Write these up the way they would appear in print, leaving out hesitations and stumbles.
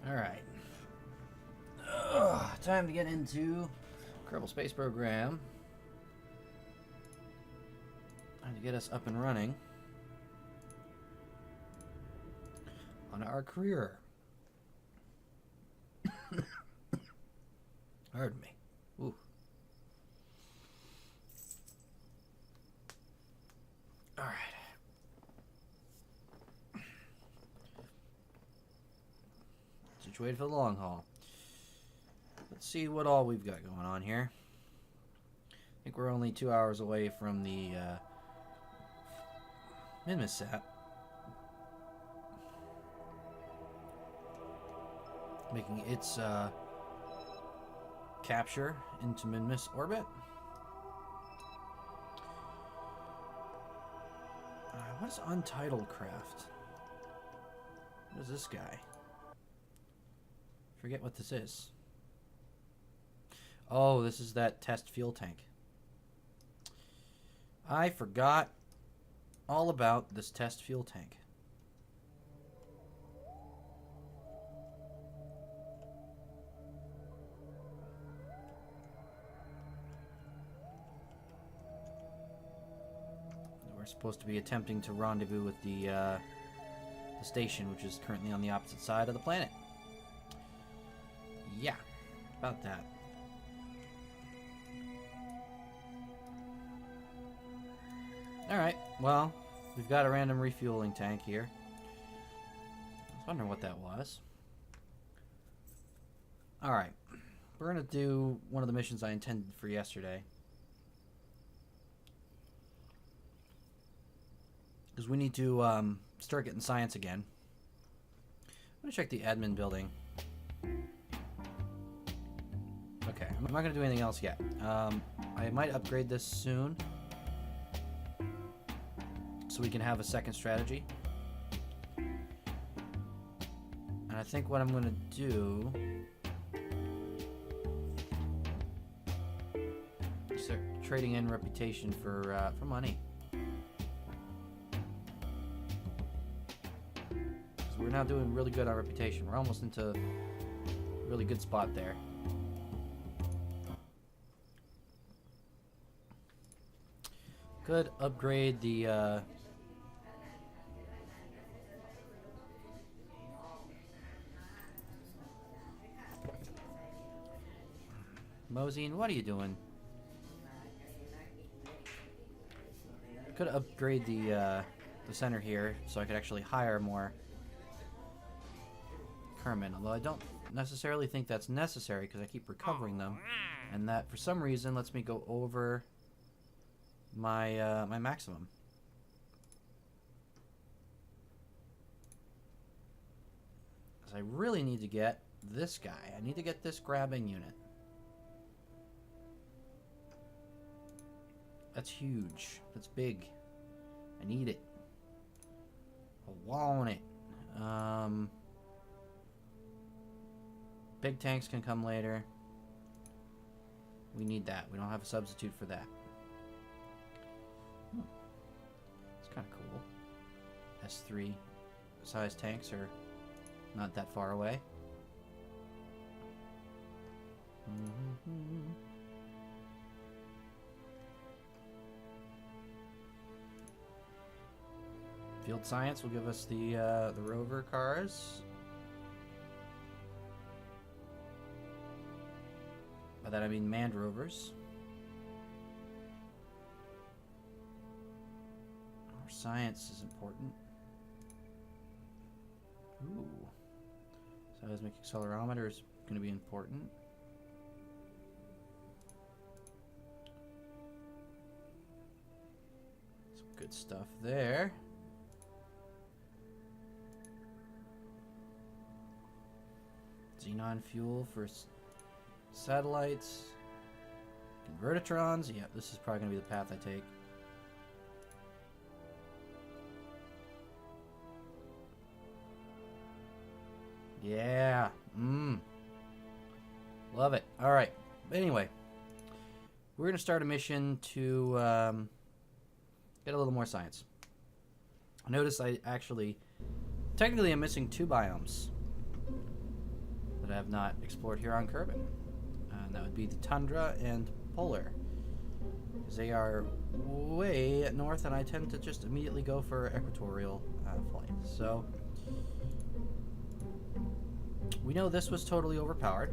Alright. Time to get into Kerbal Space Program. Time to get us up and running on our career. Pardon me. Ooh. Alright. Situated for the long haul. Let's see what all we've got going on here. I think we're only 2 hours away from the Minmus sat. Making its capture into Minmus orbit. What is Untitled Craft? What is this guy? Forget what this is. Oh, this is that test fuel tank. I forgot all about this test fuel tank. We're supposed to be attempting to rendezvous with the station, which is currently on the opposite side of the planet. Yeah, about that. Alright, well, we've got a random refueling tank here. I was wondering what that was. Alright, we're going to do one of the missions I intended for yesterday. Because we need to start getting science again. I'm going to check the admin building. Okay, I'm not going to do anything else yet. I might upgrade this soon, so we can have a second strategy. And I think what I'm going to do is start trading in reputation for money. Because we're now doing really good on reputation. We're almost into a really good spot there. Could upgrade the Mosine, what are you doing? Could upgrade the center here so I could actually hire more Kerman, although I don't necessarily think that's necessary because I keep recovering them, and that for some reason lets me go over my my maximum. Because I really need to get this guy. I need to get this grabbing unit. That's huge. That's big. I need it. I want it. Big tanks can come later. We need that. We don't have a substitute for that. It's kind of cool. S3 size tanks are not that far away. Field science will give us the rover cars. By that I mean manned rovers. Our science is important. Ooh. Seismic accelerometer is going to be important. Some good stuff there. Xenon fuel for satellites. Convertitrons. Yeah, this is probably going to be the path I take. Yeah. Love it. Alright. Anyway. We're going to start a mission to get a little more science. Notice I actually... Technically, I'm missing 2 biomes. I have not explored here on Kerbin. And that would be the Tundra and Polar. Because they are way north, and I tend to just immediately go for equatorial flight. So, we know this was totally overpowered.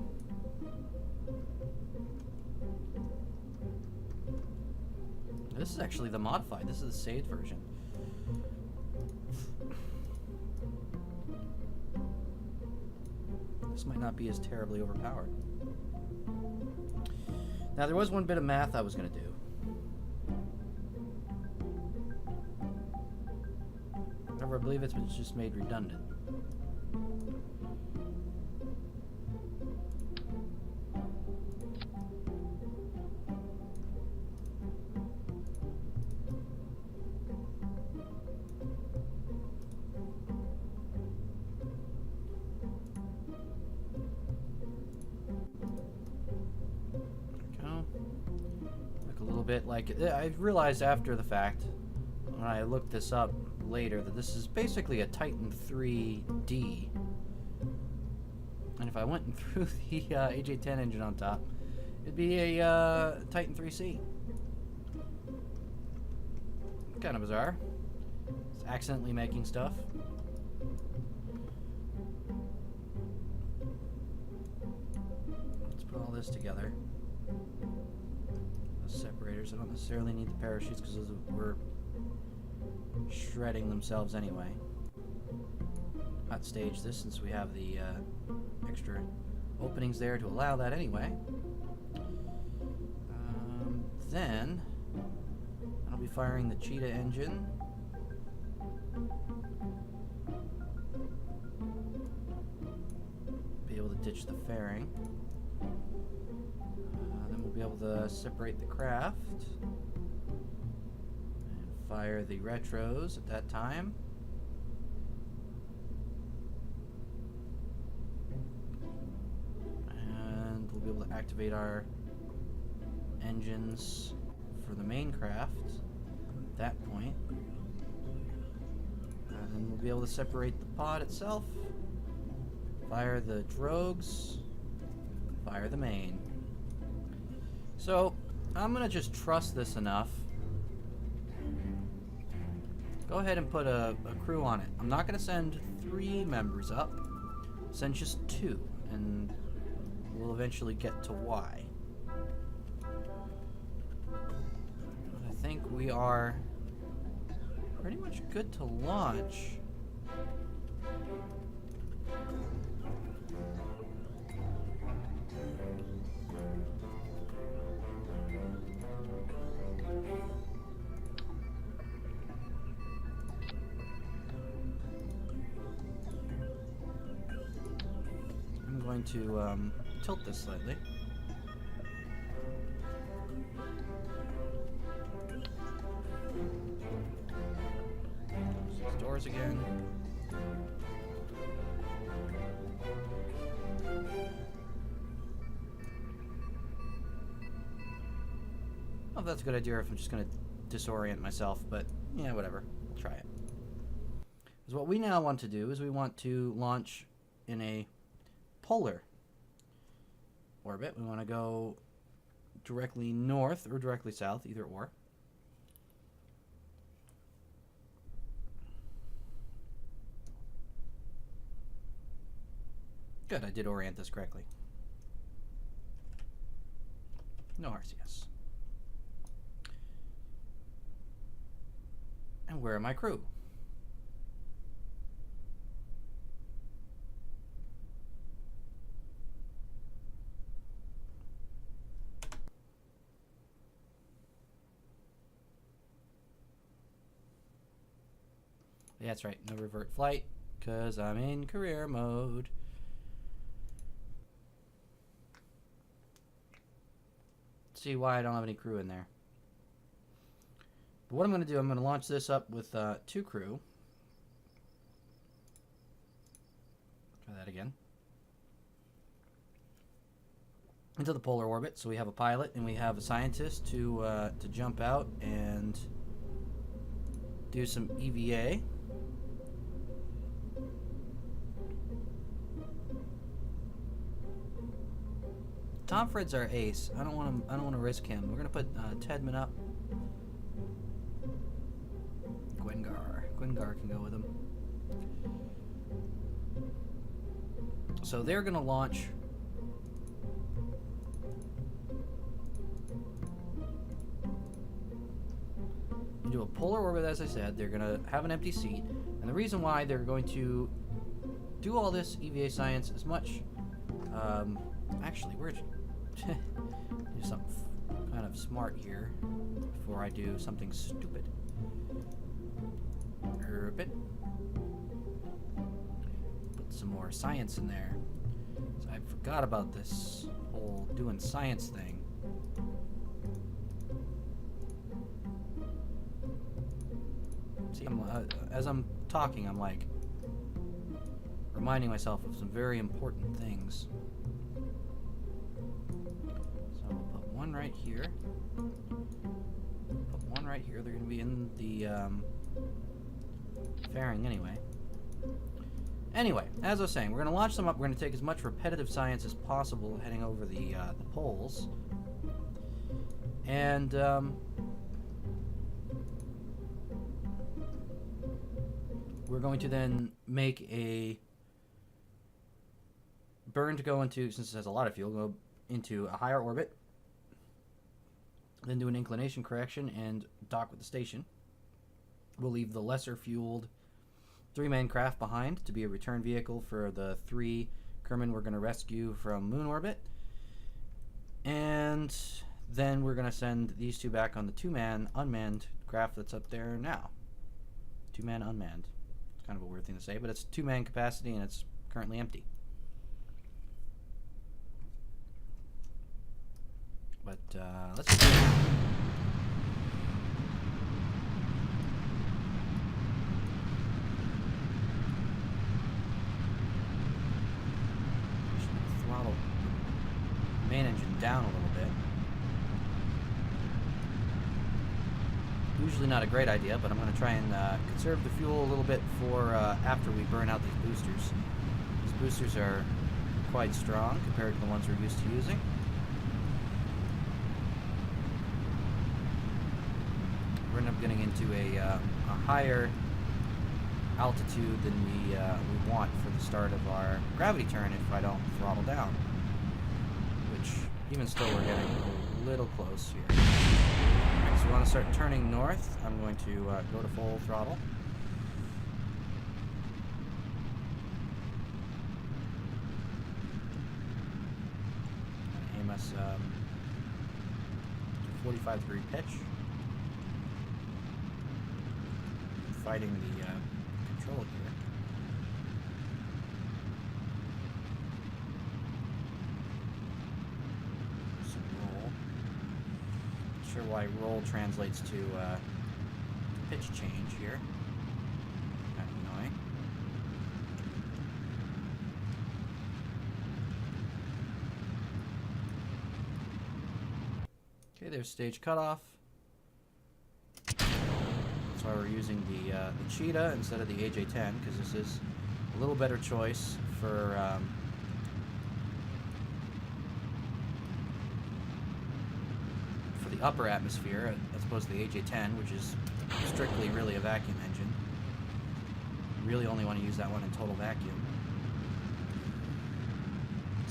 This is actually the modified. This is the saved version. This might not be as terribly overpowered. Now, there was one bit of math I was going to do. However, I believe it's been just made redundant. I realized after the fact, when I looked this up later, that this is basically a Titan 3D. And if I went and threw the AJ-10 engine on top, it'd be a Titan 3C. Kind of bizarre. It's accidentally making stuff. Let's put all this together. Separators. I don't necessarily need the parachutes because those were shredding themselves anyway. Not stage this since we have the extra openings there to allow that anyway. Then I'll be firing the Cheetah engine. Be able to ditch the fairing. Be able to separate the craft and fire the retros at that time. And we'll be able to activate our engines for the main craft at that point. And then we'll be able to separate the pod itself, fire the drogues, fire the main. So, I'm going to just trust this enough. Go ahead and put a crew on it. I'm not going to send 3 members up. Send just 2, and we'll eventually get to why. But I think we are pretty much good to launch. To tilt this slightly. Close these doors again. Oh, that's a good idea if I'm just going to disorient myself, but yeah, whatever. We'll try it. Because what we now want to do is we want to launch in a polar orbit. We want to go directly north or directly south, either or. Good, I did orient this correctly. No RCS. And where are my crew? Yeah, that's right. No revert flight, because I'm in career mode. Let's see why I don't have any crew in there. But what I'm going to do, I'm going to launch this up with 2 crew. Try that again. Into the polar orbit. So we have a pilot and we have a scientist to jump out and do some EVA. Tom Fred's our ace. I don't want to. I don't want to risk him. We're gonna put Tedman up. Gwengar can go with him. So they're gonna launch. Do a polar orbit, as I said. They're gonna have an empty seat, and the reason why they're going to do all this EVA science as much. Actually, we're do something kind of smart here before I do something stupid. Orbit. Put some more science in there. So I forgot about this whole doing science thing. See, as I'm talking, I'm like reminding myself of some very important things. So we'll put one right here. Put one right here. They're going to be in the fairing anyway. Anyway, as I was saying, we're going to launch them up. We're going to take as much repetitive science as possible heading over the poles. And we're going to then make a burn to go into, since it has a lot of fuel, go into a higher orbit, then do an inclination correction and dock with the station. We'll leave the lesser fueled 3-man craft behind to be a return vehicle for the 3 crewmen we're going to rescue from moon orbit. And then we're going to send these 2 back on the 2-man unmanned craft that's up there now. 2-man unmanned. It's kind of a weird thing to say, but it's 2-man capacity and it's currently empty. But let's see. Throttle main engine down a little bit. Usually not a great idea, but I'm going to try and conserve the fuel a little bit for after we burn out these boosters. These boosters are quite strong compared to the ones we're used to using. We're going to end up getting into a higher altitude than we want for the start of our gravity turn if I don't throttle down. Which, even still, we're getting a little close here. Alright, so we want to start turning north. I'm going to go to full throttle. Aim us to 45-degree pitch. Fighting the control here. Some roll. Not sure why roll translates to pitch change here. Kind of annoying. Okay, there's stage cutoff. That's why we're using the Cheetah instead of the AJ-10, because this is a little better choice for the upper atmosphere as opposed to the AJ-10, which is strictly really a vacuum engine. You really only want to use that one in total vacuum.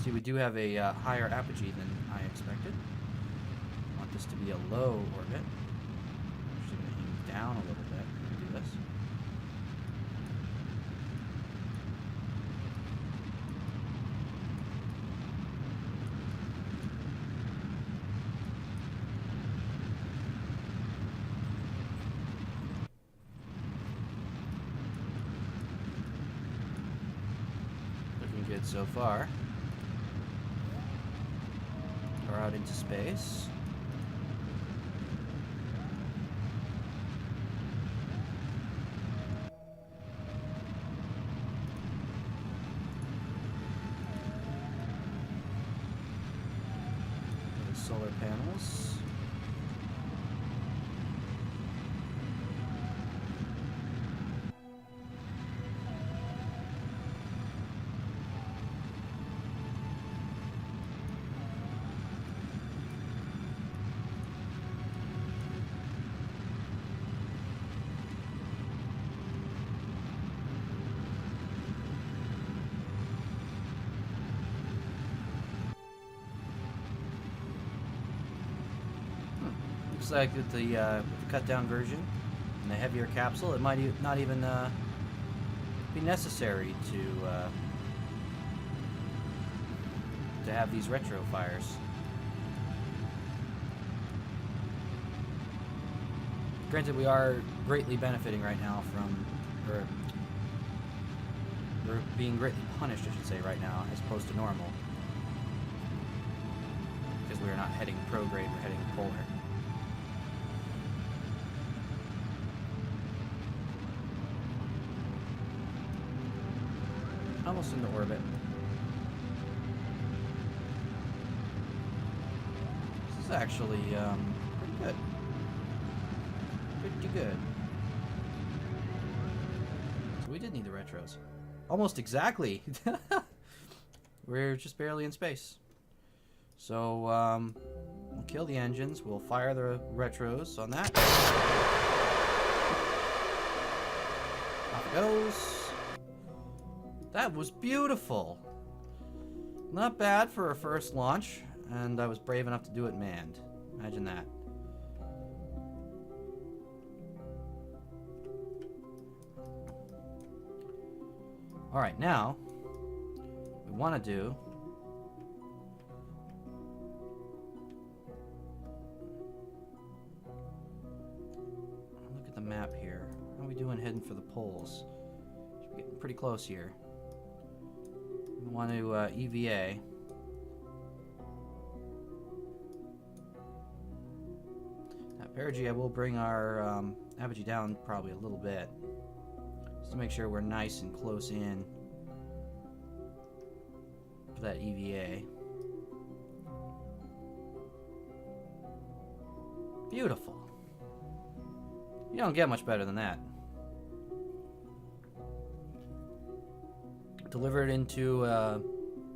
See, we do have a higher apogee than I expected. I want this to be a low orbit. Actually going to aim down a little bit when we do this. Looking good so far. We're out into space. Solar panels. looks like with the cut down version and the heavier capsule, it might not even be necessary to have these retro fires. Granted, we are greatly benefiting right now from, or we're being greatly punished, I should say, right now, as opposed to normal. Because we are not heading prograde, we're heading polar. Almost into orbit. This is actually pretty good. Pretty good. So we did need the retros. Almost exactly. We're just barely in space. So we'll kill the engines. We'll fire the retros on that. Off it goes. That was beautiful. Not bad for a first launch, and I was brave enough to do it manned. Imagine that. Alright, now, what we want to do... Look at the map here. How are we doing heading for the poles? Should be getting pretty close here. We want to EVA. That perigee will bring our apogee down probably a little bit. Just to make sure we're nice and close in for that EVA. Beautiful. You don't get much better than that. Delivered into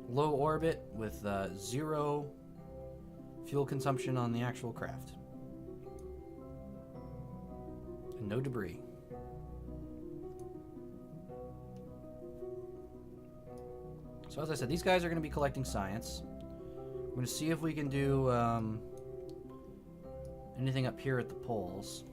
low orbit with 0 fuel consumption on the actual craft. And no debris. So as I said, these guys are going to be collecting science. We're going to see if we can do anything up here at the poles.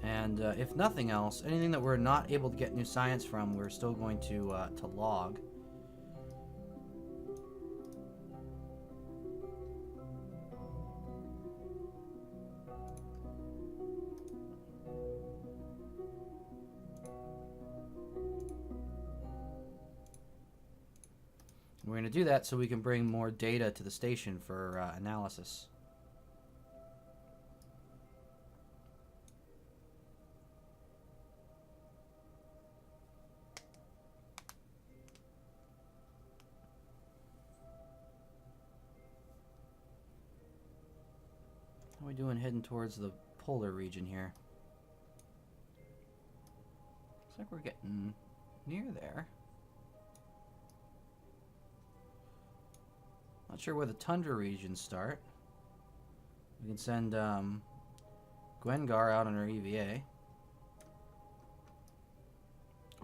And if nothing else, anything that we're not able to get new science from, we're still going to log. We're going to do that so we can bring more data to the station for analysis. How are we doing heading towards the polar region here? Looks like we're getting near there. Not sure where the tundra regions start. We can send Gwengar out on her EVA.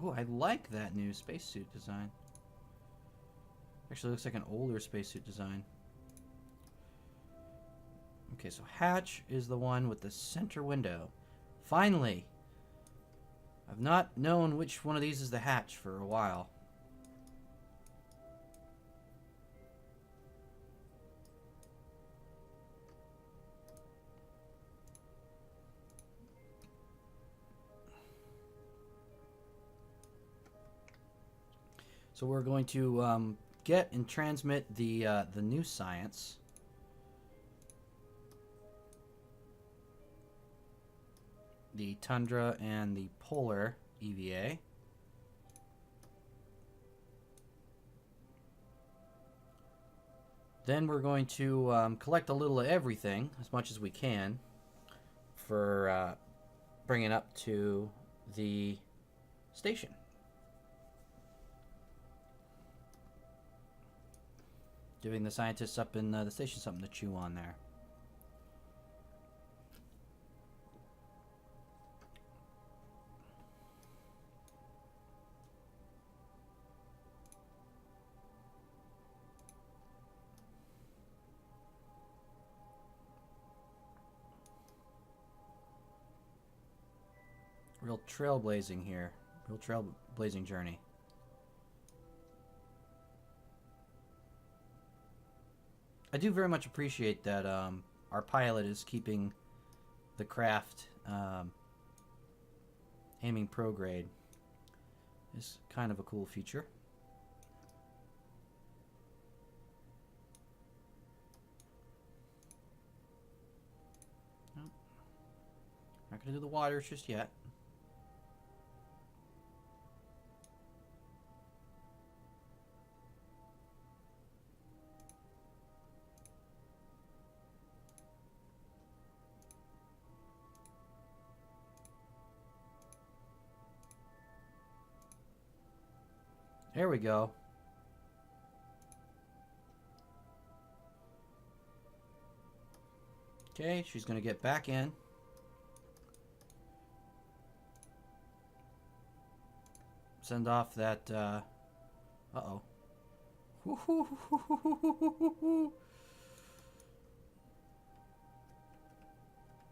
Oh, I like that new spacesuit design. Actually looks like an older spacesuit design. Okay, so hatch is the one with the center window. Finally! I've not known which one of these is the hatch for a while. So we're going to get and transmit the new science. The tundra and the polar EVA. Then we're going to collect a little of everything, as much as we can, for bringing up to the station. Giving the scientists up in the station something to chew on there. Real trailblazing here. Real trailblazing journey. I do very much appreciate that our pilot is keeping the craft aiming pro grade. It's kind of a cool feature. Nope. Not going to do the waters just yet. There we go. Okay, she's going to get back in. Send off that, uh-oh.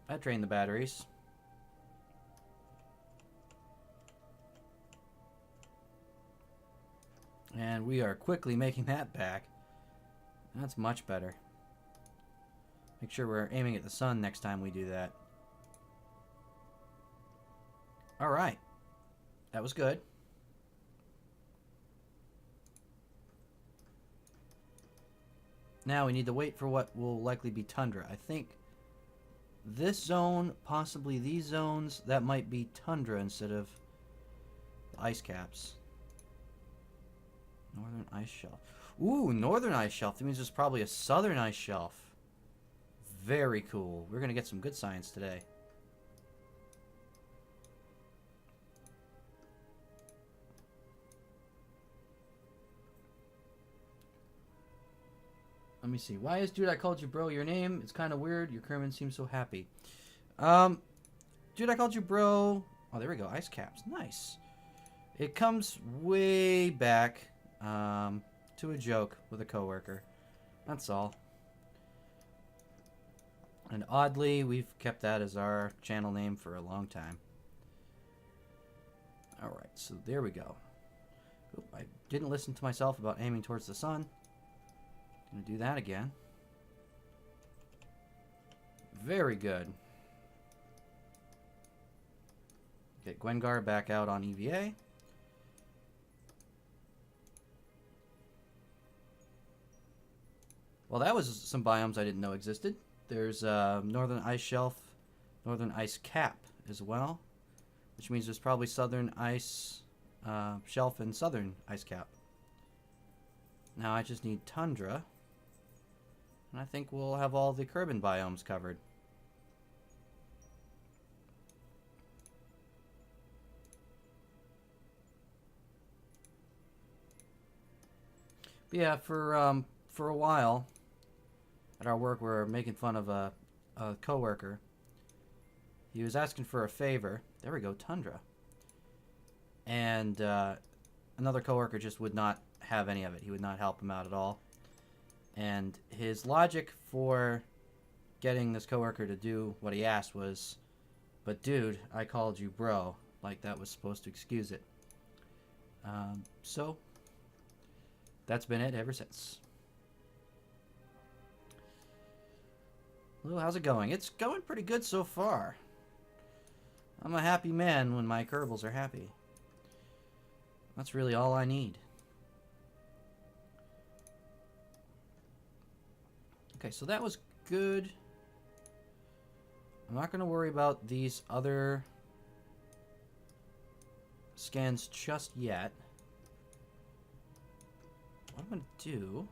That drained the batteries. And we are quickly making that back. That's much better. Make sure we're aiming at the sun next time we do that. Alright. That was good. Now we need to wait for what will likely be tundra. I think this zone, possibly these zones, that might be tundra instead of the ice caps. Northern ice shelf. Ooh, northern ice shelf. That means there's probably a southern ice shelf. Very cool. We're going to get some good science today. Let me see. Why is Dude I Called You Bro your name? It's kind of weird. Your Kerman seems so happy. Dude I Called You Bro. Oh, there we go. Ice caps. Nice. It comes way back to a joke with a coworker. That's all. And oddly, we've kept that as our channel name for a long time. Alright, so there we go. Oop, I didn't listen to myself about aiming towards the sun. Gonna do that again. Very good. Get Gwengar back out on EVA. Well, that was some biomes I didn't know existed. There's northern ice shelf, northern ice cap as well, which means there's probably southern ice shelf and southern ice cap. Now I just need tundra, and I think we'll have all the Kerbin biomes covered. But yeah, for a while at our work, we're making fun of a coworker. He was asking for a favor. There we go, tundra. And another coworker just would not have any of it. He would not help him out at all. And his logic for getting this coworker to do what he asked was, "But dude, I called you bro." Like that was supposed to excuse it. So that's been it ever since. Lou, how's it going? It's going pretty good so far. I'm a happy man when my Kerbals are happy. That's really all I need. Okay, so that was good. I'm not going to worry about these other scans just yet. What I'm going to do...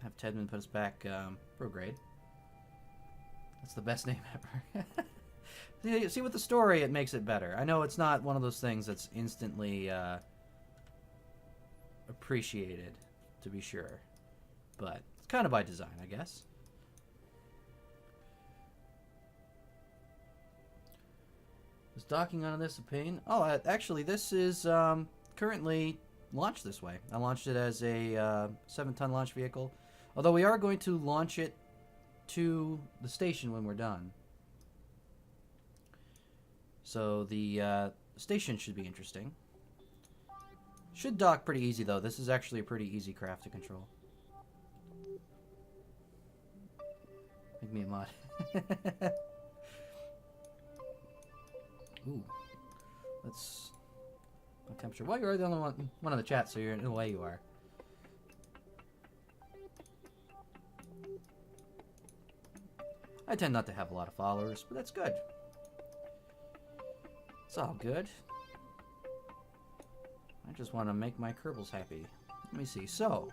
have Tedman put us back pro grade. That's the best name ever. See, with the story, it makes it better. I know it's not one of those things that's instantly appreciated, to be sure. But it's kind of by design, I guess. Is docking on this a pain? Oh, actually, this is currently launched this way. I launched it as a 7-ton launch vehicle. Although we are going to launch it to the station when we're done. So the station should be interesting. Should dock pretty easy, though. This is actually a pretty easy craft to control. Make me a mod. Ooh. Let's... What temperature? Well, you're the only one in the chat, so you're in the way you are. I tend not to have a lot of followers, but that's good. It's all good. I just want to make my Kerbals happy. Let me see. So,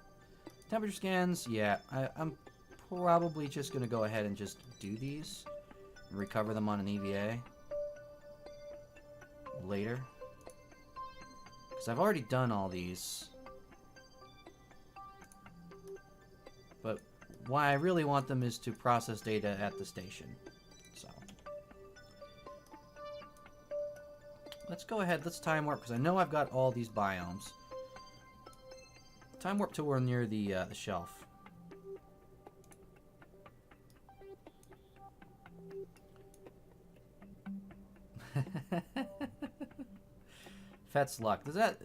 temperature scans, yeah, I'm probably just going to go ahead and just do these. And recover them on an EVA. Later. Because I've already done all these. But why I really want them is to process data at the station. So. Let's go ahead, let's time warp, because I know I've got all these biomes. Time warp till we're near the shelf. Fet's luck. Does that...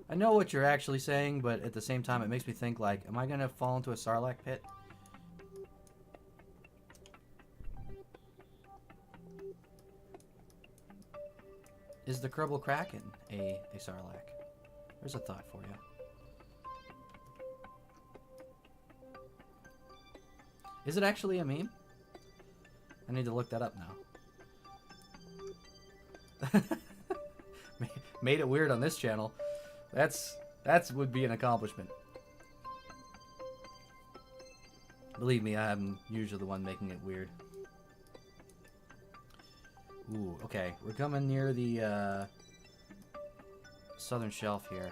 I know what you're actually saying, but at the same time it makes me think, like, am I going to fall into a Sarlacc pit? Is the Kerbal Kraken a Sarlacc? There's a thought for you. Is it actually a meme? I need to look that up now. Made it weird on this channel. That's would be an accomplishment. Believe me, I'm usually the one making it weird. Ooh, okay. We're coming near the southern shelf here.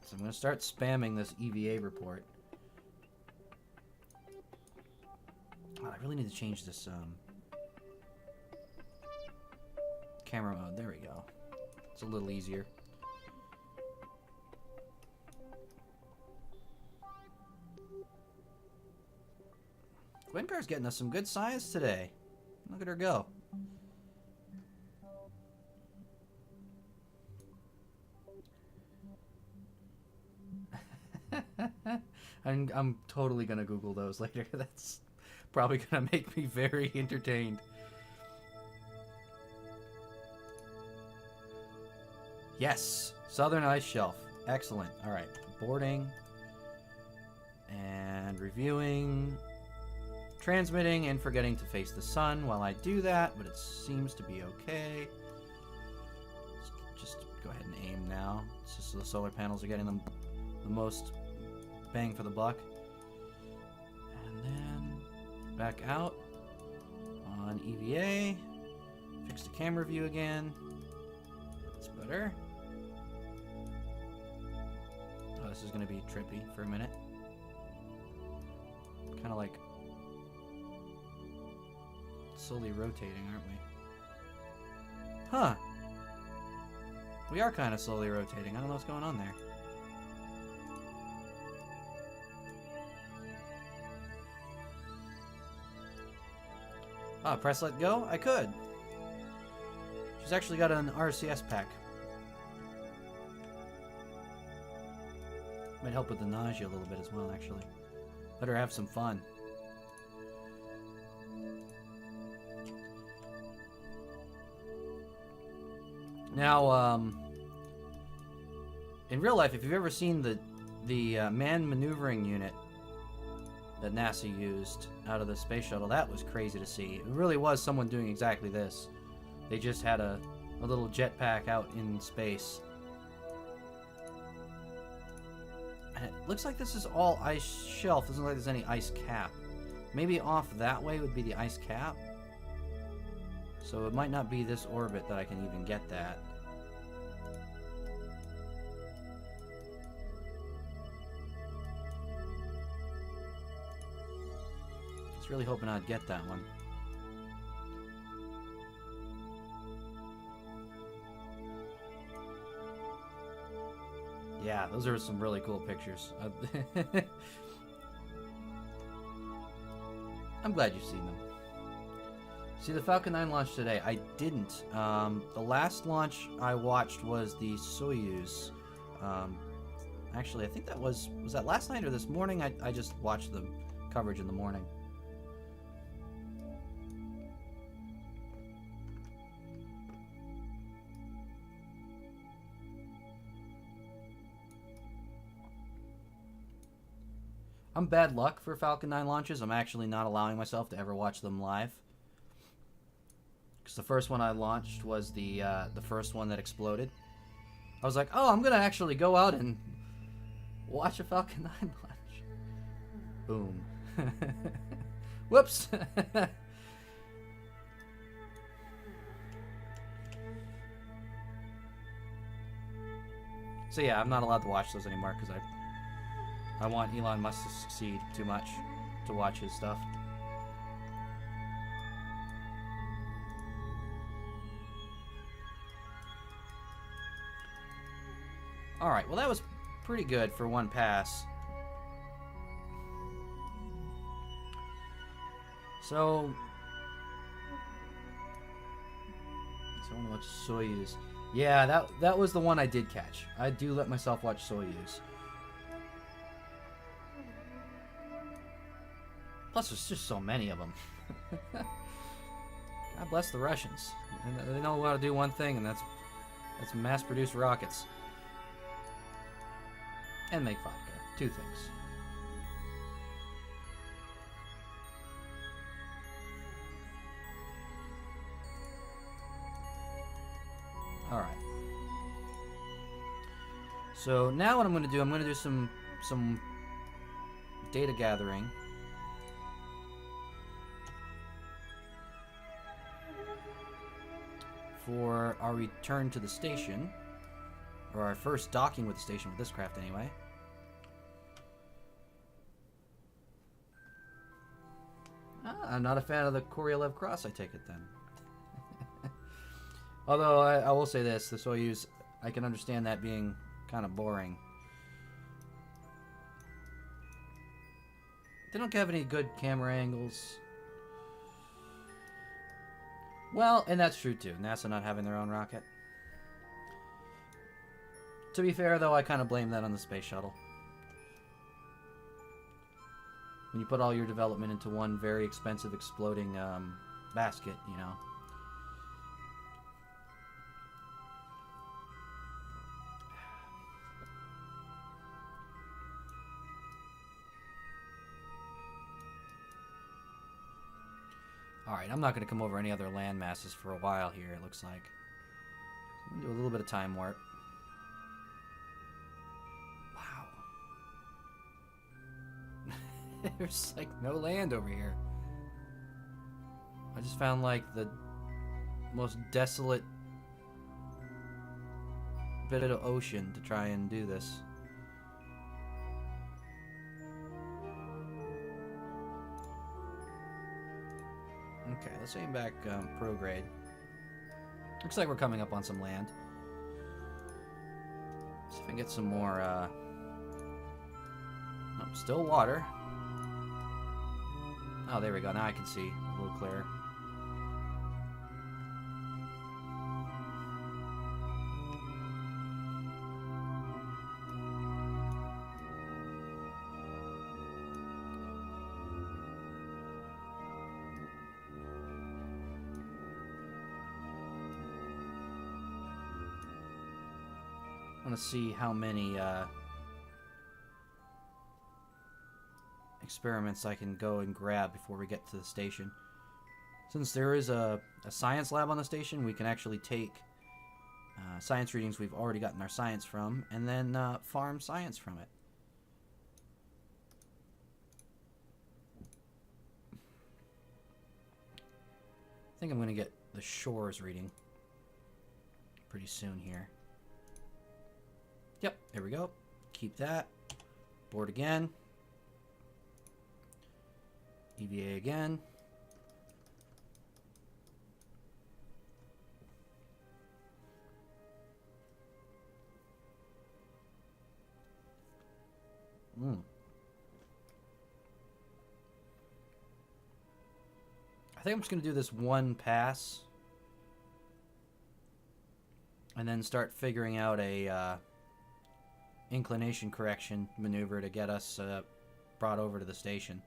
So I'm going to start spamming this EVA report. Oh, I really need to change this camera mode. There we go. It's a little easier. Gwencar's getting us some good science today. Look at her go. I'm totally gonna Google those later. That's probably gonna make me very entertained. Yes, Southern Ice Shelf. Excellent. All right, boarding and reviewing, transmitting, and forgetting to face the sun while I do that, but it seems to be okay. Let's just go ahead and aim now. It's just so the solar panels are getting them the most bang for the buck. And then back out on EVA. Fix the camera view again. That's better. Oh, this is going to be trippy for a minute. Kind of like slowly rotating, aren't we? Huh. We are kind of slowly rotating. I don't know what's going on there. Ah, press let go? I could. She's actually got an RCS pack. Might help with the nausea a little bit as well, actually. Let her have some fun. Now, in real life, if you've ever seen the manned maneuvering unit that NASA used out of the space shuttle, that was crazy to see. It really was someone doing exactly this. They just had a little jetpack out in space. And it looks like this is all ice shelf. Doesn't look like there's any ice cap. Maybe off that way would be the ice cap. So it might not be this orbit that I can even get that. I was really hoping I'd get that one. Yeah, those are some really cool pictures. I'm glad you've seen them. See the Falcon 9 launch today? I didn't. The last launch I watched was the Soyuz. Actually, I think that was that last night or this morning? I just watched the coverage in the morning. I'm bad luck for Falcon 9 launches. I'm actually not allowing myself to ever watch them live. Because the first one I launched was the first one that exploded. I was like, oh, I'm going to actually go out and watch a Falcon 9 launch. Boom. Whoops. So yeah, I'm not allowed to watch those anymore because I want Elon Musk to succeed too much to watch his stuff. Alright, well that was pretty good for one pass. So I want to watch Soyuz. Yeah, that was the one I did catch. I do let myself watch Soyuz. Plus, there's just so many of them. God bless the Russians. They know how to do one thing, and that's mass-produce rockets. And make vodka. Two things. Alright. So now what I'm going to do some data gathering. For our return to the station, or our first docking with the station with this craft anyway. I'm not a fan of the Koryolev Cross, I take it then. Although I will say this, the Soyuz, I can understand that being kind of boring. They don't have any good camera angles. Well, and that's true too. NASA not having their own rocket. To be fair, though, I kind of blame that on the space shuttle. When you put all your development into one very expensive exploding basket, you know. Alright, I'm not going to come over any other land masses for a while here, it looks like. I'm going to do a little bit of time warp. Wow. There's like no land over here. I just found like the most desolate bit of ocean to try and do this. Okay, let's aim back prograde. Looks like we're coming up on some land. See if I can get some more, oh, still water. Oh, there we go. Now I can see a little clearer. I want to see how many experiments I can go and grab before we get to the station. Since there is a science lab on the station, we can actually take science readings we've already gotten our science from, and then farm science from it. I think I'm going to get the shores reading pretty soon here. Yep, there we go. Keep that. Board again. EVA again. think I'm just going to do this one pass. And then start figuring out a inclination correction maneuver to get us brought over to the station.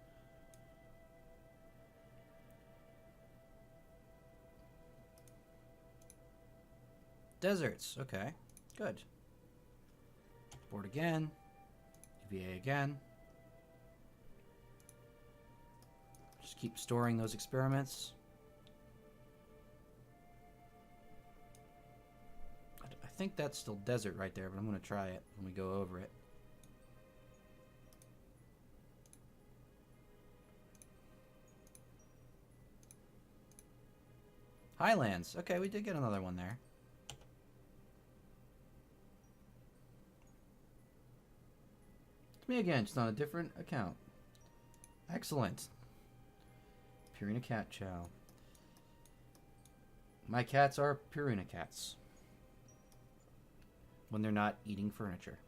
Deserts. Okay. Good. Board again. EVA again. Just keep storing those experiments. I think that's still desert right there, but I'm going to try it when we go over it. Highlands. Okay, we did get another one there. It's me again, just on a different account. Excellent. Purina cat chow. My cats are Purina cats. When they're not eating furniture.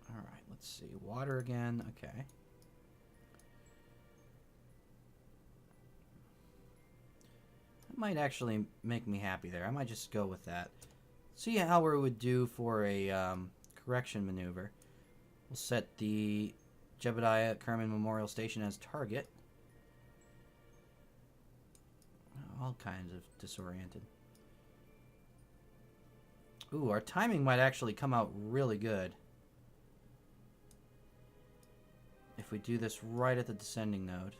Alright, let's see. Water again. Okay. That might actually make me happy there. I might just go with that. See how we would do for a correction maneuver. We'll set the Jebediah Kerman Memorial Station as target. All kinds of disoriented. Ooh, our timing might actually come out really good. If we do this right at the descending node.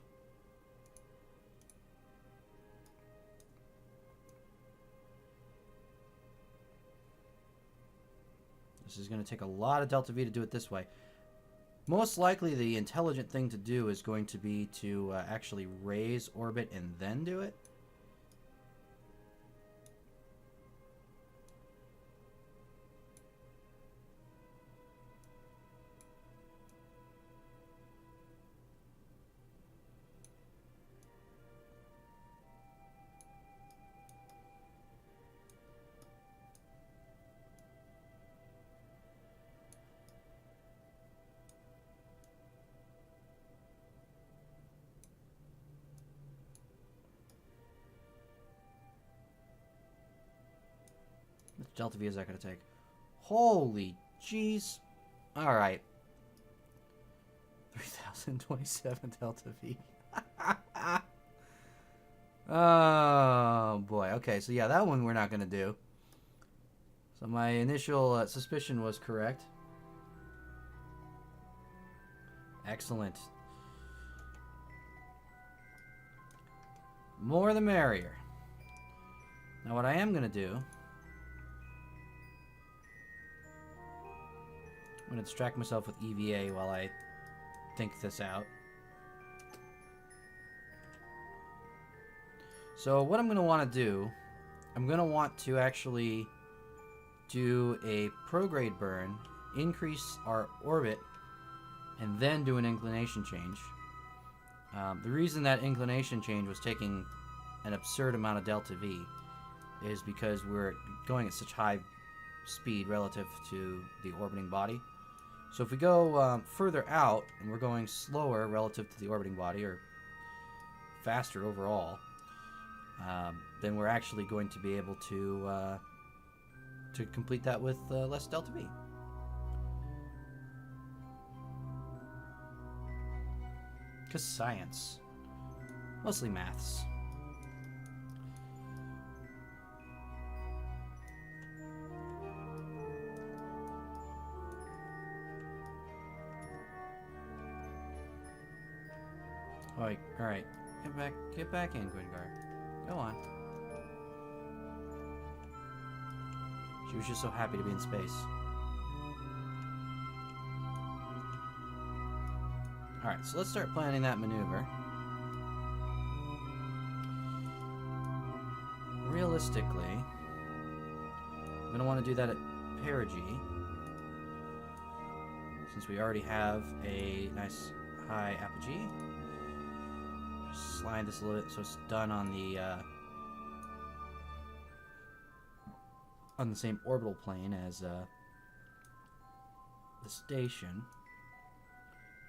This is going to take a lot of Delta V to do it this way. Most likely the intelligent thing to do is going to be to actually raise orbit and then do it. Which Delta V is that going to take? Holy jeez. Alright. 3027 Delta V. Oh boy. Okay, so yeah, that one we're not going to do. So my initial suspicion was correct. Excellent. More the merrier. Now what I am going to do, I'm going to distract myself with EVA while I think this out. So what I'm going to want to do, I'm going to want to actually do a prograde burn, increase our orbit, and then do an inclination change. The reason that inclination change was taking an absurd amount of Delta V is because we're going at such high speed relative to the orbiting body. So if we go further out and we're going slower relative to the orbiting body, or faster overall, then we're actually going to be able to complete that with less Delta V. Because science. Mostly maths. Alright. Get back in, Gwyngar. Go on. She was just so happy to be in space. Alright, so let's start planning that maneuver. Realistically, I'm going to want to do that at perigee, since we already have a nice high apogee. Just slide this a little bit so it's done on the same orbital plane as the station.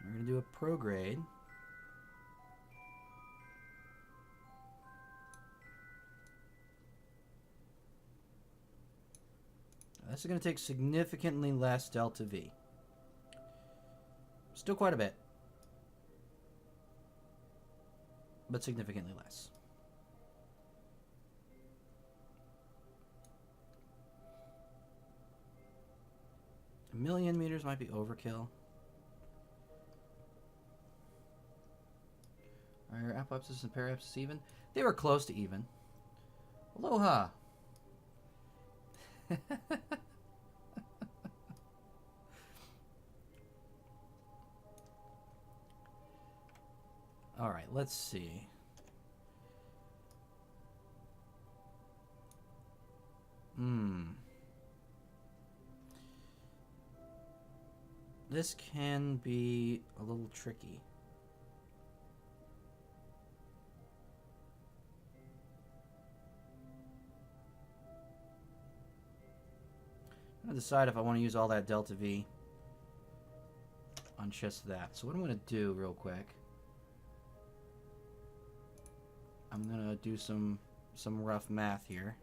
We're going to do a prograde. This is going to take significantly less delta V. Still quite a bit, but significantly less. A million meters might be overkill. Are apopsis and periapsis even? They were close to even. Aloha! All right, let's see. This can be a little tricky. I'm gonna decide if I want to use all that delta V on just that. So what I'm gonna do real quick, I'm gonna do some rough math here.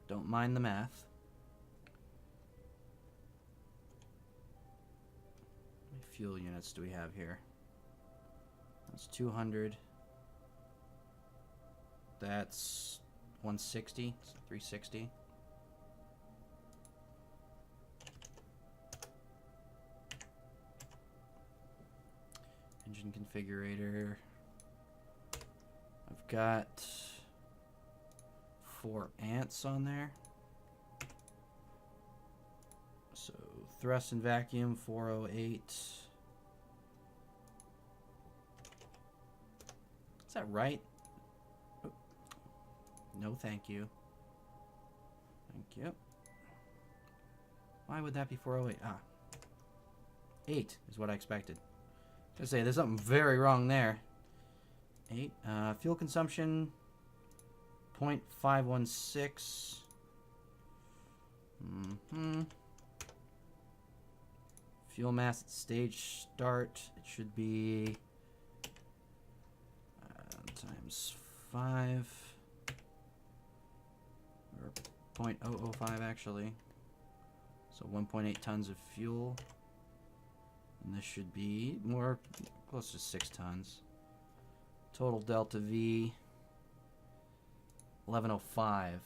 Don't mind the math. How many fuel units do we have here? That's 200. That's 160. So 360. Engine configurator. I've got 4 ants on there. So thrust and vacuum 408. Is that right? Oh. No, thank you. Thank you. Why would that be 408? Ah. 8 is what I expected. I was gonna say, there's something very wrong there. 8. Fuel consumption 0.516. Fuel mass at stage start. It should be times 5. Or 0.005 actually. So 1.8 tons of fuel. And this should be more close to 6 tons. Total delta V 1105.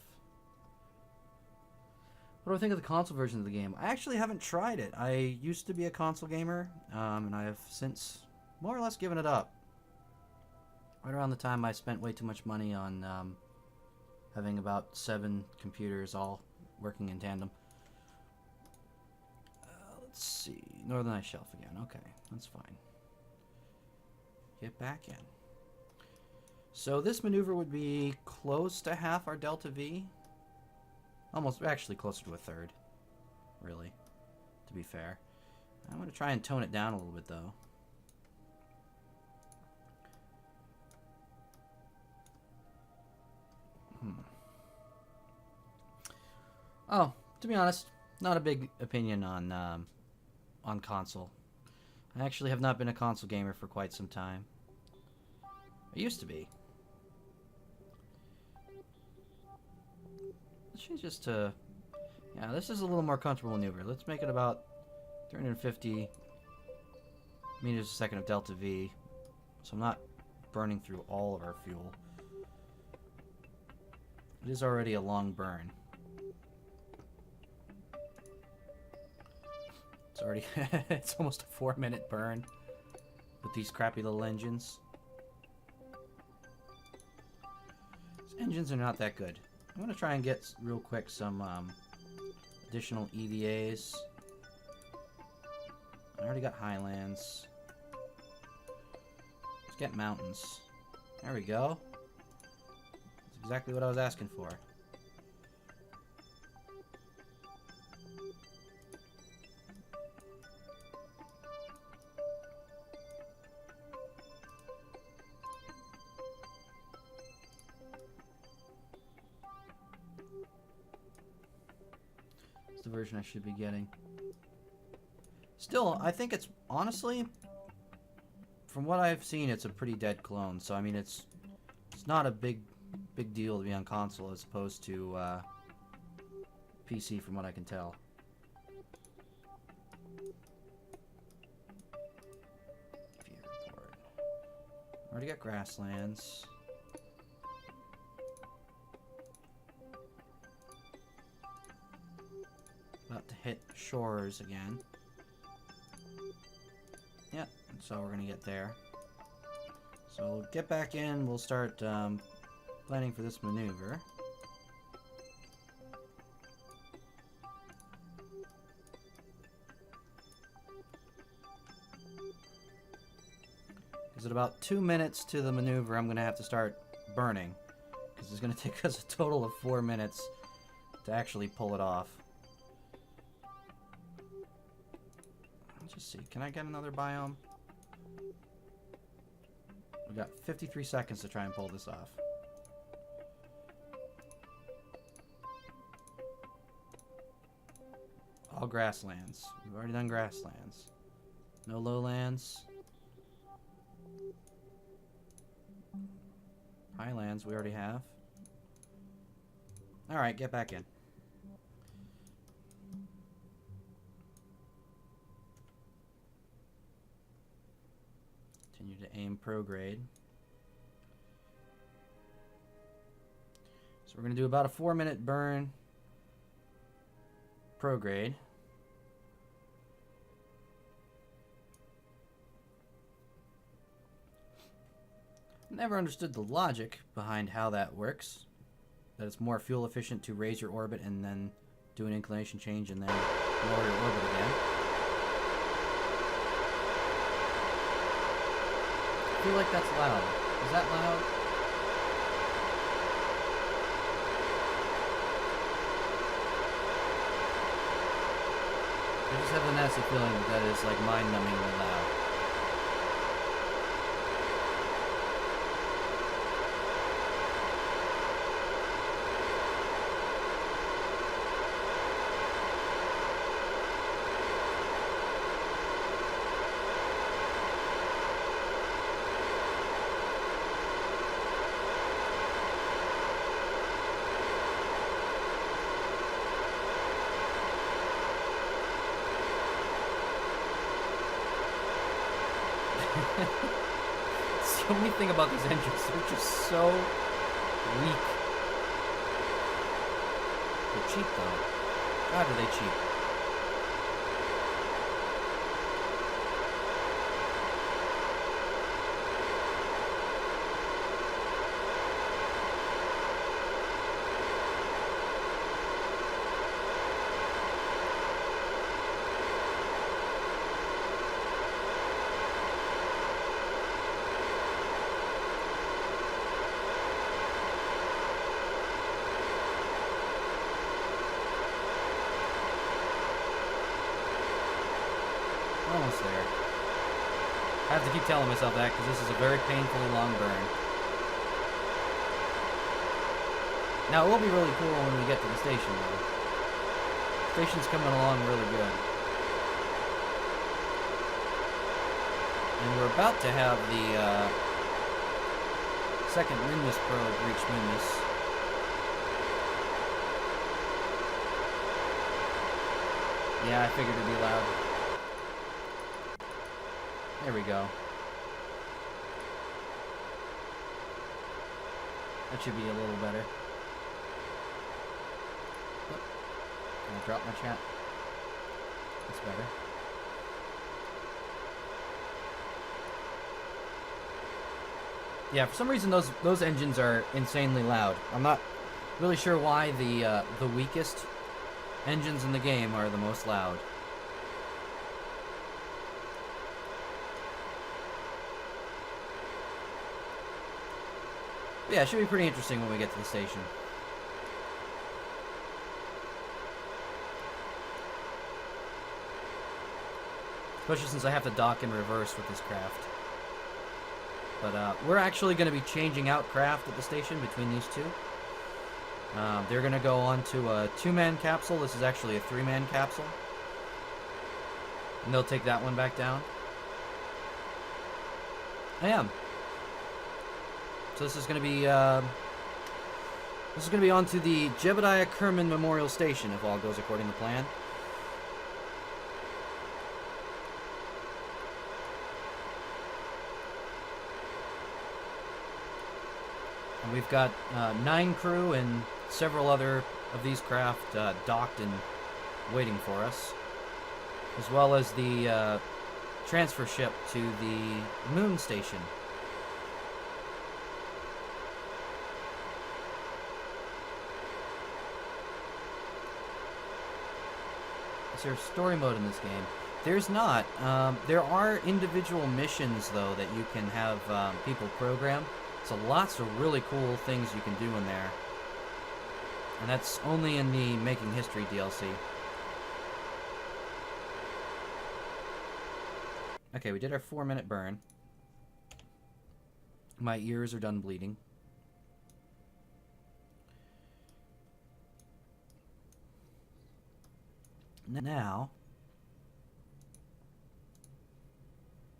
What do I think of the console version of the game? I actually haven't tried it. I used to be a console gamer, and I have since more or less given it up. Right around the time I spent way too much money on having about 7 computers all working in tandem. Let's see. Northern Ice Shelf again. Okay, that's fine. Get back in. So this maneuver would be close to half our delta V. Almost, actually closer to a third, really, to be fair. I'm going to try and tone it down a little bit, though. Oh, to be honest, not a big opinion on console. I actually have not been a console gamer for quite some time. I used to be. Let's change this to... Yeah, this is a little more comfortable maneuver. Let's make it about 350 meters a second of delta V. So I'm not burning through all of our fuel. It is already a long burn. It's already... it's almost a 4-minute burn with these crappy little engines. These engines are not that good. I'm going to try and get real quick some additional EVAs. I already got Highlands. Let's get mountains. There we go. That's exactly what I was asking for. version I should be getting. Still, I think it's, honestly, from what I've seen, it's a pretty dead clone. So, I mean, it's not a big deal to be on console as opposed to PC from what I can tell. Already got grasslands. About to hit shores again. Yep, so we're gonna get there. So we'll get back in, we'll start planning for this maneuver. Because at about 2 minutes to the maneuver, I'm gonna have to start burning. Because it's gonna take us a total of 4 minutes to actually pull it off. Let's just see, can I get another biome? We got 53 seconds to try and pull this off. All grasslands. We've already done grasslands. No lowlands. Highlands we already have. Alright, get back in. Continue to aim prograde. So we're going to do about a 4-minute burn prograde. Never understood the logic behind how that works. That it's more fuel efficient to raise your orbit and then do an inclination change and then lower your orbit again. I feel like that's loud. Is that loud? I just have the nasty feeling that is like mind-numbingly loud. It's the only thing about these engines, they're just so weak. They're cheap though. God, are they cheap. Almost there. I have to keep telling myself that because this is a very painfully long burn. Now, it will be really cool when we get to the station, though. The station's coming along really good. And we're about to have the second Minmus probe reach Minmus. Yeah, I figured it'd be loud. There we go. That should be a little better. Oh, can I drop my chat? That's better. Yeah, for some reason those engines are insanely loud. I'm not really sure why the weakest engines in the game are the most loud. Yeah, it should be pretty interesting when we get to the station. Especially since I have to dock in reverse with this craft. But we're actually going to be changing out craft at the station between these two. They're going to go on to a 2-man capsule. This is actually a 3-man capsule. And they'll take that one back down. I am. So this is going to be on to the Jebediah Kerman Memorial Station if all goes according to plan. And we've got 9 crew and several other of these craft docked and waiting for us, as well as the transfer ship to the moon station. Is there story mode in this game? There's not. There are individual missions, though, that you can have people program. So lots of really cool things you can do in there. And that's only in the Making History DLC. Okay, we did our 4-minute burn. My ears are done bleeding. Now,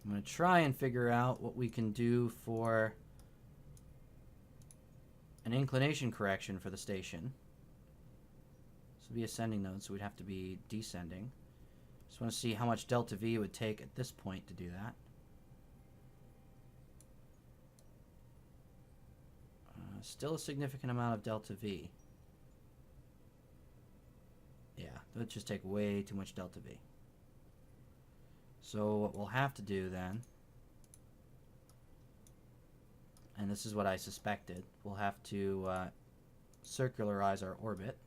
I'm going to try and figure out what we can do for an inclination correction for the station. This would be ascending node, so we'd have to be descending. Just want to see how much delta V it would take at this point to do that. Still a significant amount of delta V. Yeah, that would just take way too much delta V. So what we'll have to do then, and this is what I suspected, we'll have to circularize our orbit,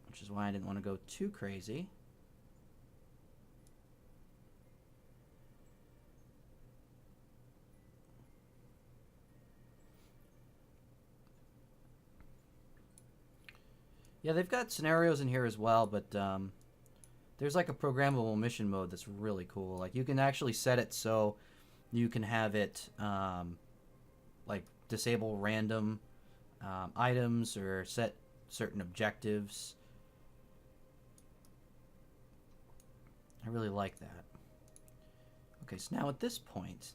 which is why I didn't want to go too crazy. Yeah, they've got scenarios in here as well, but there's like a programmable mission mode that's really cool. Like you can actually set it so you can have it like disable random items or set certain objectives. I really like that. Okay, so now at this point,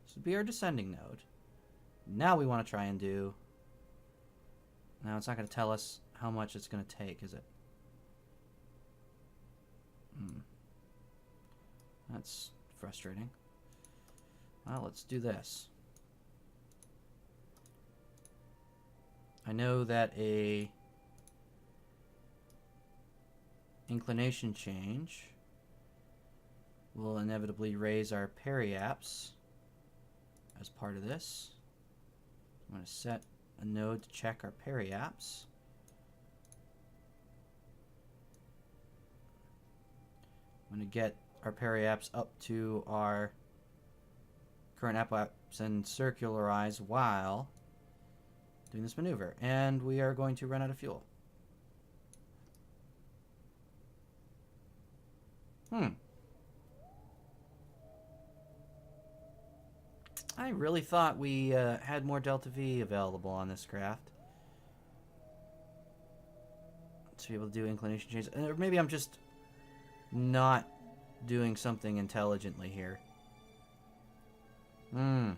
this would be our descending node. Now we want to try and do... Now it's not going to tell us how much it's going to take, is it? That's frustrating. Well, let's do this. I know that a inclination change will inevitably raise our periaps as part of this. I'm going to set a node to check our periaps. I'm going to get our periaps up to our current apoaps and circularize while doing this maneuver. And we are going to run out of fuel. I really thought we had more Delta V available on this craft to be able to do inclination changes. Or maybe I'm just not doing something intelligently here. Well,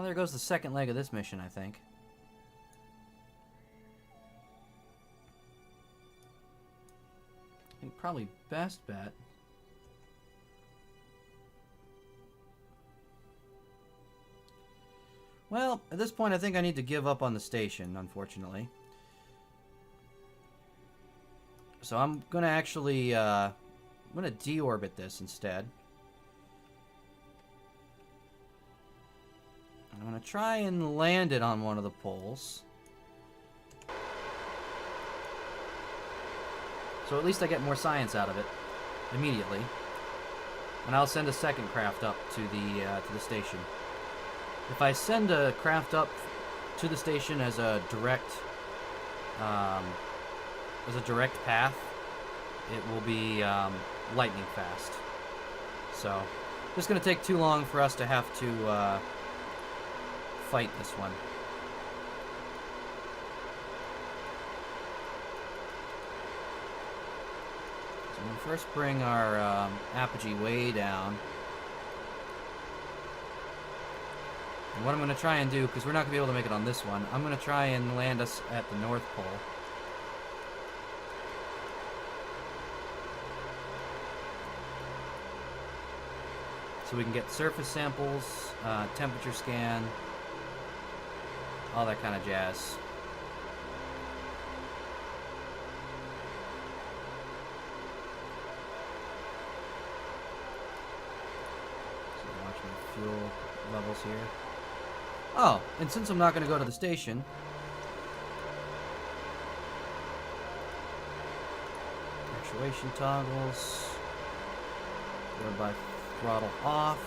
there goes the second leg of this mission, I think. I think probably best bet. Well, at this point I think I need to give up on the station, unfortunately. So I'm going to actually, I'm going to deorbit this instead. I'm going to try and land it on one of the poles. So at least I get more science out of it immediately. And I'll send a second craft up to the station. If I send a craft up to the station as a direct path, it will be lightning fast. So, just going to take too long for us to have to fight this one. So I'm going to first bring our apogee way down. And what I'm going to try and do, because we're not going to be able to make it on this one, I'm going to try and land us at the North Pole. So we can get surface samples, temperature scan, all that kind of jazz. So watch my fuel levels here. Oh, and since I'm not going to go to the station, actuation toggles, forward by throttle off,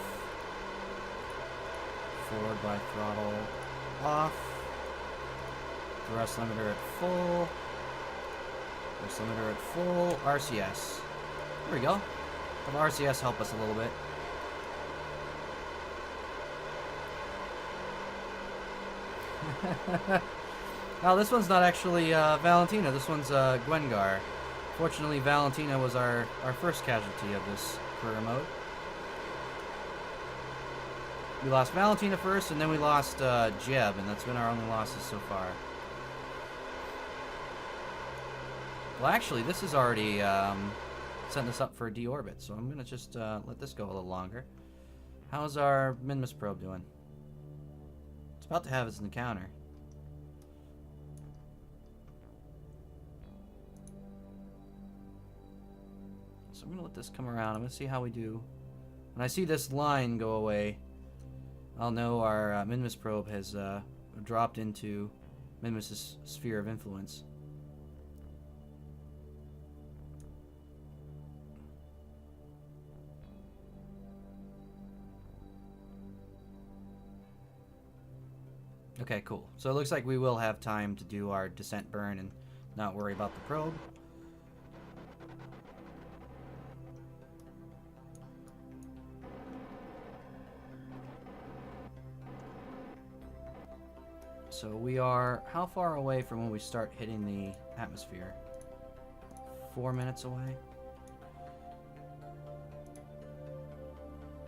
forward by throttle off, thrust limiter at full, thrust limiter at full, RCS. There we go. Have RCS help us a little bit. Now this one's not actually Valentina, this one's Gwengar. Fortunately, Valentina was our first casualty of this career mode. We lost Valentina first, and then we lost Jeb, and that's been our only losses so far. Well, actually, this is already setting us up for a deorbit, so I'm going to just let this go a little longer. How's our Minmus probe doing? It's about to have its encounter. So I'm going to let this come around. I'm going to see how we do. When I see this line go away, I'll know our Minmus probe has dropped into Minmus' sphere of influence. Okay, cool. So it looks like we will have time to do our descent burn and not worry about the probe. So we are how far away from when we start hitting the atmosphere? 4 minutes away.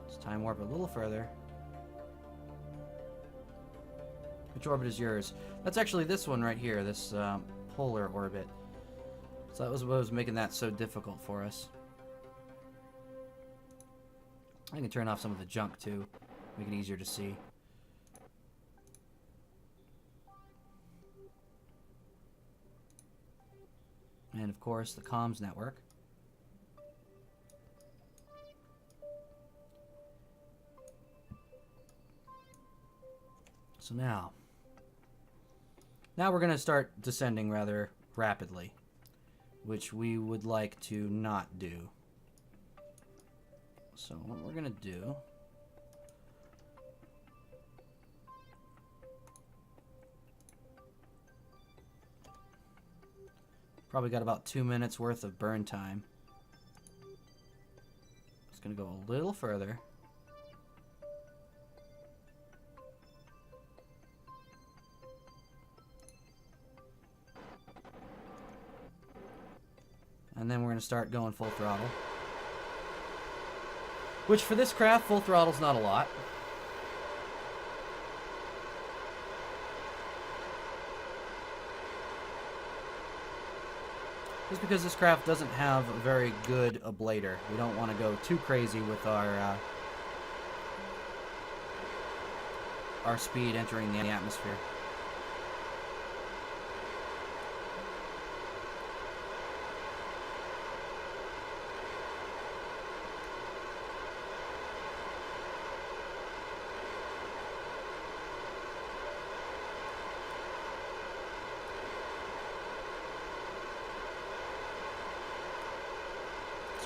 Let's time warp a little further. Which orbit is yours? That's actually this one right here, this polar orbit. So that was what was making that so difficult for us. I can turn off some of the junk too, make it easier to see. And of course the comms network. So now we're going to start descending rather rapidly, which we would like to not do. So what we're going to do, probably got about 2 minutes worth of burn time. It's going to go a little further. And then we're going to start going full throttle. Which for this craft, full throttle's not a lot. Just because this craft doesn't have a very good ablator. We don't want to go too crazy with our speed entering the atmosphere.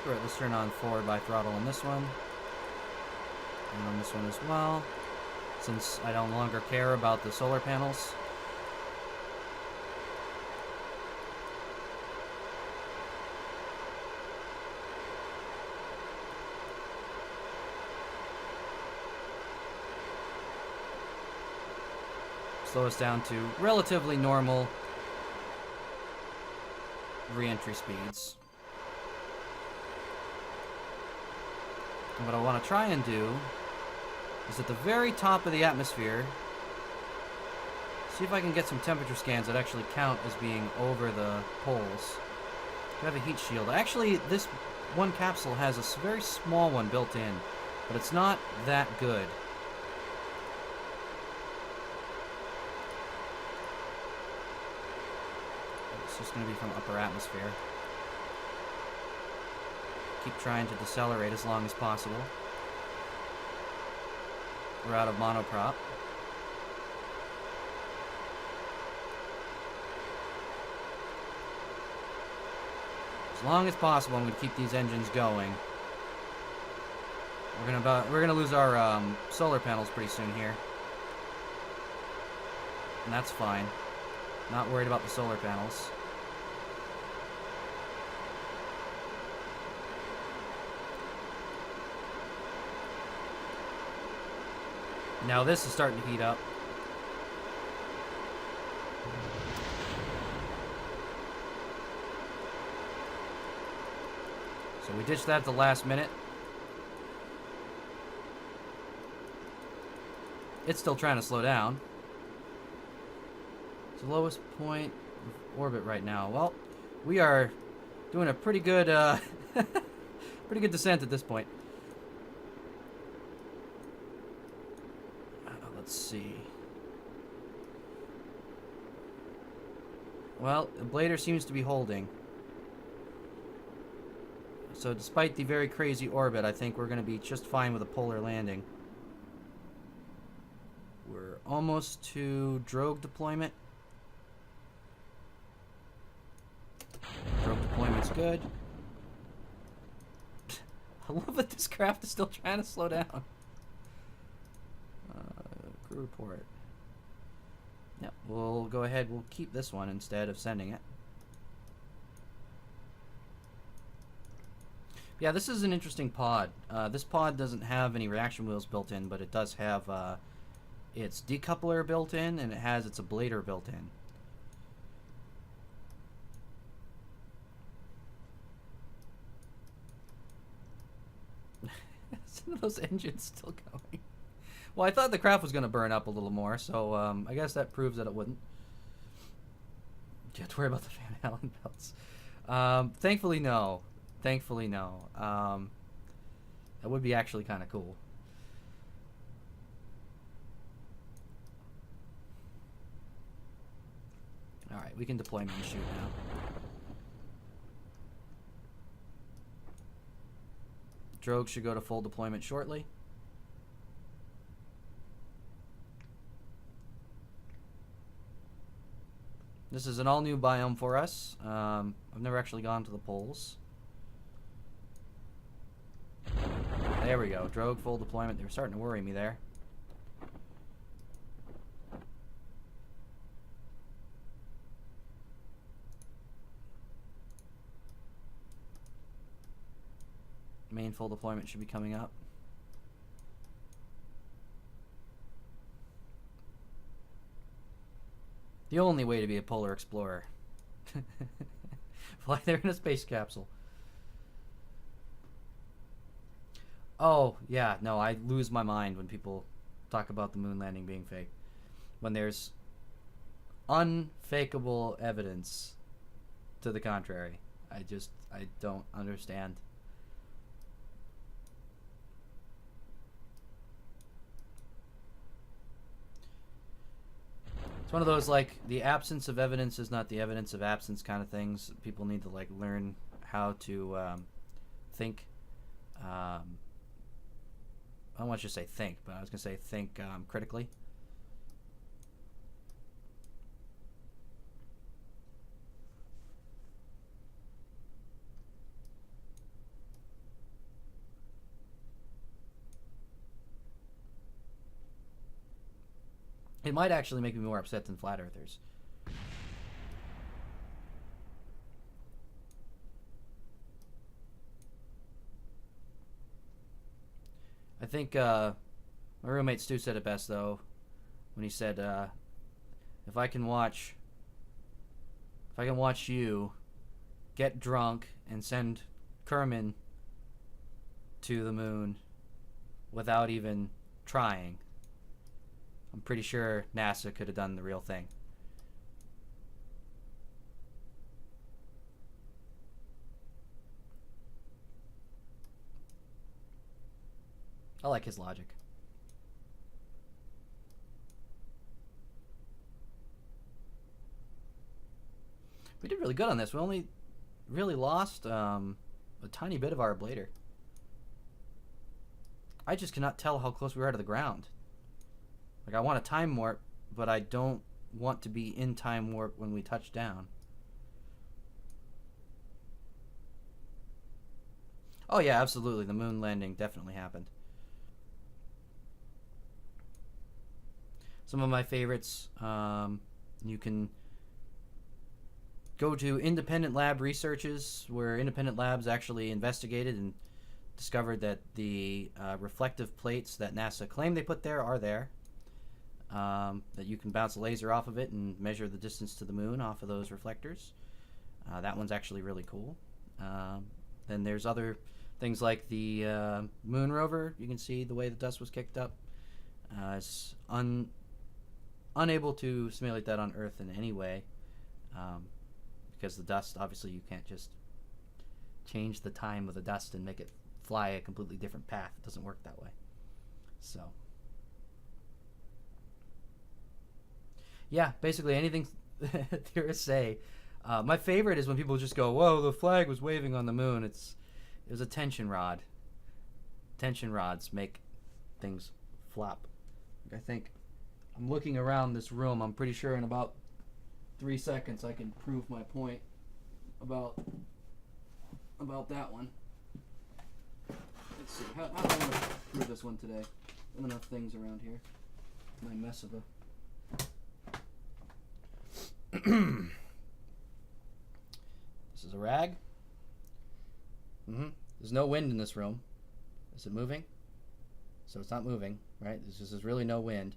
Let's turn on forward by throttle on this one. And on this one as well. Since I no longer care about the solar panels. slow us down to relatively normal re-entry speeds. And what I want to try and do is at the very top of the atmosphere, see if I can get some temperature scans that actually count as being over the poles. I have a heat shield. Actually, this one capsule has a very small one built in, but it's not that good. It's just going to be from upper atmosphere. Keep trying to decelerate as long as possible. We're out of monoprop. As long as possible, I'm going to keep these engines going. We're gonna lose our solar panels pretty soon here, and that's fine. Not worried about the solar panels. Now this is starting to heat up. So we ditched that at the last minute. It's still trying to slow down. It's the lowest point of orbit right now. Well, we are doing a pretty good, pretty good descent at this point. Let's see. Well, the blader seems to be holding. So despite the very crazy orbit, I think we're going to be just fine with a polar landing. We're almost to drogue deployment. Drogue deployment's good. I love that this craft is still trying to slow down. Crew report. Yep, we'll go ahead. We'll keep this one instead of sending it. Yeah, this is an interesting pod. This pod doesn't have any reaction wheels built in, but it does have its decoupler built in, and it has its ablator built in. Some of those engines still going. Well, I thought the craft was going to burn up a little more, so I guess that proves that it wouldn't. Do you have to worry about the Van Allen belts? Thankfully, no. Thankfully, no. That would be actually kind of cool. Alright, we can deploy main shoot now. Drogue should go to full deployment shortly. This is an all-new biome for us. I've never actually gone to the poles. There we go. Drogue full deployment. They were starting to worry me there. Main full deployment should be coming up. The only way to be a polar explorer. Fly there in a space capsule. Oh, yeah, no, I lose my mind when people talk about the moon landing being fake. When there's unfakeable evidence to the contrary. I don't understand. It's one of those, like, the absence of evidence is not the evidence of absence kind of things. People need to, like, learn how to think. I don't want you to say think, but I was going to say think critically. It might actually make me more upset than flat earthers. I think my roommate Stu said it best, though, when he said if I can watch you get drunk and send Kerman to the moon without even trying, I'm pretty sure NASA could have done the real thing. I like his logic. We did really good on this. We only really lost a tiny bit of our ablator. I just cannot tell how close we are to the ground. Like, I want a time warp, but I don't want to be in time warp when we touch down. Oh yeah, absolutely. The moon landing definitely happened. Some of my favorites, you can go to independent lab researches, where independent labs actually investigated and discovered that the reflective plates that NASA claimed they put there are there. That you can bounce a laser off of it and measure the distance to the moon off of those reflectors. That one's actually really cool. Then there's other things like the moon rover. You can see the way the dust was kicked up. It's unable to simulate that on Earth in any way, because the dust, obviously you can't just change the time of the dust and make it fly a completely different path. It doesn't work that way. So yeah, basically anything theorists say. My favorite is when people just go, whoa, the flag was waving on the moon. It was a tension rod. Tension rods make things flop. I think I'm looking around this room. I'm pretty sure in about 3 seconds I can prove my point about that one. Let's see. How do I want to prove this one today? I have enough things around here. My mess of a... This is a rag. There's no wind in this room. Is it moving? So it's not moving, right? There's really no wind.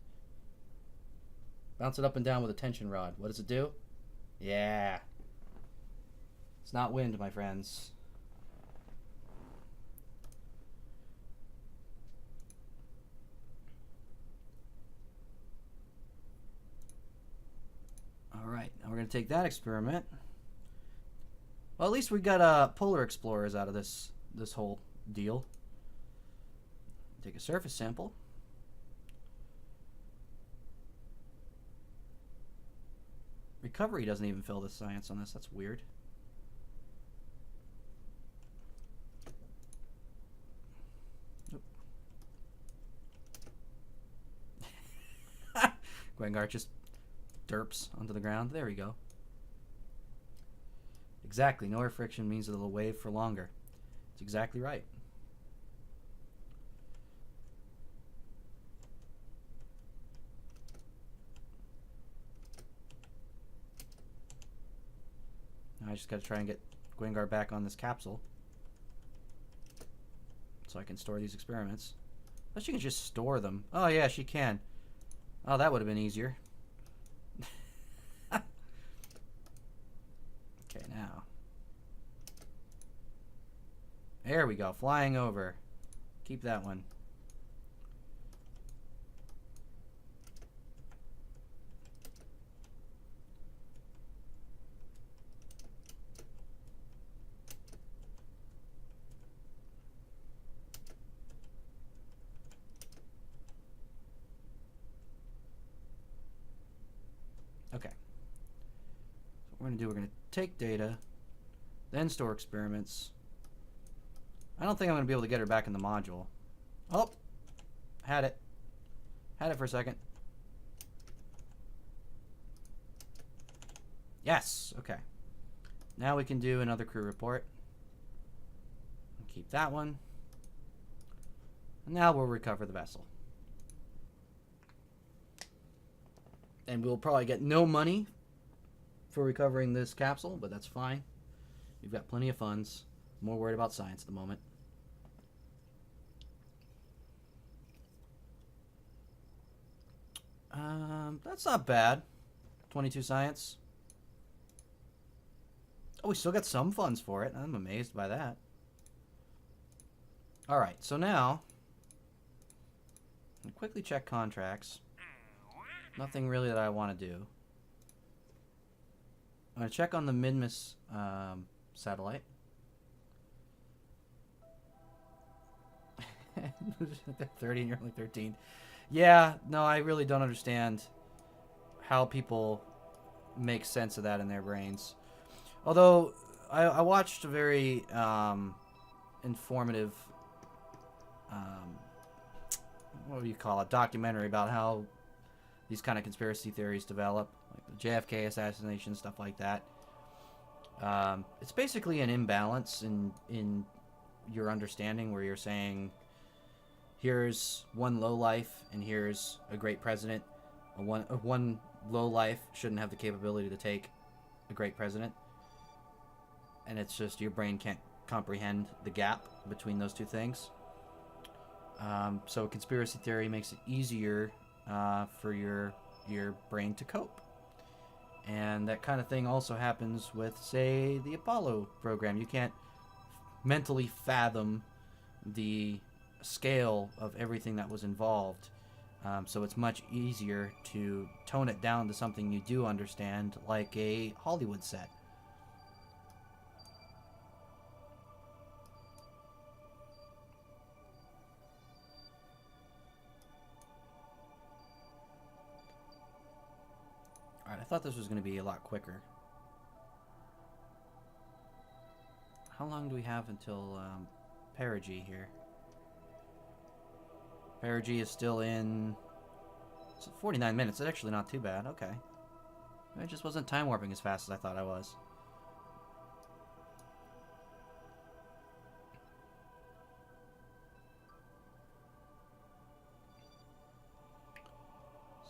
Bounce it up and down with a tension rod. What does it do? Yeah. It's not wind, my friends. Alright, now we're going to take that experiment. Well, at least we got polar explorers out of this whole deal. Take a surface sample. Recovery doesn't even fill the science on this. That's weird. Guengar just derps onto the ground. There we go. Exactly. No air friction means that it'll wave for longer. It's exactly right. Now I just got to try and get Guengar back on this capsule so I can store these experiments. But she can just store them. Oh yeah, she can. Oh, that would have been easier. Okay, now. There we go, flying over. Keep that one. Okay. So what we're going to do, we're going to take data, then store experiments. I don't think I'm going to be able to get her back in the module. Oh! Had it. Had it for a second. Yes! Okay. Now we can do another crew report. Keep that one. And now we'll recover the vessel. And we'll probably get no money for recovering this capsule, but that's fine. We've got plenty of funds. I'm more worried about science at the moment. That's not bad. 22 science. Oh, we still got some funds for it. I'm amazed by that. Alright, so now, I'll quickly check contracts. Nothing really that I want to do. I'm going to check on the Minmus satellite. They're 30 and you're only 13. Yeah, no, I really don't understand how people make sense of that in their brains. Although, I watched a very informative, what do you call it, documentary about how these kind of conspiracy theories develop, like the JFK assassination, stuff like that. It's basically an imbalance in your understanding where you're saying, here's one low life and here's a great president. One low life shouldn't have the capability to take a great president. And it's just your brain can't comprehend the gap between those two things. So conspiracy theory makes it easier for your brain to cope. And that kind of thing also happens with, say, the Apollo program. You can't mentally fathom the scale of everything that was involved. So it's much easier to tone it down to something you do understand, like a Hollywood set. Alright, I thought this was going to be a lot quicker. How long do we have until perigee here? Perigee is still in 49 minutes. It's actually not too bad. Okay. I just wasn't time warping as fast as I thought I was.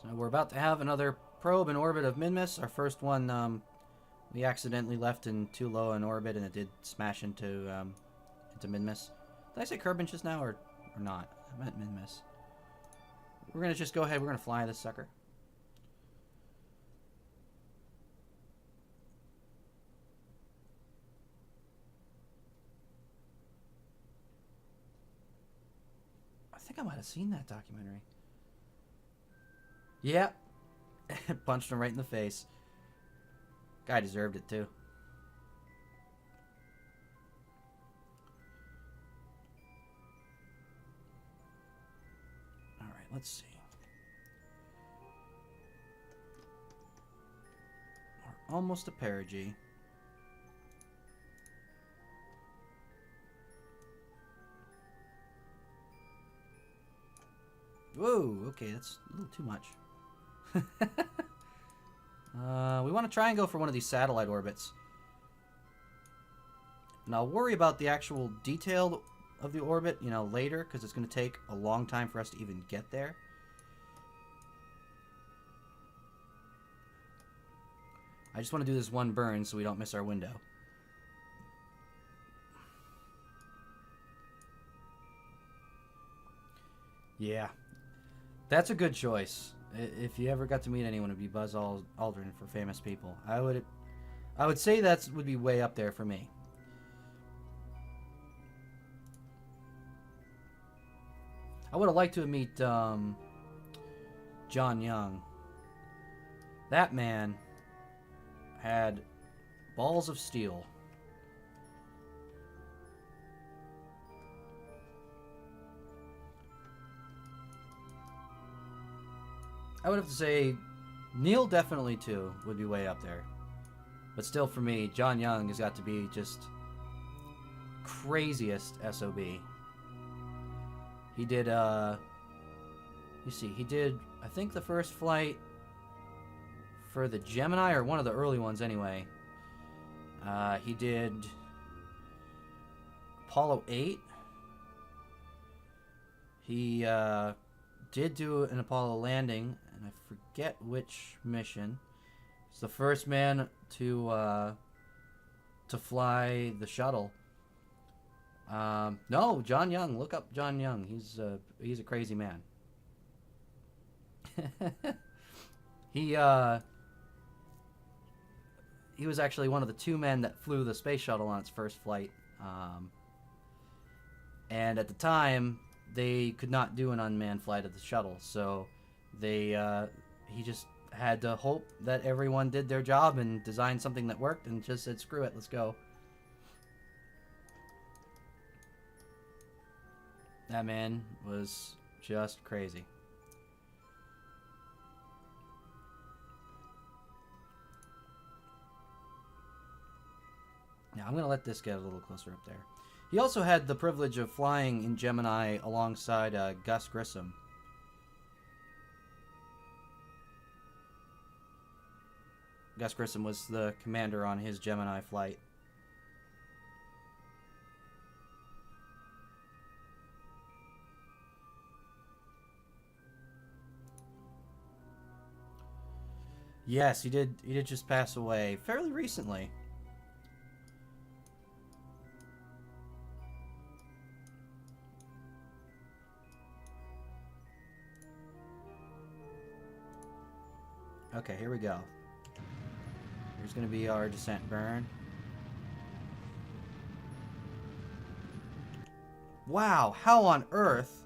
So we're about to have another probe in orbit of Minmus. Our first one, we accidentally left in too low an orbit, and it did smash into Minmus. Did I say Kerbin just now, or not? I meant Minmus. We're gonna just go ahead. We're gonna fly this sucker. I think I might have seen that documentary. Yep. Punched him right in the face. Guy deserved it too. Alright, let's see. We're almost to perigee. Whoa, okay, that's a little too much. We want to try and go for one of these satellite orbits. And I'll worry about the actual detail of the orbit, you know, later, because it's going to take a long time for us to even get there. I just want to do this one burn so we don't miss our window. Yeah. That's a good choice. If you ever got to meet anyone, it'd be Buzz Aldrin for famous people. I would say that would be way up there for me. I would have liked to meet John Young. That man had balls of steel. I would have to say Neil definitely too would be way up there. But still for me, John Young has got to be just craziest SOB. He did he did I think the first flight for the Gemini, or one of the early ones anyway. He did Apollo 8. He did do an Apollo landing, and I forget which mission. He's the first man to fly the shuttle. No, John Young. Look up John Young. He's a crazy man. he was actually one of the 2 men that flew the space shuttle on its first flight. And at the time, they could not do an unmanned flight of the shuttle, so he just had to hope that everyone did their job and designed something that worked and just said, screw it, let's go. That man was just crazy. Now I'm going to let this get a little closer up there. He also had the privilege of flying in Gemini alongside Gus Grissom. Gus Grissom was the commander on his Gemini flight. Yes, he did just pass away fairly recently. Okay, here we go. Here's going to be our descent burn. Wow, how on earth?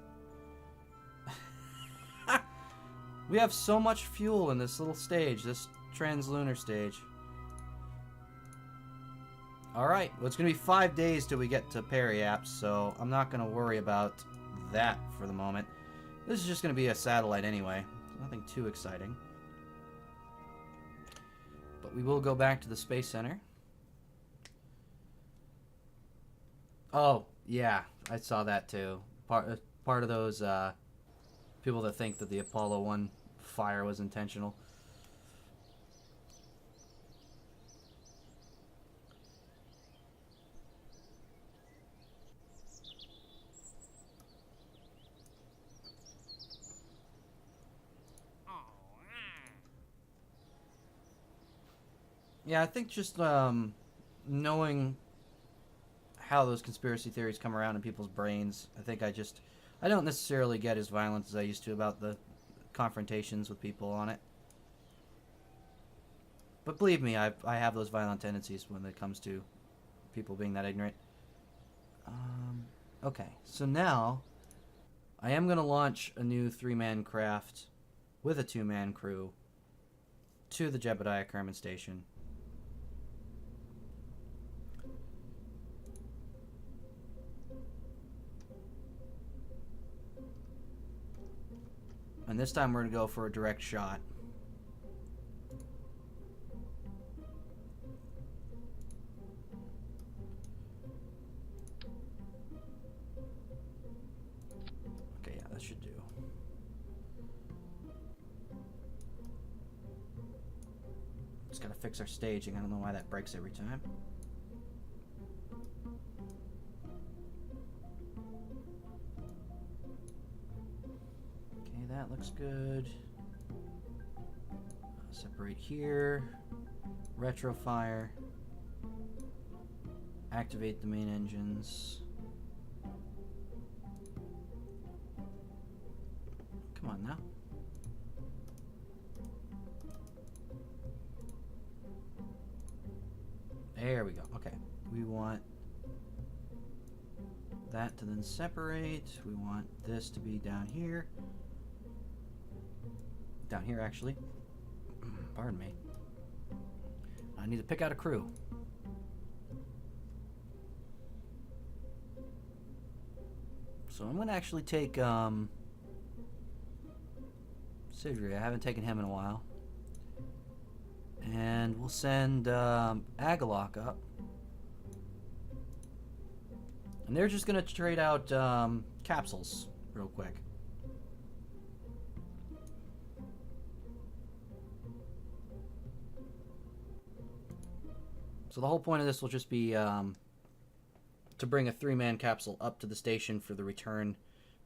We have so much fuel in this little stage, this translunar stage. Alright, well, it's going to be 5 days till we get to Periaps, so I'm not going to worry about that for the moment. This is just going to be a satellite anyway. Nothing too exciting. But we will go back to the Space Center. Oh, yeah, I saw that too. Part of those people that think that the Apollo 1 fire was intentional. Yeah, I think just knowing how those conspiracy theories come around in people's brains, I don't necessarily get as violent as I used to about the confrontations with people on it. But believe me, I have those violent tendencies when it comes to people being that ignorant. Okay, so now I am going to launch a new 3-man craft with a 2-man crew to the Jebediah Kerman Station. And this time we're going to go for a direct shot. Okay, yeah, that should do. Just got to fix our staging. I don't know why that breaks every time. That looks good. Separate here. Retrofire. Activate the main engines. Come on now. There we go. Okay. We want that to then separate. We want this to be down here. Down here, actually. Pardon me. I need to pick out a crew. So I'm going to actually take Sidri. I haven't taken him in a while. And we'll send Agalok up. And they're just going to trade out capsules real quick. So the whole point of this will just be to bring a 3-man capsule up to the station for the return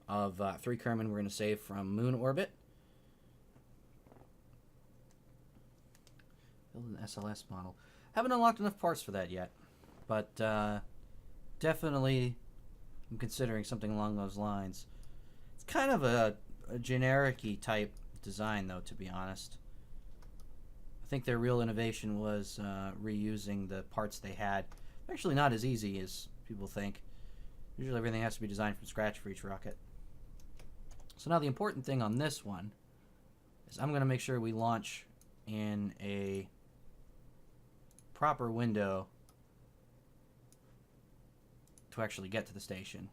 of 3 Kerman we're going to save from moon orbit. Build an SLS model. Haven't unlocked enough parts for that yet, but definitely I'm considering something along those lines. It's kind of a generic-y type design, though, to be honest. I think their real innovation was reusing the parts they had. Actually, not as easy as people think. Usually everything has to be designed from scratch for each rocket. So now the important thing on this one is I'm going to make sure we launch in a proper window to actually get to the station.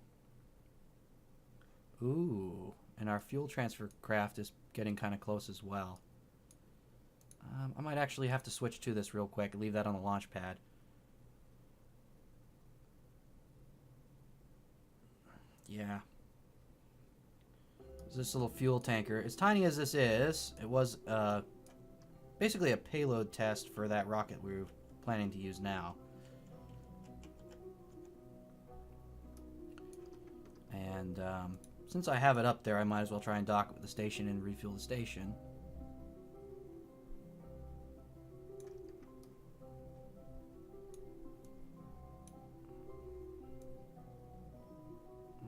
Ooh, and our fuel transfer craft is getting kind of close as well. I might actually have to switch to this real quick and leave that on the launch pad. Yeah. This little fuel tanker, as tiny as this is, it was basically a payload test for that rocket we were planning to use now. And since I have it up there, I might as well try and dock it with the station and refuel the station.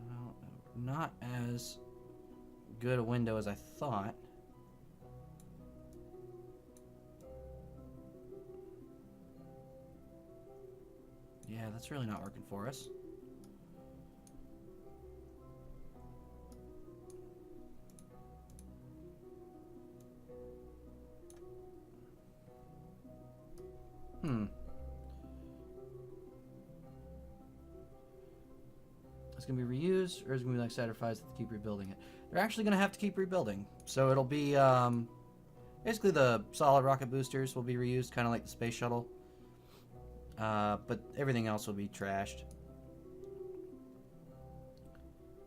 Well, not as good a window as I thought. Yeah, that's really not working for us. It's going to be reused, or is it going to be like sacrificed to keep rebuilding it? They're actually going to have to keep rebuilding. So it'll be, basically the solid rocket boosters will be reused, kind of like the space shuttle. But everything else will be trashed.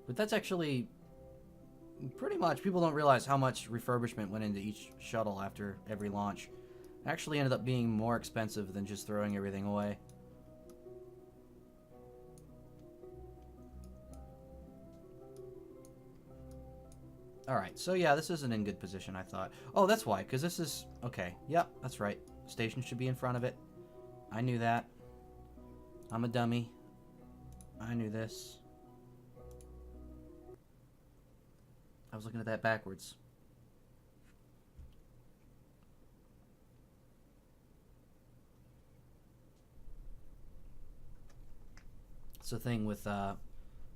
But that's actually pretty much, people don't realize how much refurbishment went into each shuttle after every launch. It actually ended up being more expensive than just throwing everything away. Alright, so yeah, this isn't in good position, I thought. Oh, that's why, because this is... Okay, yep, that's right. Station should be in front of it. I knew that. I'm a dummy. I knew this. I was looking at that backwards. It's the thing with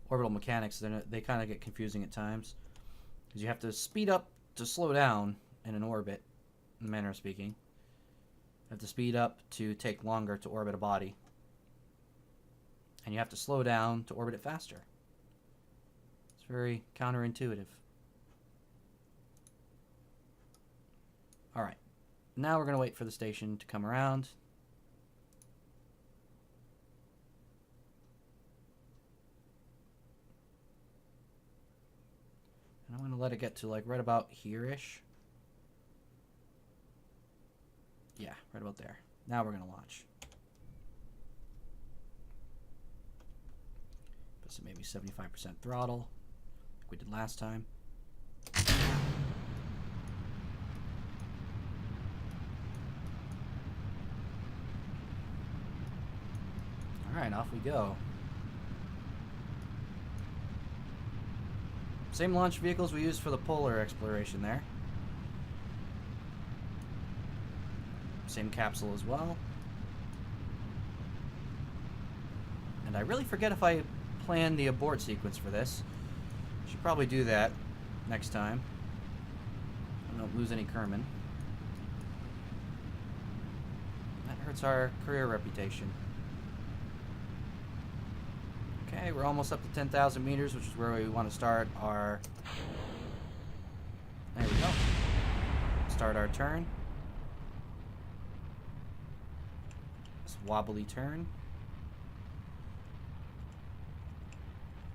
orbital mechanics. They kind of get confusing at times. Because you have to speed up to slow down in an orbit, in a manner of speaking. You have to speed up to take longer to orbit a body. And you have to slow down to orbit it faster. It's very counterintuitive. Alright. Now we're going to wait for the station to come around. And I'm going to let it get to like right about here-ish. Yeah, right about there. Now we're going to launch. Put some maybe 75% throttle, like we did last time. Alright, off we go. Same launch vehicles we used for the polar exploration there. Same capsule as well. And I really forget if I planned the abort sequence for this. Should probably do that next time. I don't lose any Kerman. That hurts our career reputation. Okay, we're almost up to 10,000 meters, which is where we want to start our... There we go. Start our turn. This wobbly turn.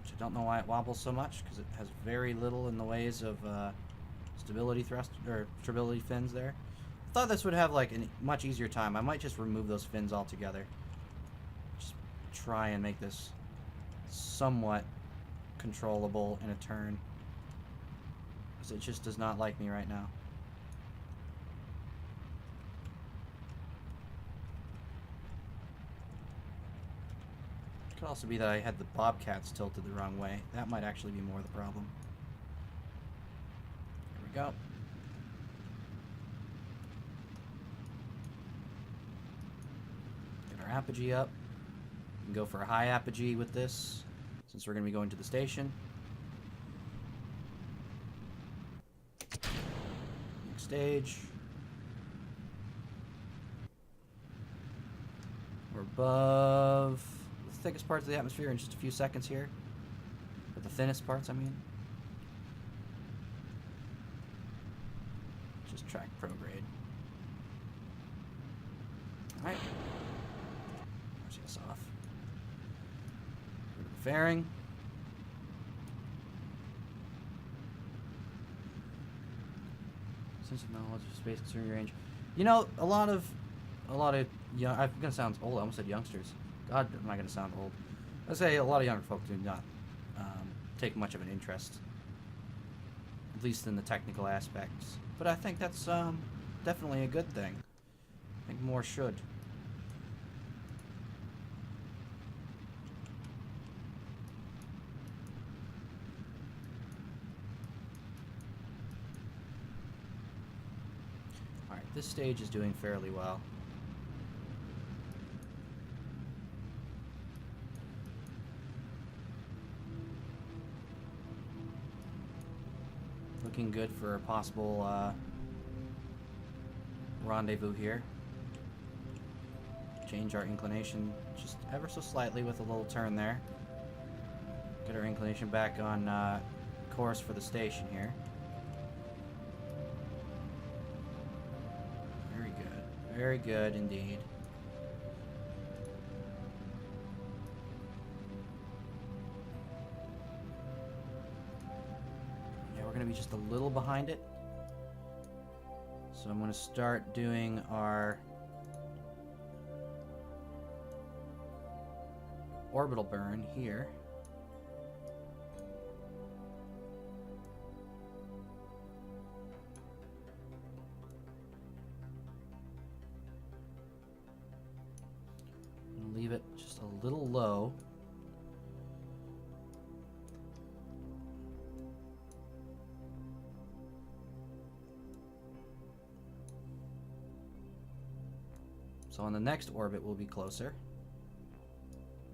Which I don't know why it wobbles so much, because it has very little in the ways of stability thrust, or stability fins there. I thought this would have like a much easier time. I might just remove those fins altogether. Just try and make this somewhat controllable in a turn, because it just does not like me right now. It could also be that I had the bobcats tilted the wrong way. That might actually be more the problem. There we go. apogee up. We can go for a high apogee with this, since we're going to be going to the station. Next stage. We're above the thickest parts of the atmosphere in just a few seconds here. Or the thinnest parts, I mean. Just track prograde. Alright. Let's get us off. Fairing. Sense of knowledge of space concerning range. You know, a lot of young. I'm gonna sound old. I almost said youngsters. God, am I gonna sound old? I say a lot of younger folk do not take much of an interest, at least in the technical aspects. But I think that's definitely a good thing. I think more should. Alright, this stage is doing fairly well. Looking good for a possible rendezvous here. Change our inclination just ever so slightly with a little turn there. Get our inclination back on course for the station here. Very good. Very good indeed. We're going to be just a little behind it. So I'm going to start doing our orbital burn here. I'm going to leave it just a little low. So on the next orbit, we'll be closer.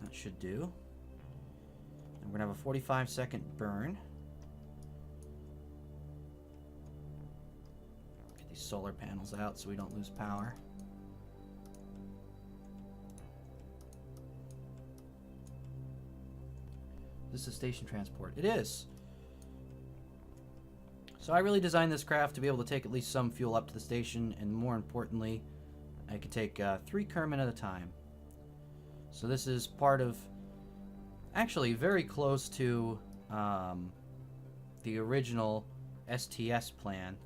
That should do. And we're going to have a 45-second burn. Get these solar panels out so we don't lose power. This is station transport. It is. So I really designed this craft to be able to take at least some fuel up to the station, and more importantly, I could take 3 Kerman at a time. So this is part of, actually very close to the original STS plan.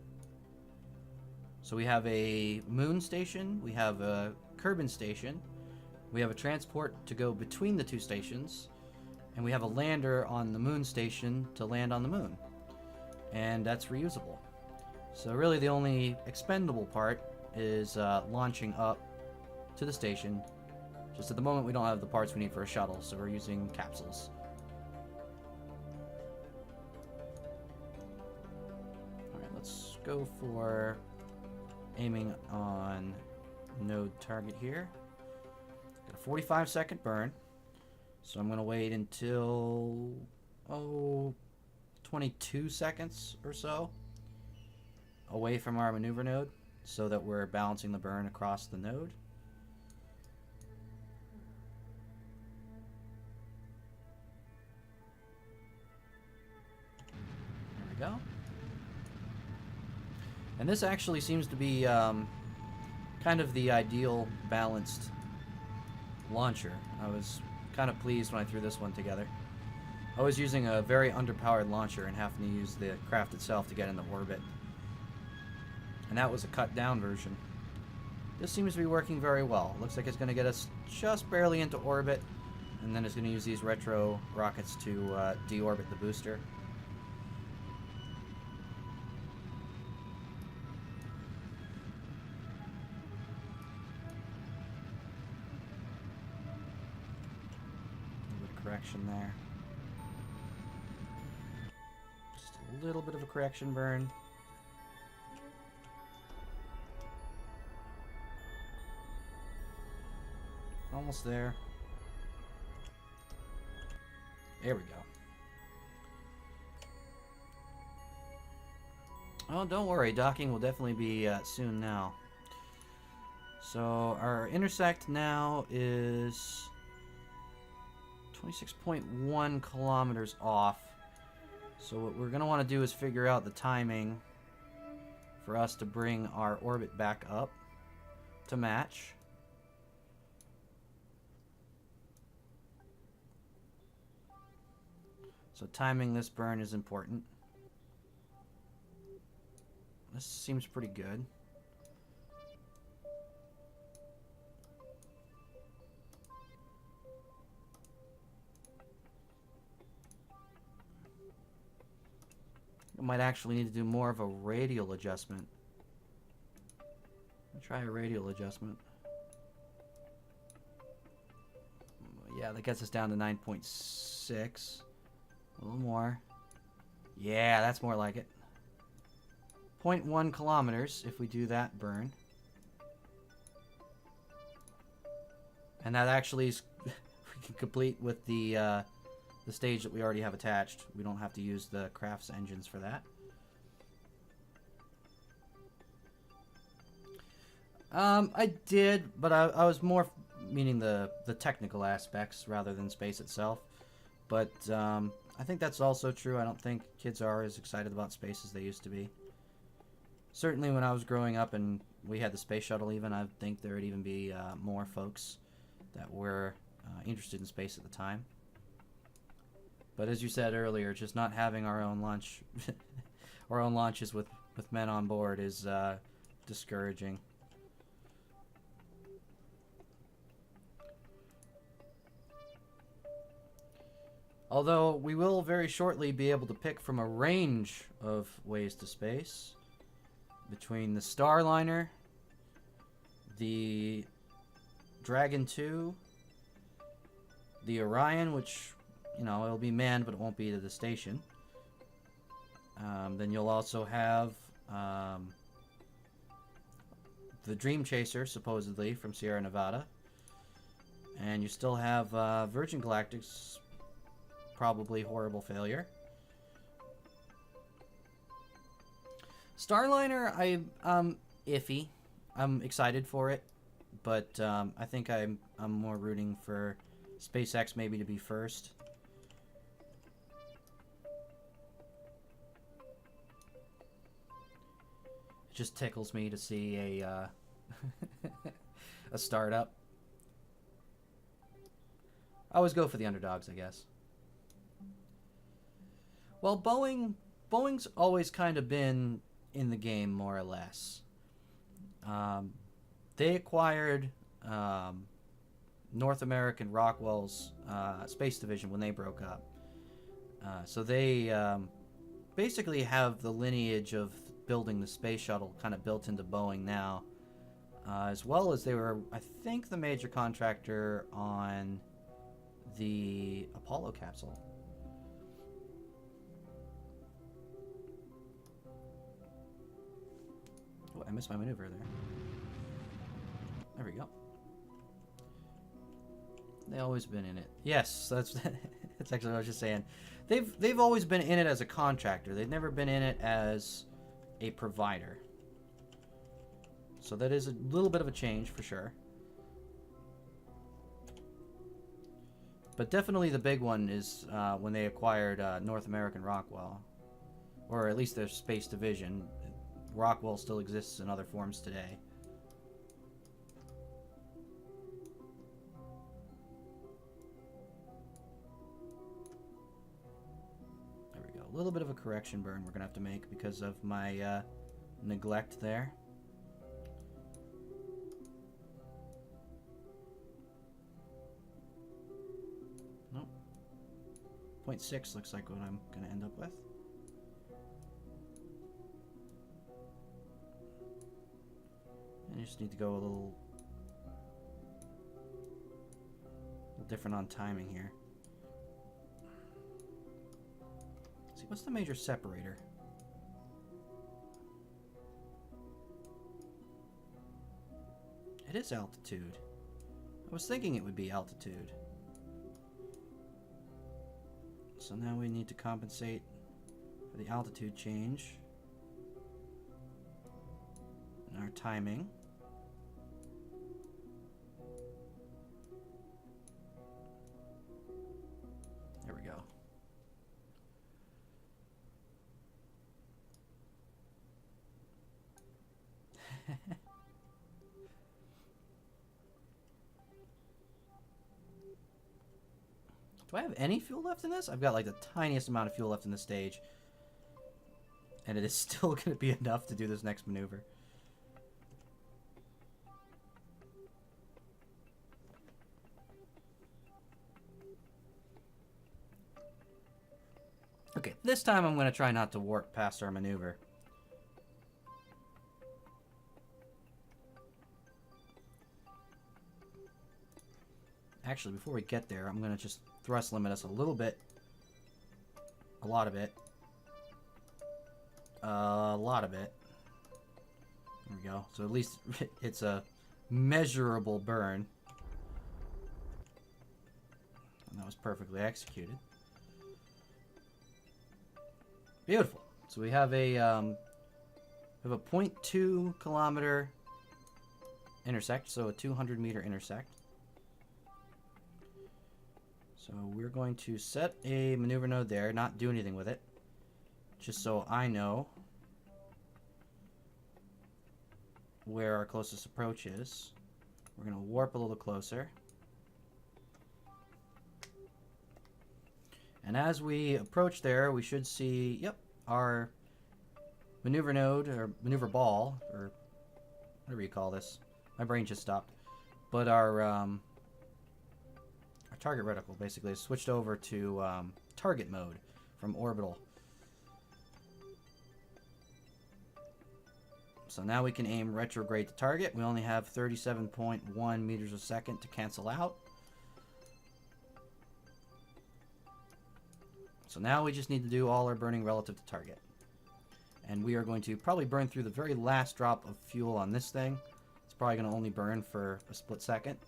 So we have a moon station, we have a Kerbin station, we have a transport to go between the 2 stations, and we have a lander on the moon station to land on the moon. And that's reusable. So really the only expendable part is launching up to the station. Just at the moment we don't have the parts we need for a shuttle, so we're using capsules. Alright, let's go for aiming on node target here. Got a 45-second burn, so I'm going to wait until 22 seconds or so away from our maneuver node, so that we're balancing the burn across the node. There we go. And this actually seems to be kind of the ideal balanced launcher. I was kind of pleased when I threw this one together. I was using a very underpowered launcher and having to use the craft itself to get into orbit. And that was a cut down version. This seems to be working very well. Looks like it's going to get us just barely into orbit, and then it's going to use these retro rockets to deorbit the booster. A little bit of correction there. Just a little bit of a correction burn. Almost there. There we go. Oh, don't worry. Docking will definitely be soon now. So our intersect now is 26.1 kilometers off. So what we're going to want to do is figure out the timing for us to bring our orbit back up to match. So timing this burn is important. This seems pretty good. I might actually need to do more of a radial adjustment. I'll try a radial adjustment. Yeah, that gets us down to 9.6. A little more. Yeah, that's more like it. 0.1 kilometers if we do that burn. And that actually is we can complete with the stage that we already have attached. We don't have to use the crafts engines for that. I did, but I was more meaning the technical aspects rather than space itself. But I think that's also true. I don't think kids are as excited about space as they used to be. Certainly when I was growing up and we had the space shuttle even, I think there would even be more folks that were interested in space at the time. But as you said earlier, just not having our own launch, our own launches with men on board is discouraging. Although we will very shortly be able to pick from a range of ways to space. Between the Starliner, the Dragon 2, the Orion, which, you know, it'll be manned but it won't be to the station. Then you'll also have the Dream Chaser, supposedly, from Sierra Nevada. And you still have Virgin Galactic's probably horrible failure. Starliner, I'm iffy. I'm excited for it, but I think I'm more rooting for SpaceX maybe to be first. It just tickles me to see a a startup. I always go for the underdogs, I guess. Well, Boeing's always kind of been in the game, more or less. They acquired North American Rockwell's space division when they broke up. So they basically have the lineage of building the space shuttle kind of built into Boeing now, as well as they were, I think, the major contractor on the Apollo capsule. Oh, I missed my maneuver there. There we go. They've always been in it. Yes, that's that's actually what I was just saying. They've always been in it as a contractor. They've never been in it as a provider. So that is a little bit of a change for sure. But definitely the big one is when they acquired North American Rockwell, or at least their space division. Rockwell still exists in other forms today. There we go. A little bit of a correction burn we're going to have to make because of my neglect there. Nope. 0.6 looks like what I'm going to end up with. I just need to go a little different on timing here. Let's see, what's the major separator? It is altitude. I was thinking it would be altitude. So now we need to compensate for the altitude change in our timing. There we go. Do I have any fuel left in this? I've got like the tiniest amount of fuel left in this stage. And it is still going to be enough to do this next maneuver. Okay, this time I'm going to try not to warp past our maneuver. Actually, before we get there, I'm going to just thrust limit us a little bit. A lot of it. A lot of it. There we go. So at least it's a measurable burn. And that was perfectly executed. Beautiful. So we have a 0.2 kilometer intersect, so a 200 meter intersect. So we're going to set a maneuver node there, not do anything with it, just so I know where our closest approach is. We're going to warp a little closer. And as we approach there, we should see, yep, our maneuver node, or maneuver ball, or whatever you call this. My brain just stopped. But our target reticle basically is switched over to target mode from orbital. So now we can aim retrograde to target. We only have 37.1 meters a second to cancel out. So now we just need to do all our burning relative to target. And we are going to probably burn through the very last drop of fuel on this thing. It's probably going to only burn for a split second.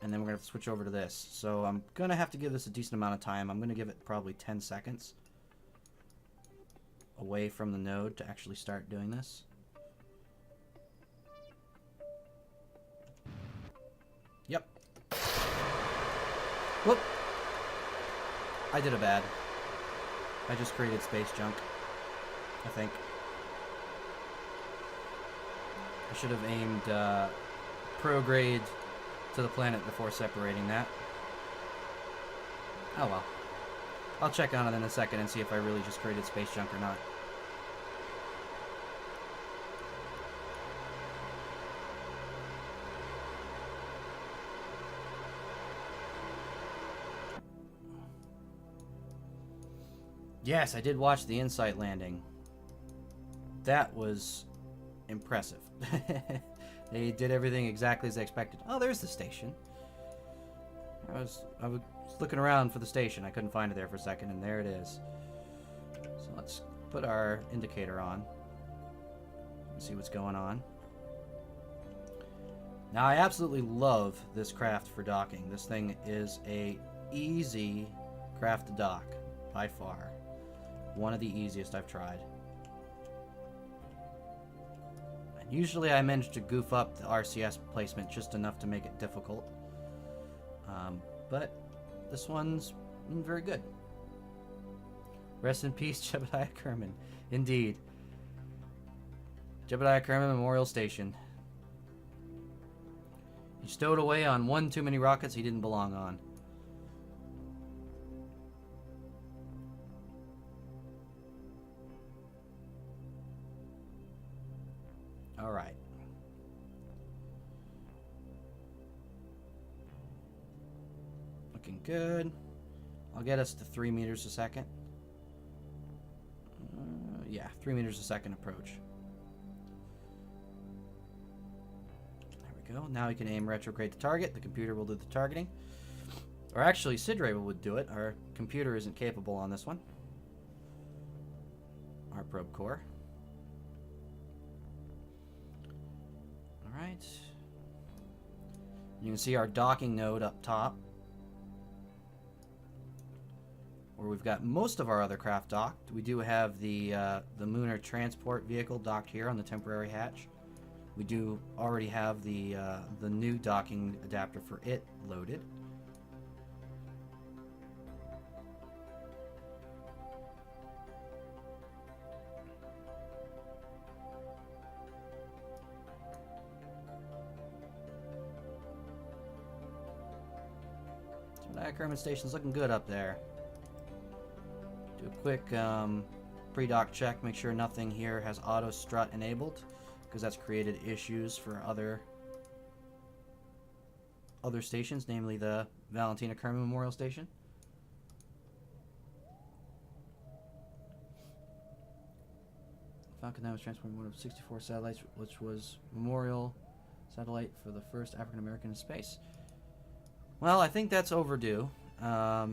And then we're going to have to switch over to this. So I'm going to have to give this a decent amount of time. I'm going to give it probably 10 seconds away from the node to actually start doing this. Yep. Whoop. I did a bad. I just created space junk, I think. I should have aimed prograde to the planet before separating that. Oh well. I'll check on it in a second and see if I really just created space junk or not. Yes, I did watch the InSight landing. That was impressive. They did everything exactly as I expected. Oh, there's the station. I was looking around for the station. I couldn't find it there for a second, and there it is. So let's put our indicator on and see what's going on. Now, I absolutely love this craft for docking. This thing is a easy craft to dock, by far. One of the easiest I've tried. And usually I manage to goof up the RCS placement just enough to make it difficult. But this one's very good. Rest in peace, Jebediah Kerman. Indeed. Jebediah Kerman Memorial Station. He stowed away on one too many rockets he didn't belong on. Alright. Looking good. I'll get us to 3 meters a second. Yeah, 3 meters a second approach. There we go. Now we can aim retrograde to target. The computer will do the targeting. Or actually, Sidray would do it. Our computer isn't capable on this one. Our probe core. Alright. You can see our docking node up top, where we've got most of our other craft docked. We do have the Lunar transport vehicle docked here on the temporary hatch. We do already have the new docking adapter for it loaded. So that Kermit station's looking good up there. Do a quick pre-dock check, make sure nothing here has auto strut enabled, because that's created issues for other stations, namely the Valentina Kerman Memorial Station. Falcon 9 was transporting one of 64 satellites, which was memorial satellite for the first African American in space. Well, I think that's overdue. I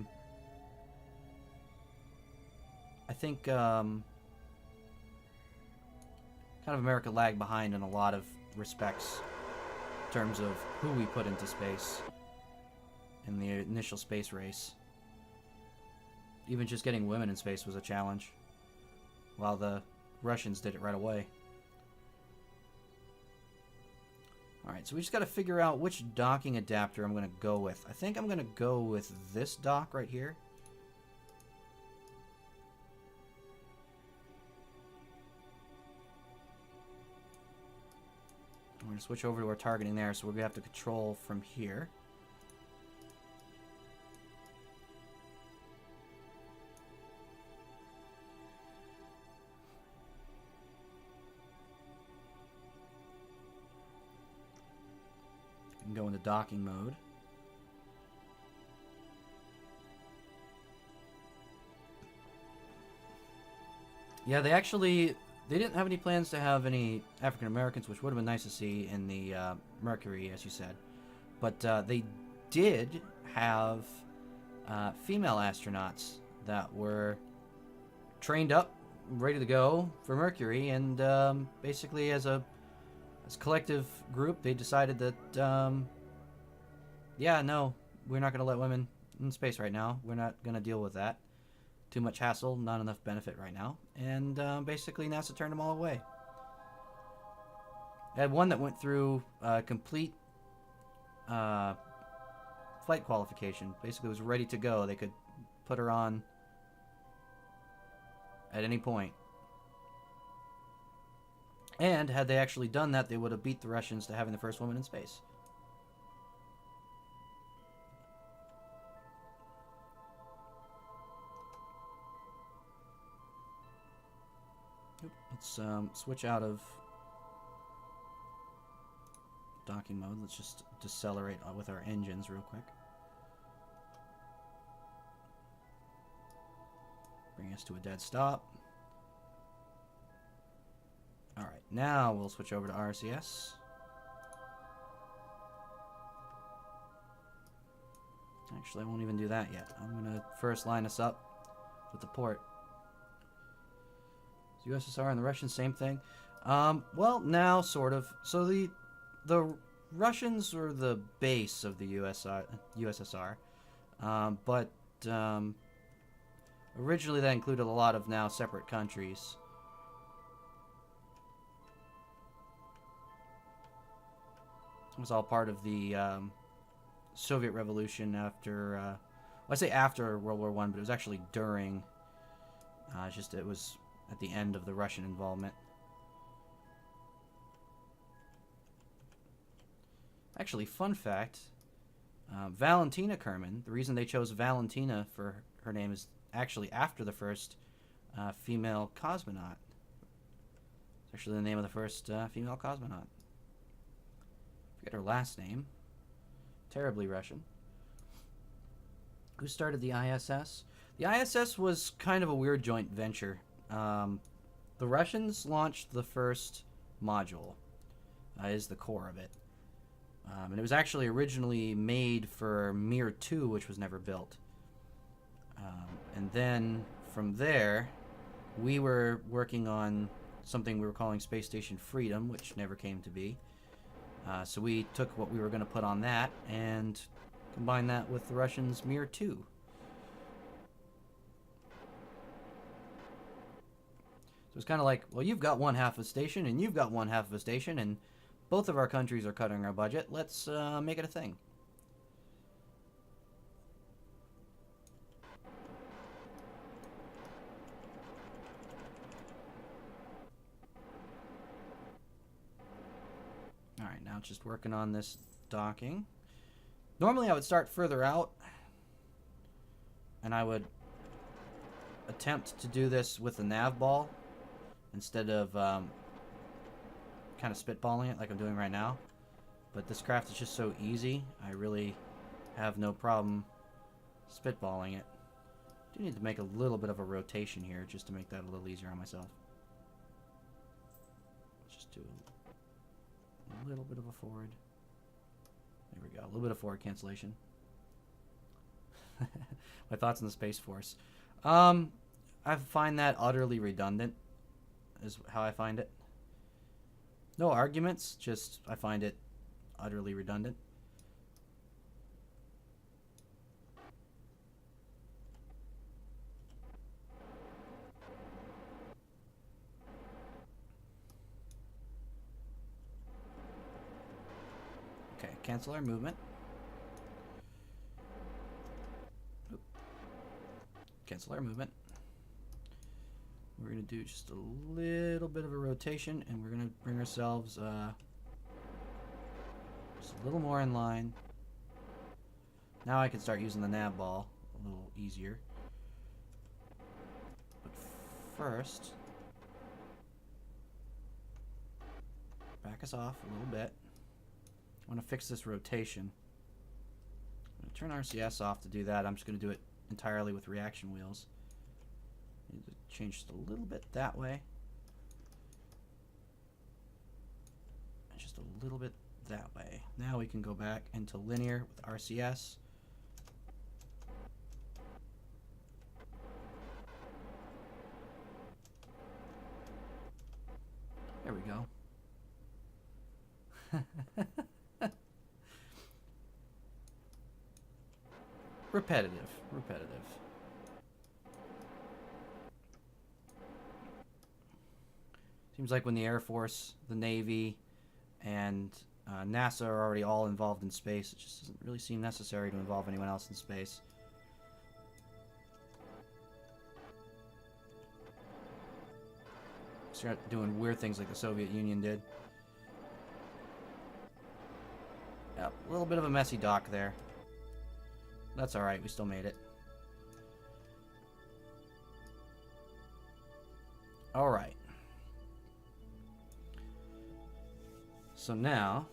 think kind of America lagged behind in a lot of respects in terms of who we put into space in the initial space race. Even just getting women in space was a challenge, while the Russians did it right away. Alright, so we just got to figure out which docking adapter I'm going to go with. I think I'm going to go with this dock right here. We're going to switch over to our targeting there, so we're going to have to control from here. We can go into docking mode. Yeah, they didn't have any plans to have any African Americans, which would have been nice to see in the Mercury, as you said. But they did have female astronauts that were trained up, ready to go for Mercury, and basically as a collective group, they decided that, yeah, no, we're not going to let women in space right now. We're not going to deal with that. Too much hassle, not enough benefit right now. And basically NASA turned them all away. I had one that went through complete flight qualification. Basically was ready to go. They could put her on at any point. And had they actually done that, they would have beat the Russians to having the first woman in space. Let's switch out of docking mode. Let's just decelerate with our engines real quick. Bring us to a dead stop. Alright, now we'll switch over to RCS. Actually, I won't even do that yet. I'm going to first line us up with the port. USSR and the Russians, same thing. Well, now sort of. So the Russians were the base of the USSR, but originally that included a lot of now separate countries. It was all part of the Soviet Revolution after. Well, I say after World War I, but it was actually during. It was at the end of the Russian involvement. Actually, fun fact, Valentina Kerman, the reason they chose Valentina for her name is actually after the first female cosmonaut. It's actually the name of the first female cosmonaut. Forget her last name. Terribly Russian. Who started the ISS? The ISS was kind of a weird joint venture. The Russians launched the first module, is the core of it. And it was actually originally made for Mir 2, which was never built. And then from there, we were working on something we were calling Space Station Freedom, which never came to be. So we took what we were going to put on that and combined that with the Russians' Mir 2. So it's kind of like, well, you've got one half of a station and you've got one half of a station, and both of our countries are cutting our budget. Let's make it a thing. Alright, now it's just working on this docking. Normally I would start further out, and I would attempt to do this with the nav ball instead of kind of spitballing it like I'm doing right now. But this craft is just so easy, I really have no problem spitballing it. I do need to make a little bit of a rotation here just to make that a little easier on myself. Let's just do a little bit of a forward. There we go, a little bit of forward cancellation. My thoughts on the Space Force. I find that utterly redundant, is how I find it. No arguments, just I find it utterly redundant. Okay, cancel our movement. Oop. Cancel our movement. We're going to do just a little bit of a rotation, and we're going to bring ourselves just a little more in line. Now I can start using the nav ball a little easier. But first, back us off a little bit. I want to fix this rotation. I'm going to turn RCS off to do that. I'm just going to do it entirely with reaction wheels. Need to change just a little bit that way. And just a little bit that way. Now we can go back into linear with RCS. There we go. Repetitive. Seems like when the Air Force, the Navy, and NASA are already all involved in space, it just doesn't really seem necessary to involve anyone else in space. Start doing weird things like the Soviet Union did. Yep, a little bit of a messy dock there. That's alright, we still made it. Alright. So now...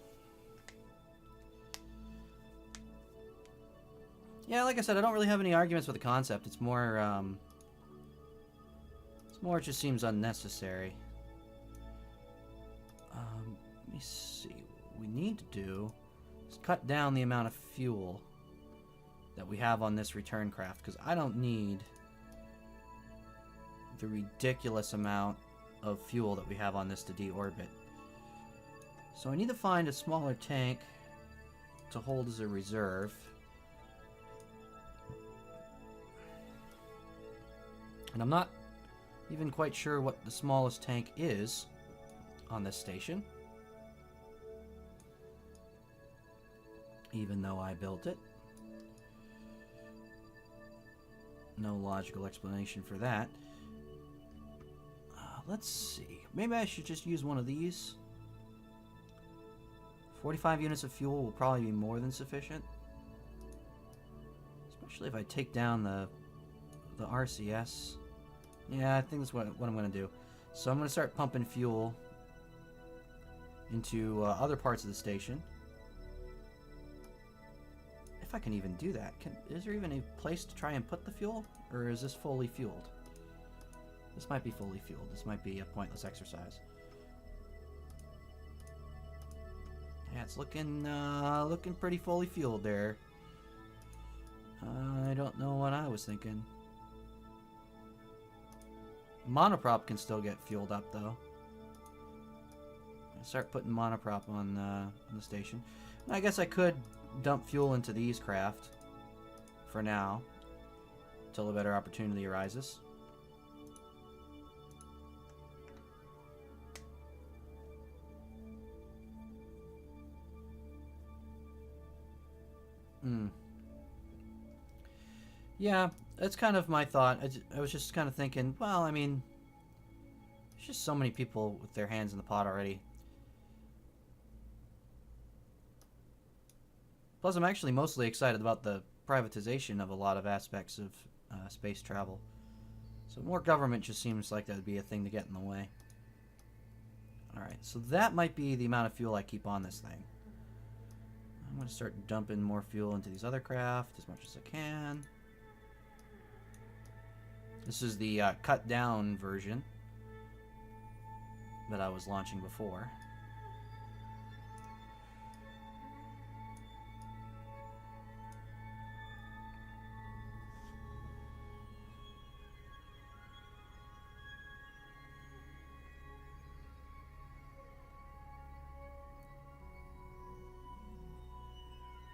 yeah, like I said, I don't really have any arguments with the concept. It's more, it just seems unnecessary. Let me see. What we need to do is cut down the amount of fuel that we have on this return craft, because I don't need the ridiculous amount of fuel that we have on this to deorbit. So I need to find a smaller tank to hold as a reserve. And I'm not even quite sure what the smallest tank is on this station, even though I built it. No logical explanation for that. Let's see. Maybe I should just use one of these. 45 units of fuel will probably be more than sufficient. Especially if I take down the RCS. Yeah, I think that's what I'm going to do. So I'm going to start pumping fuel into other parts of the station. If I can even do that. Is there even a place to try and put the fuel? Or is this fully fueled? This might be fully fueled. This might be a pointless exercise. Yeah, it's looking pretty fully fueled there. I don't know what I was thinking. Monoprop can still get fueled up, though. Start putting monoprop on the station. And I guess I could dump fuel into these craft for now, till a better opportunity arises. Yeah, that's kind of my thought. I was just kind of thinking, well, I mean, there's just so many people with their hands in the pot already. Plus, I'm actually mostly excited about the privatization of a lot of aspects of space travel. So more government just seems like that would be a thing to get in the way. Alright, so that might be the amount of fuel I keep on this thing. I'm going to start dumping more fuel into these other craft as much as I can. This is the cut down version that I was launching before.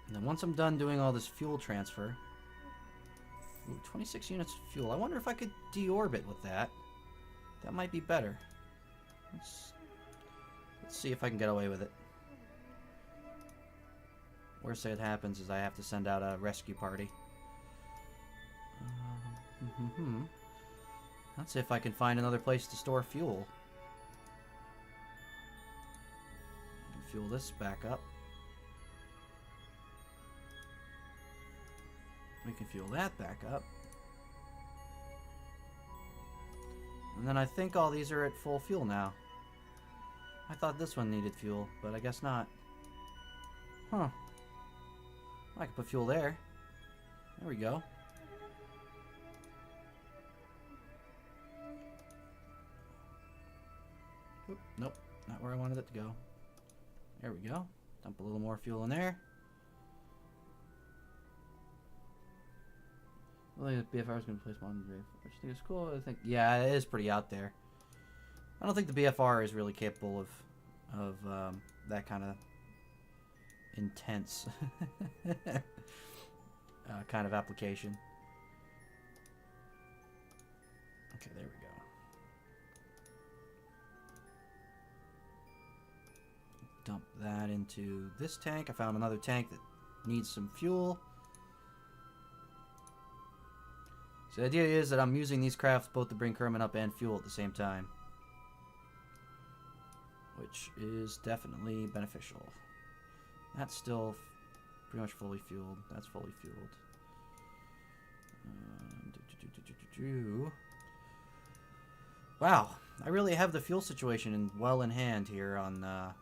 And then once I'm done doing all this fuel transfer... Ooh, 26 units of fuel. I wonder if I could deorbit with that. That might be better. Let's see if I can get away with it. Worst thing that happens is I have to send out a rescue party. Let's see if I can find another place to store fuel. I can fuel this back up. We can fuel that back up. And then I think all these are at full fuel now. I thought this one needed fuel, but I guess not. Huh. I can put fuel there. There we go. Oop, nope, not where I wanted it to go. There we go. Dump a little more fuel in there. Well, the BFR is going to place one. Which I think is cool. I think, yeah, it is pretty out there. I don't think the BFR is really capable of that kind of intense kind of application. Okay, there we go. Dump that into this tank. I found another tank that needs some fuel. So the idea is that I'm using these crafts both to bring Kermit up and fuel at the same time. Which is definitely beneficial. That's still pretty much fully fueled. That's fully fueled. Wow, I really have the fuel situation well in hand here on the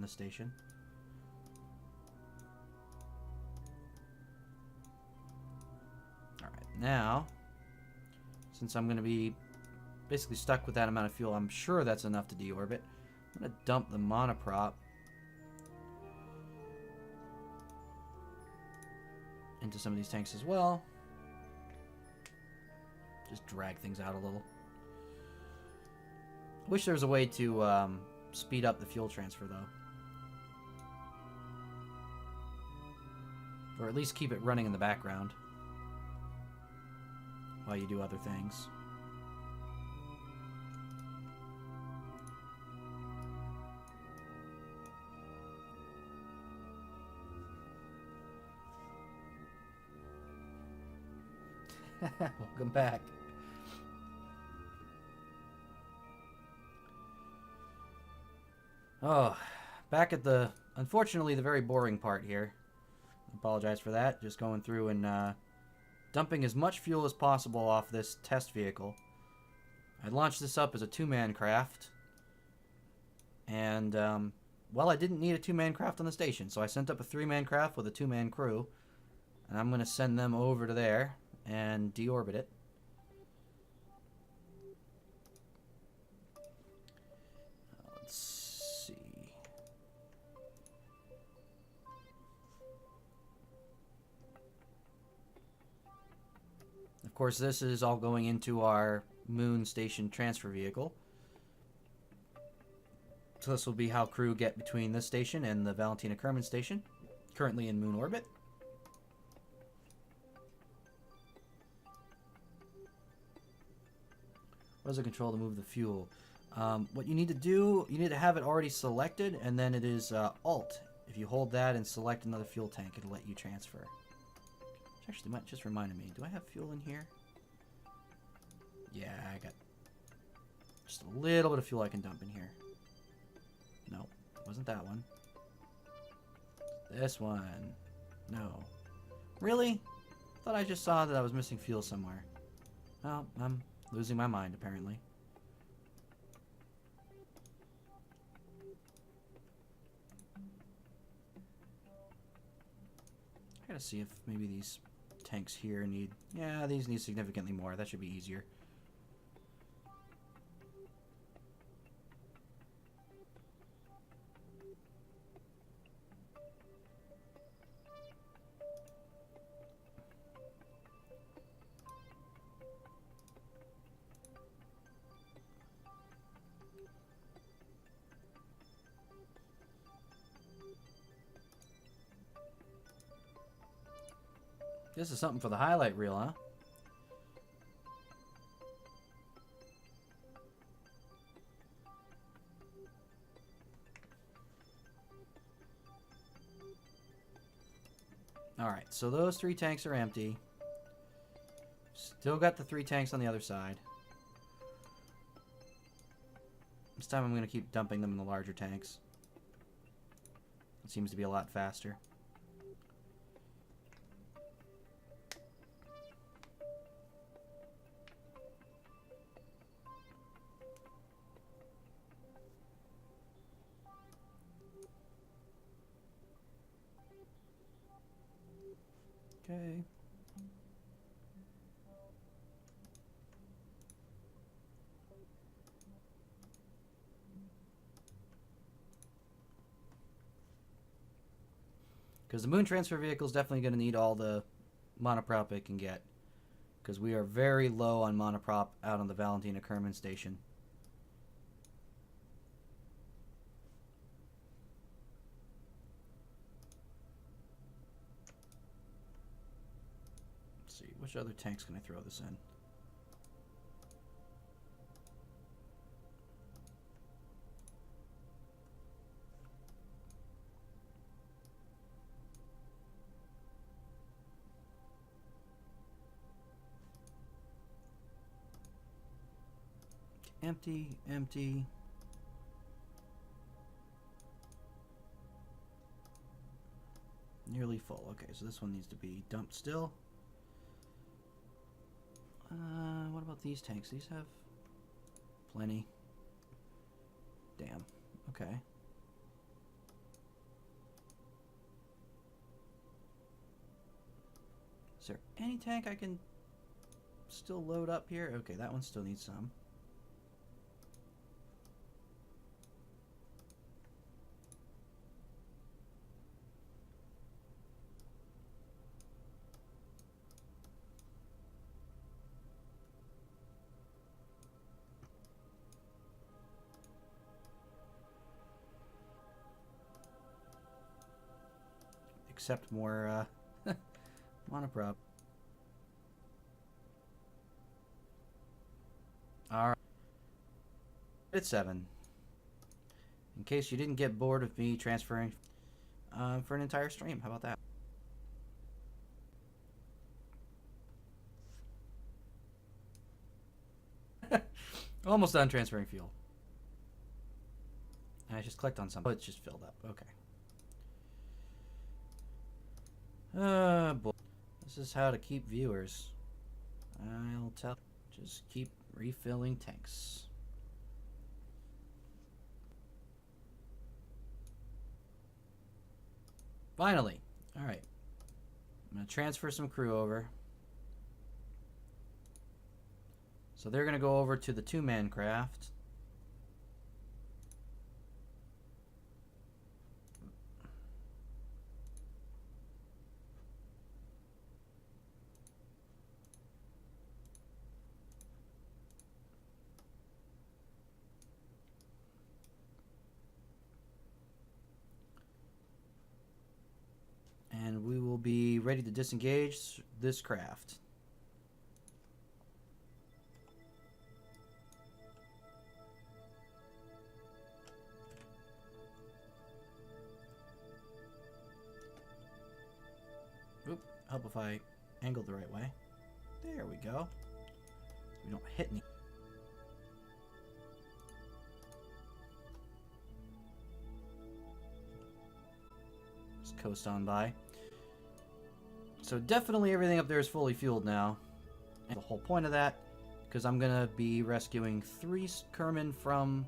station. All right, now, since I'm going to be basically stuck with that amount of fuel, I'm sure that's enough to deorbit. I'm going to dump the monoprop into some of these tanks as well. Just drag things out a little. Wish there was a way to speed up the fuel transfer, though. Or at least keep it running in the background while you do other things. Welcome back. Oh, back at the, unfortunately, the very boring part here. I apologize for that. Just going through and dumping as much fuel as possible off this test vehicle. I launched this up as a two-man craft. And, well, I didn't need a two-man craft on the station, so I sent up a three-man craft with a two-man crew. And I'm going to send them over to there and deorbit it. Let's see. Of course, this is all going into our moon station transfer vehicle. So this will be how crew get between this station and the Valentina Kerman station, currently in moon orbit. What does it control to move the fuel? What you need to do, you need to have it already selected, and then it is Alt. If you hold that and select another fuel tank, it'll let you transfer. Which actually might just reminded me, do I have fuel in here? Yeah, I got just a little bit of fuel I can dump in here. No, wasn't that one. This one. No. Really? Thought I just saw that I was missing fuel somewhere. Well, I'm losing my mind, apparently. I gotta see if maybe these tanks here need... Yeah, these need significantly more. That should be easier. This is something for the highlight reel, huh? Alright, so those 3 tanks are empty. Still got the 3 tanks on the other side. This time I'm going to keep dumping them in the larger tanks. It seems to be a lot faster. Okay. Because the moon transfer vehicle is definitely going to need all the monoprop it can get. Because we are very low on monoprop out on the Valentina Kerman station. Let's see, which other tanks can I throw this in? Empty, empty. Nearly full. Okay, so this one needs to be dumped still. What about these tanks? These have plenty. Damn. Okay. Is there any tank I can still load up here? Okay, that one still needs some. Accept more monoprop. Alright. It's 7. In case you didn't get bored of me transferring for an entire stream. How about that? Almost done transferring fuel. I just clicked on something. Oh, it's just filled up. Okay. Boy. This is how to keep viewers. I'll tell. Just keep refilling tanks. Finally. Alright. I'm going to transfer some crew over. So they're going to go over to the 2-man craft. we will be ready to disengage this craft. Oop, help if I angle the right way. There we go. We don't hit any. Just coast on by. So definitely everything up there is fully fueled now. And the whole point of that, because I'm going to be rescuing 3 Kerman from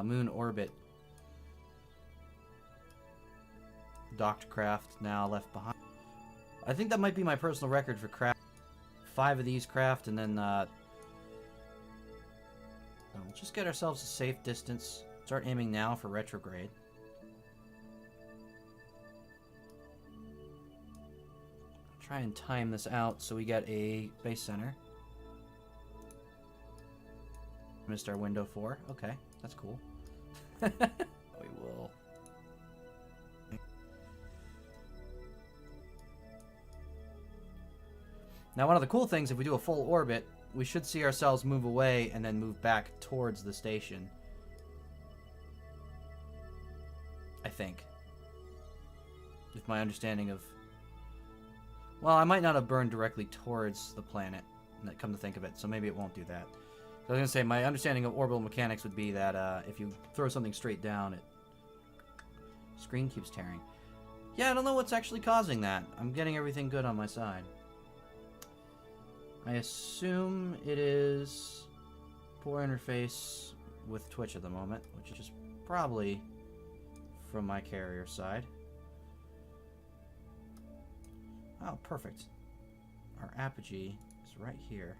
moon orbit. Docked craft now left behind. I think that might be my personal record for craft. 5 of these craft, and then we'll just get ourselves a safe distance. Start aiming now for retrograde. Try and time this out so we get a base center. Missed our window 4. Okay, that's cool. We will. Now, one of the cool things, if we do a full orbit, we should see ourselves move away and then move back towards the station. I think. If my understanding of... Well, I might not have burned directly towards the planet, come to think of it, so maybe it won't do that. I was going to say, my understanding of orbital mechanics would be that if you throw something straight down, it... Screen keeps tearing. Yeah, I don't know what's actually causing that. I'm getting everything good on my side. I assume it is poor interface with Twitch at the moment, which is probably from my carrier side. Oh, perfect. Our apogee is right here.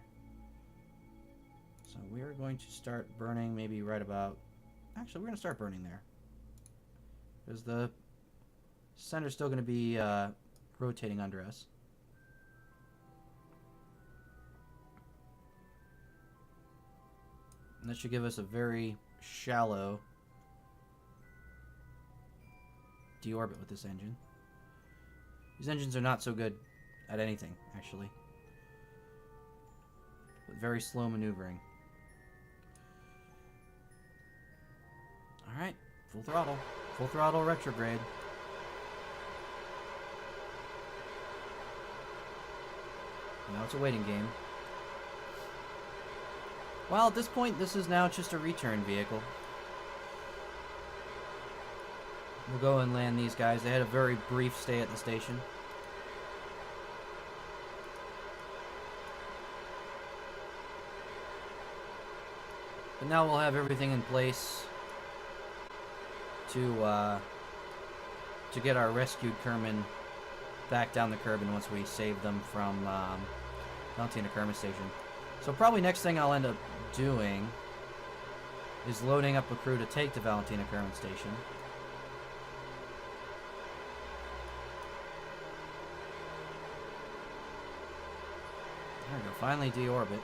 So we're going to start burning maybe right about... Actually, we're going to start burning there. Because the center's still going to be rotating under us. And that should give us a very shallow deorbit with this engine. These engines are not so good at anything, actually. But very slow maneuvering. Alright, full throttle. Full throttle retrograde. Now it's a waiting game. Well, at this point, this is now just a return vehicle. We'll go and land these guys. They had a very brief stay at the station. But now we'll have everything in place to get our rescued Kerman back down the Kerbin once we save them from Valentina Kerman Station. So probably next thing I'll end up doing is loading up a crew to take to Valentina Kerman Station. There we go, finally deorbit.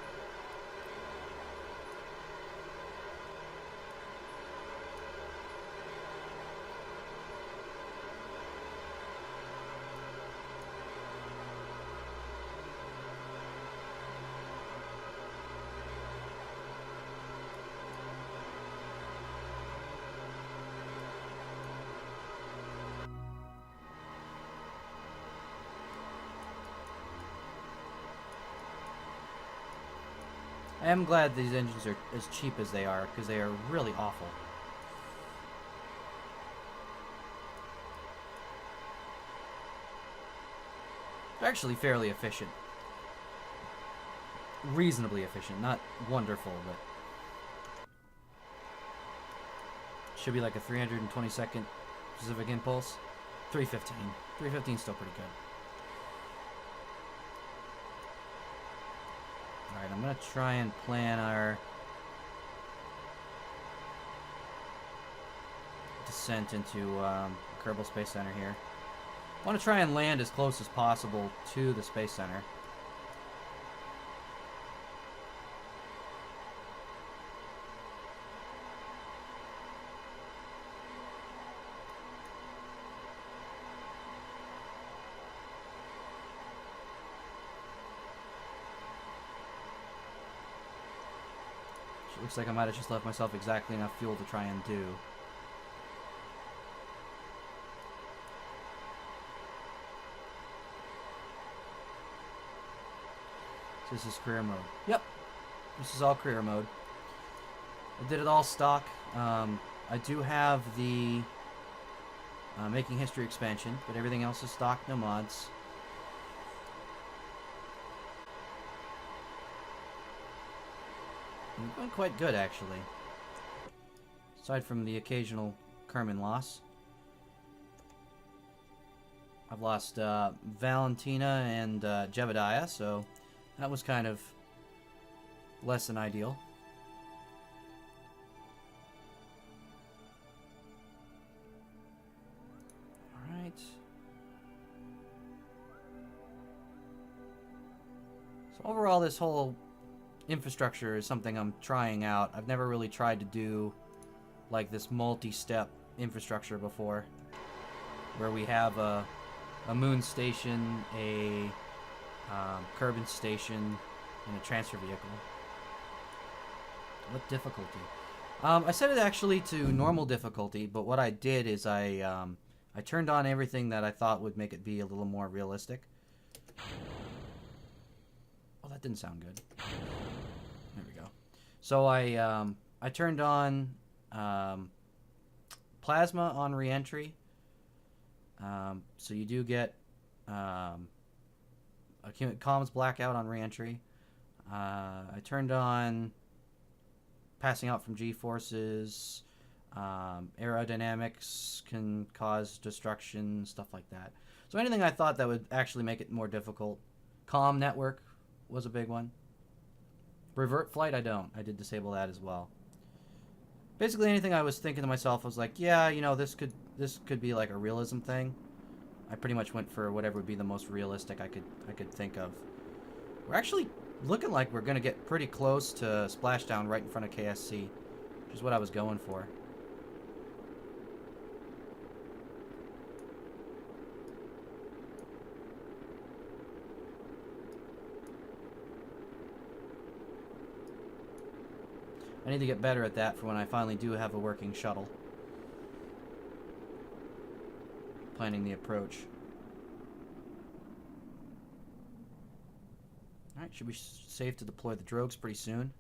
I am glad these engines are as cheap as they are, because they are really awful. They're actually fairly efficient. Reasonably efficient, not wonderful, but... Should be like a 322nd specific impulse. 315. 315 is still pretty good. Alright, I'm going to try and plan our descent into Kerbal Space Center here. I want to try and land as close as possible to the Space Center. Looks like I might have just left myself exactly enough fuel to try and do. So this is career mode. Yep, this is all career mode. I did it all stock. I do have the Making History expansion, but everything else is stock, no mods. I'm doing quite good, actually. Aside from the occasional Kerman loss. I've lost Valentina and Jebediah, so that was kind of less than ideal. Alright. So overall, this whole infrastructure is something I'm trying out. I've never really tried to do like this multi-step infrastructure before, where we have a moon station, a Kerbin station, and a transfer vehicle. What difficulty? I set it actually to normal difficulty, but what I did is I turned on everything that I thought would make it be a little more realistic. Oh, that didn't sound good. There we go. So I turned on plasma on re-entry. So you do get a comms blackout on re-entry. I turned on passing out from G-forces. Aerodynamics can cause destruction, stuff like that. So anything I thought that would actually make it more difficult. Comm network was a big one. Revert flight, I don't. I did disable that as well. Basically anything I was thinking to myself was like, yeah, you know, this could be like a realism thing. I pretty much went for whatever would be the most realistic I could think of. We're actually looking like we're gonna get pretty close to splashdown right in front of KSC, which is what I was going for. I need to get better at that for when I finally do have a working shuttle. Planning the approach. Alright, should be safe to deploy the drogues pretty soon.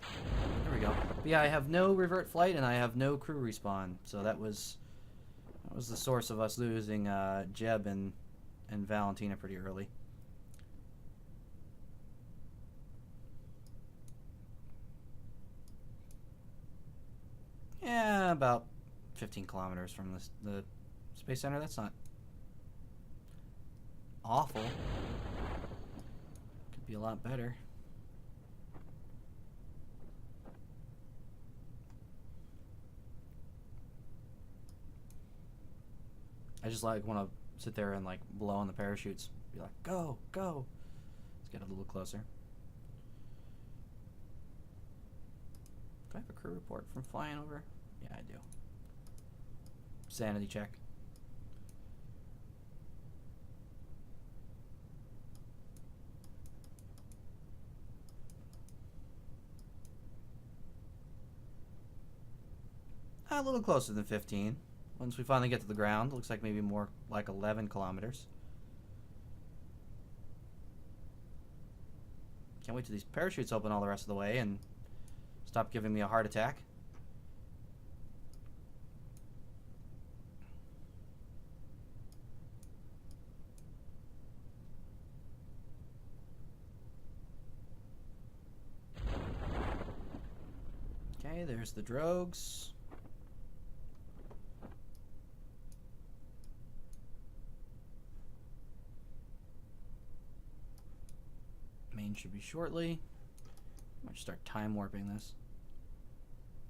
There we go. But yeah, I have no revert flight and I have no crew respawn. So that was the source of us losing Jeb and Valentina pretty early. Yeah, about 15 kilometers from the Space Center. That's not awful. Could be a lot better. I just like want to sit there and like blow on the parachutes. Be like, go, go. Let's get a little closer. Do I have a crew report from flying over? Yeah, I do. Sanity check. A little closer than 15. Once we finally get to the ground, looks like maybe more like 11 kilometers. Can't wait till these parachutes open all the rest of the way and stop giving me a heart attack. Okay, there's the drogues. Main should be shortly. I might start time warping this.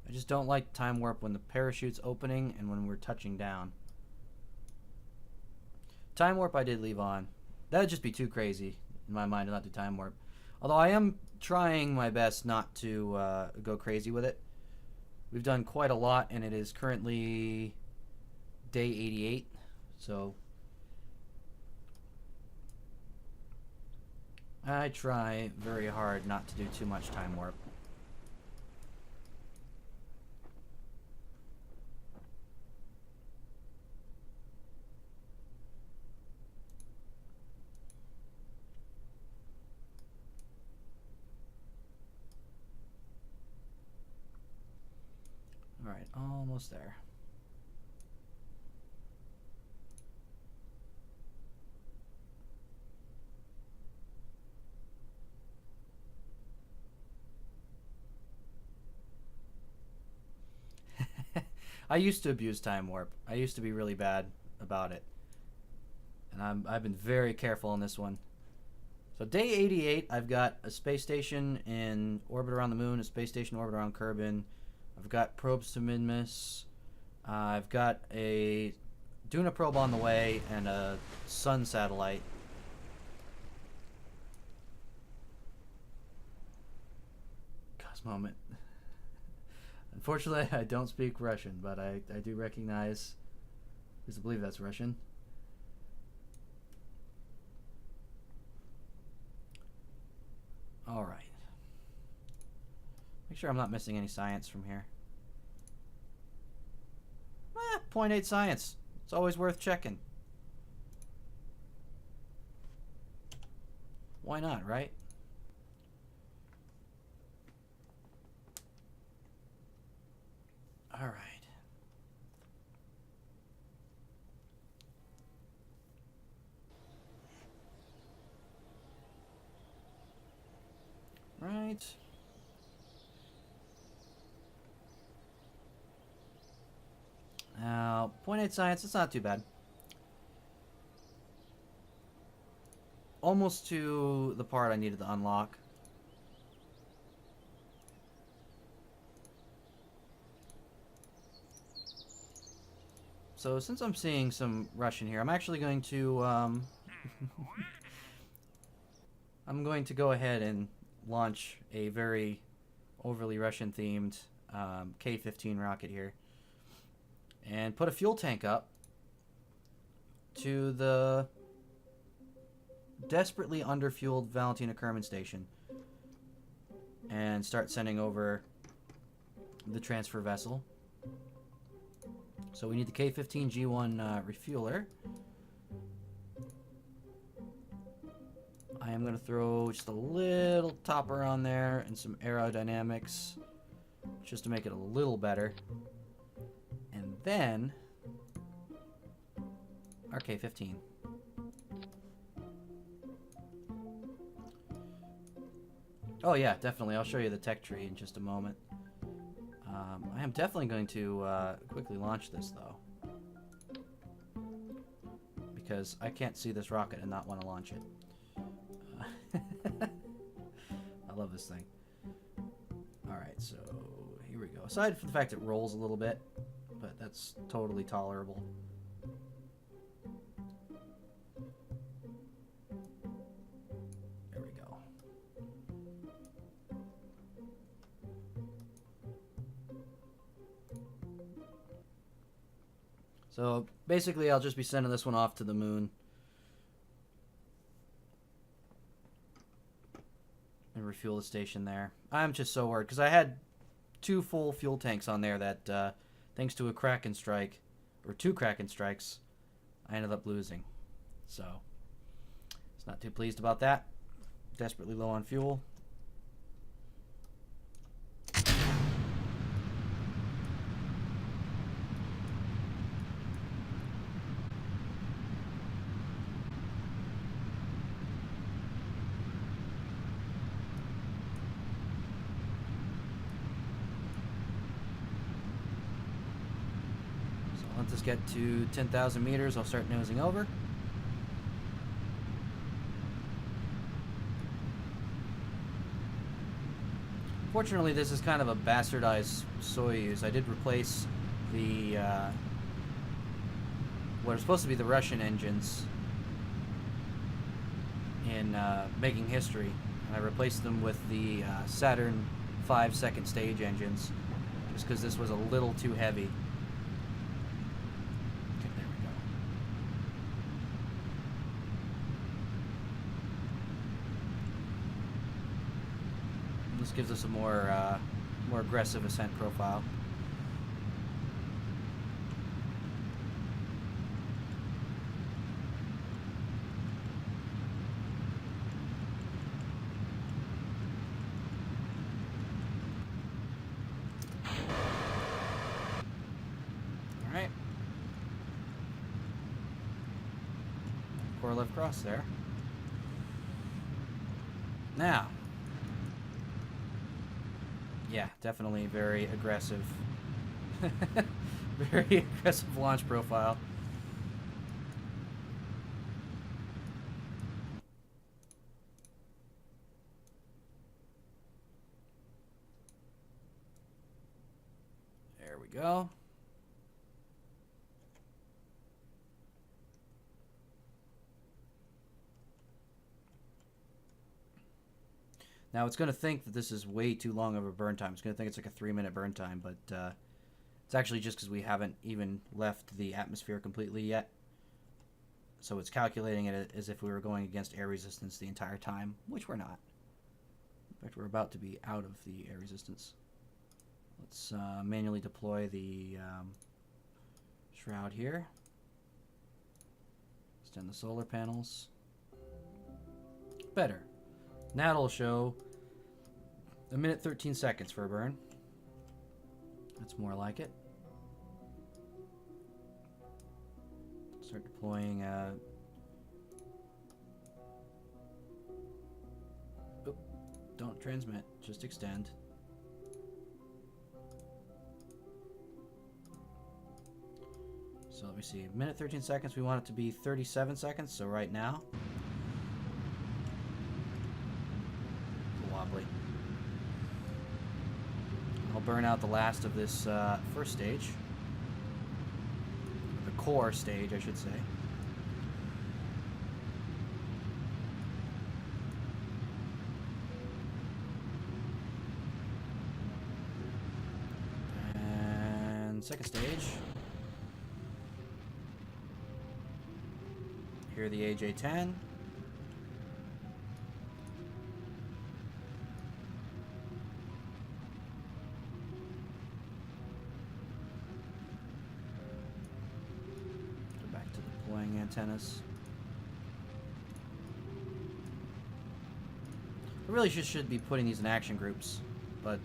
I just don't like time warp when the parachute's opening and when we're touching down. Time warp I did leave on. That would just be too crazy in my mind to not do time warp. Although I am trying my best not to go crazy with it. We've done quite a lot and it is currently day 88. So I try very hard not to do too much time warp. Alright, almost there. I used to abuse time warp. I used to be really bad about it. And I've been very careful on this one. So day 88, I've got a space station in orbit around the moon, a space station in orbit around Kerbin. I've got probes to Minmus. I've got a Duna probe on the way and a sun satellite. Moment. Unfortunately, I don't speak Russian, but I do recognize, because I believe that's Russian. All right. Make sure I'm not missing any science from here. 0.8 science. It's always worth checking. Why not, right? All right. Right. Now, 0.8 science, it's not too bad. Almost to the part I needed to unlock. So since I'm seeing some Russian here, I'm actually going to I'm going to go ahead and launch a very overly Russian themed K-15 rocket here and put a fuel tank up to the desperately underfueled Valentina Kerman station and start sending over the transfer vessel. So we need the K-15 G1 refueler. I am going to throw just a little topper on there and some aerodynamics just to make it a little better. And then our K-15. Oh yeah, definitely. I'll show you the tech tree in just a moment. I am definitely going to quickly launch this, though. Because I can't see this rocket and not want to launch it. I love this thing. Alright, so here we go. Aside from the fact it rolls a little bit, but that's totally tolerable. There we go. So basically I'll just be sending this one off to the moon and refuel the station there. I'm just so worried because I had 2 full fuel tanks on there that thanks to a Kraken strike, or 2 Kraken strikes, I ended up losing. So it's not too pleased about that. Desperately low on fuel. Once this get to 10,000 meters, I'll start nosing over. Fortunately, this is kind of a bastardized Soyuz. I did replace the what are supposed to be the Russian engines in making history. And I replaced them with the Saturn V second stage engines, just because this was a little too heavy. gives us a more aggressive ascent profile. All right. Core left cross there. Now. Yeah, definitely very aggressive. Very aggressive launch profile. There we go. Now it's going to think that this is way too long of a burn time. It's going to think it's like a 3-minute burn time, but it's actually just because we haven't even left the atmosphere completely yet. So it's calculating it as if we were going against air resistance the entire time, which we're not. In fact, we're about to be out of the air resistance. Let's manually deploy the shroud here. Extend the solar panels. Better. Now it'll show 1 minute 13 seconds for a burn. That's more like it. Start deploying. Oh, don't transmit, just extend. So let me see. 1 minute 13 seconds. We want it to be 37 seconds. So right now. Wobbly. I'll burn out the last of this first stage. The core stage, I should say. And second stage. Here the AJ-10. Antennas. I really should be putting these in action groups, but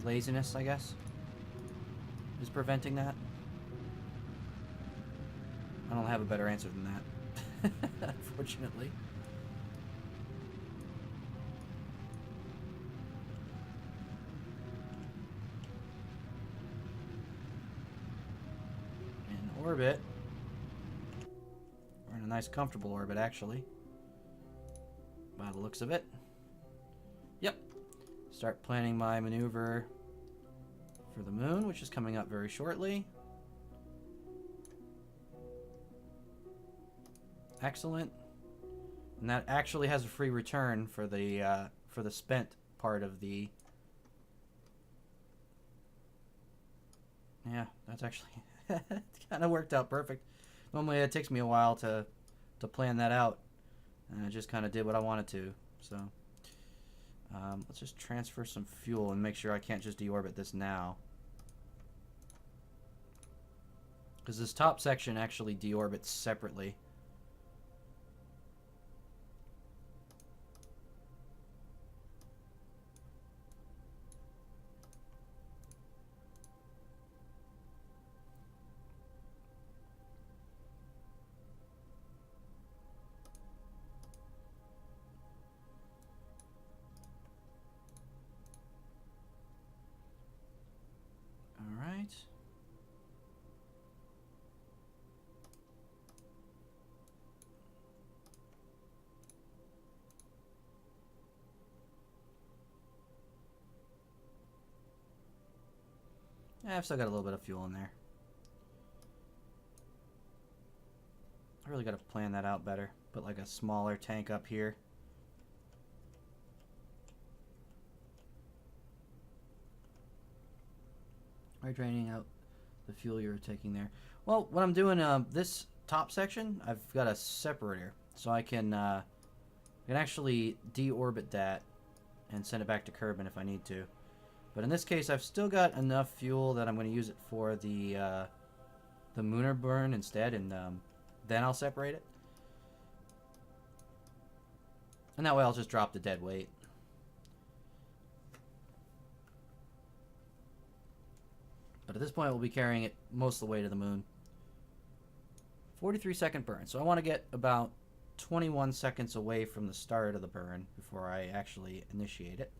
laziness, I guess, is preventing that. I don't have a better answer than that, unfortunately. In orbit. We're in a nice, comfortable orbit, actually. By the looks of it. Yep. Start planning my maneuver for the moon, which is coming up very shortly. Excellent. And that actually has a free return for the spent part of the. Yeah, that's actually it kind of worked out perfect. Normally it takes me a while to plan that out, and I just kind of did what I wanted to. So let's just transfer some fuel and make sure I can't just deorbit this now, because this top section actually deorbits separately. Yeah, I've still got a little bit of fuel in there. I really got to plan that out better. Put like a smaller tank up here. Are draining out the fuel you're taking there? Well, what I'm doing, this top section, I've got a separator, so I can actually deorbit that and send it back to Kerbin if I need to. But in this case, I've still got enough fuel that I'm going to use it for the Mooner burn instead, and then I'll separate it. And that way I'll just drop the dead weight. But at this point, we'll be carrying it most of the way to the moon. 43-second burn. So I want to get about 21 seconds away from the start of the burn before I actually initiate it.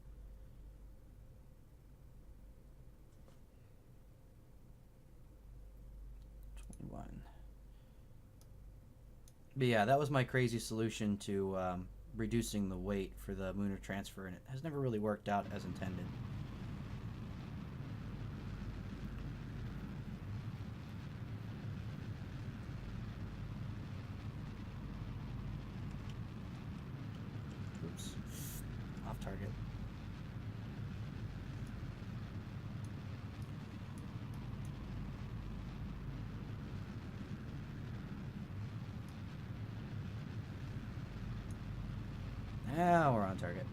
But yeah, that was my crazy solution to reducing the weight for the Mooner transfer, and it has never really worked out as intended. Oops. Off target. Now we're on target.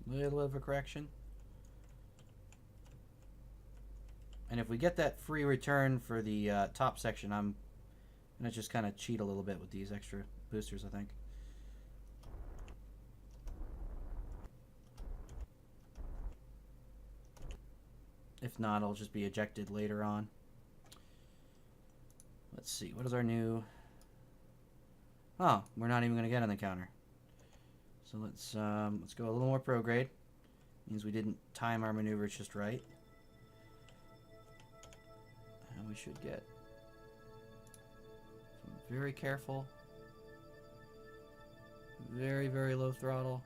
Little bit of a correction. And if we get that free return for the top section, I'm going to just kind of cheat a little bit with these extra boosters, I think. If not, I'll just be ejected later on. Let's see. What is our new... Oh, we're not even going to get on the counter. So let's go a little more prograde. Means we didn't time our maneuvers just right. And we should get very careful. Very, very low throttle.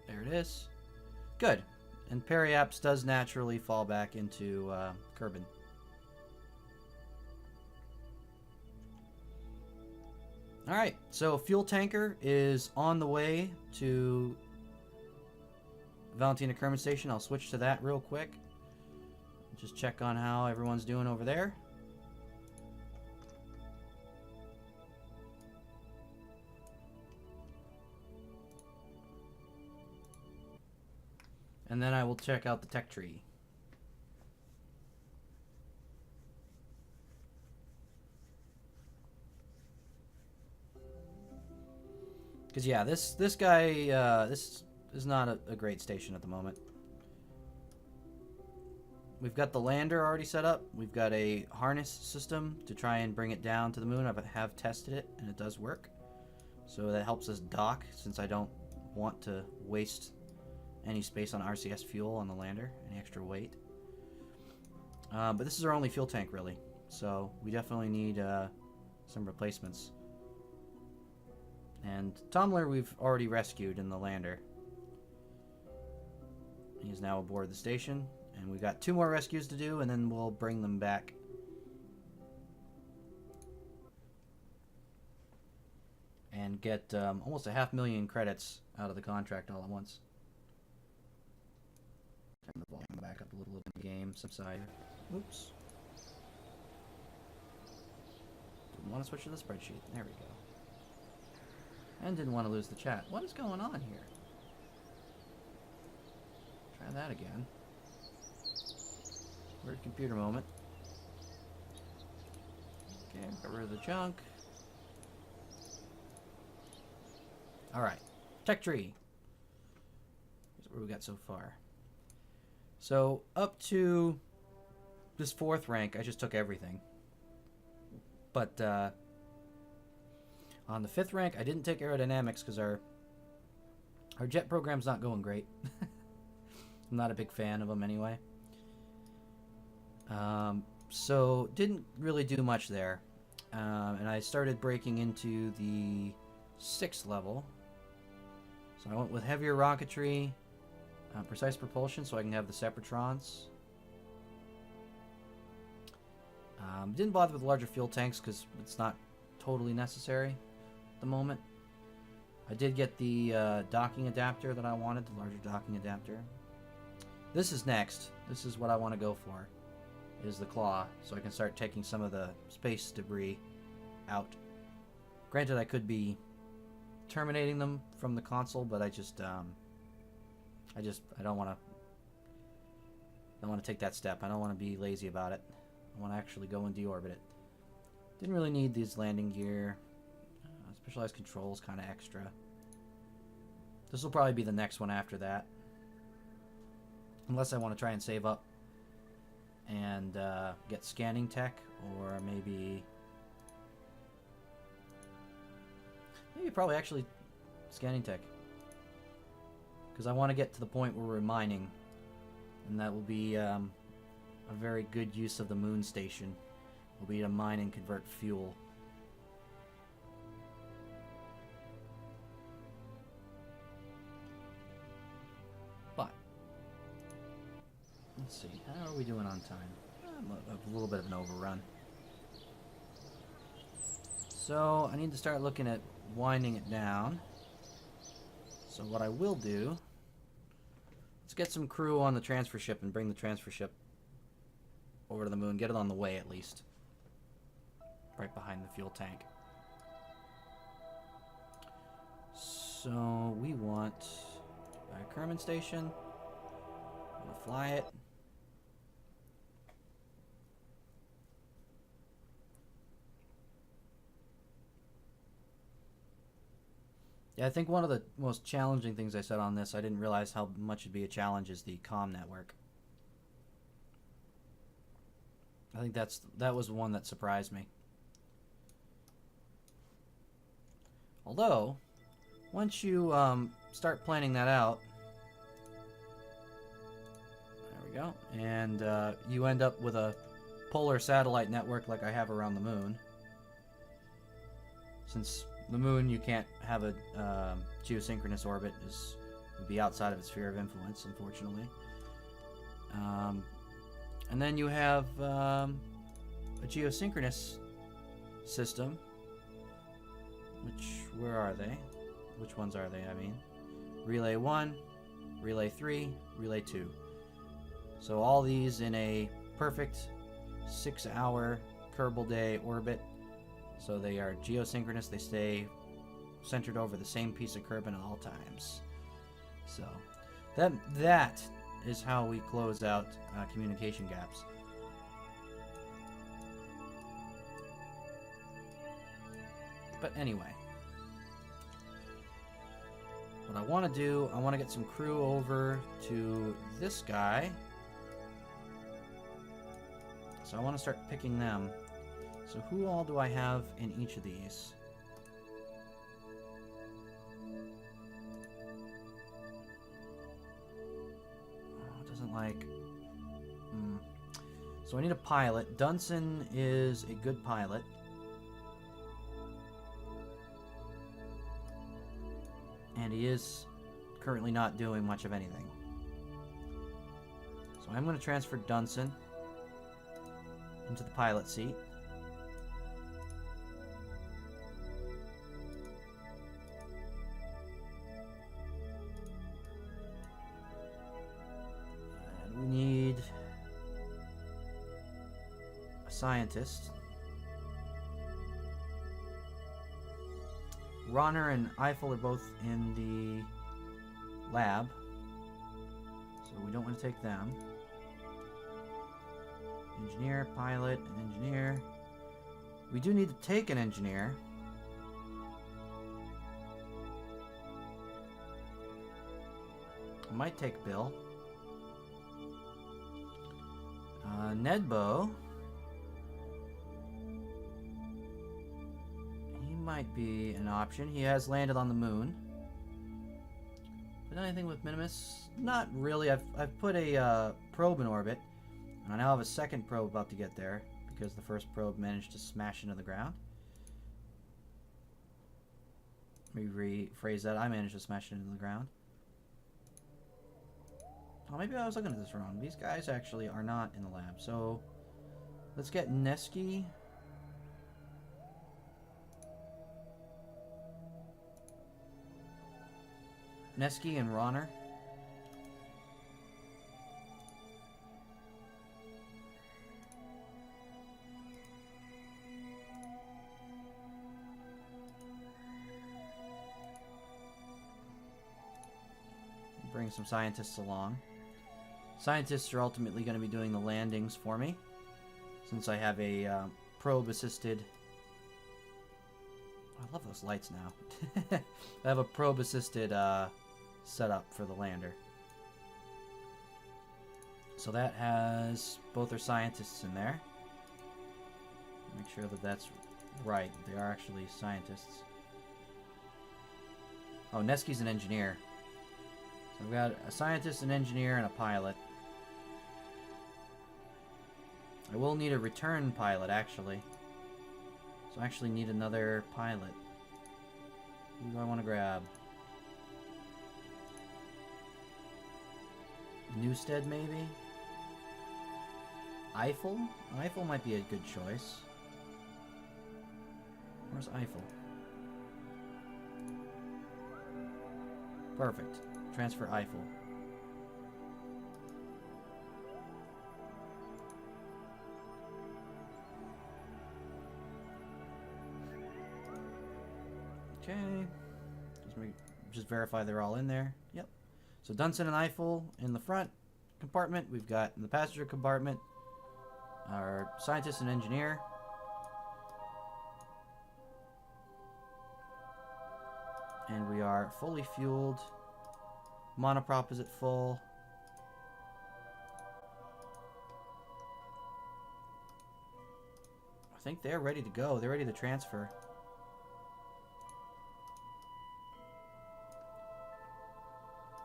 There it is. Good. And periaps does naturally fall back into Kerbin. Alright, so fuel tanker is on the way to Valentina Kerbin Station. I'll switch to that real quick. Just check on how everyone's doing over there. And then I will check out the tech tree. Because yeah, this guy, this is not a great station at the moment. We've got the lander already set up. We've got a harness system to try and bring it down to the moon. I have tested it, and it does work. So that helps us dock, since I don't want to waste any space on RCS fuel on the lander, any extra weight. But this is our only fuel tank, really. So we definitely need some replacements. And Tomler we've already rescued in the lander. He's now aboard the station. And we've got 2 more rescues to do, and then we'll bring them back. And get almost 500,000 credits out of the contract all at once. Turn the volume back up a little bit in the game. Subside. Oops. Didn't want to switch to the spreadsheet. There we go. And didn't want to lose the chat. What is going on here? Try that again. Weird computer moment. Okay, got rid of the junk. Alright. Tech tree. Here's what we got so far. So, up to this 4th rank, I just took everything. But, on the 5th rank, I didn't take aerodynamics because our jet program's not going great. I'm not a big fan of them anyway. So didn't really do much there. And I started breaking into the 6th level. So I went with heavier rocketry, precise propulsion, so I can have the Separatrons. Didn't bother with larger fuel tanks because it's not totally necessary at the moment. I did get the docking adapter that I wanted, the larger docking adapter. This is next. This is what I want to go for, is the claw, so I can start taking some of the space debris out. Granted, I could be terminating them from the console, but I don't want to take that step. I don't want to be lazy about it. I want to actually go and deorbit it. Didn't really need these landing gear. Specialized controls, kind of extra. This will probably be the next one after that. Unless I want to try and save up and get scanning tech, or maybe probably actually scanning tech. Because I want to get to the point where we're mining. And that will be a very good use of the moon station. Will be to mine and convert fuel. But let's see, how are we doing on time? A little bit of an overrun. So I need to start looking at winding it down. So what I will do, let's get some crew on the transfer ship and bring the transfer ship over to the moon. Get it on the way at least. Right behind the fuel tank. So we want a Kerman station. Want to fly it. Yeah, I think one of the most challenging things I said on this, I didn't realize how much it'd be a challenge, is the comm network. I think that was one that surprised me. Although, once you start planning that out, there we go, and you end up with a polar satellite network like I have around the moon. Since the moon, you can't have a geosynchronous orbit, would be outside of its sphere of influence, unfortunately. And then you have a geosynchronous system, where are they? Which ones are they, I mean? Relay 1, Relay 3, Relay 2. So all these in a perfect 6-hour Kerbal Day orbit. So they are geosynchronous, they stay centered over the same piece of Kerbin at all times. So that is how we close out communication gaps. But anyway, what I want to do, I want to get some crew over to this guy. So I want to start picking them. So who all do I have in each of these? Oh, it doesn't like... So I need a pilot. Dunson is a good pilot. And he is currently not doing much of anything. So I'm going to transfer Dunson into the pilot seat. And we need a scientist. Ronner and Eiffel are both in the lab, so we don't want to take them. Engineer, pilot, and engineer. We do need to take an engineer. I might take Bill. Nedbo. Might be an option. He has landed on the moon. But anything with Minimus? Not really. I've put a probe in orbit. And I now have a second probe about to get there, because the first probe managed to smash into the ground. Let me rephrase that. I managed to smash it into the ground. Oh, maybe I was looking at this wrong. These guys actually are not in the lab. So let's get Nesky. Neski and Ronner. Bring some scientists along. Scientists are ultimately going to be doing the landings for me, since I have a probe-assisted... I love those lights now. I have a probe-assisted setup for the lander. So that has both our scientists in there. Make sure that that's right. They are actually scientists. Oh, Neski's an engineer. So we've got a scientist, an engineer, and a pilot. I will need a return pilot, actually. So I actually need another pilot. Who do I want to grab? Newstead, maybe? Eiffel? Eiffel might be a good choice. Where's Eiffel? Perfect. Transfer Eiffel. Okay. Just verify they're all in there. Yep. So Dunson and Eiffel in the front compartment. We've got in the passenger compartment our scientist and engineer. And we are fully fueled. Monoprop is at full. I think they're ready to go. They're ready to transfer.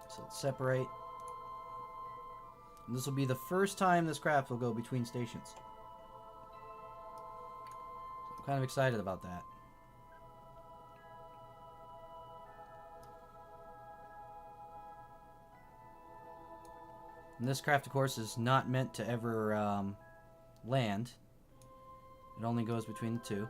So let's separate. And this will be the first time this craft will go between stations. So I'm kind of excited about that. And this craft, of course, is not meant to ever land. It only goes between the two.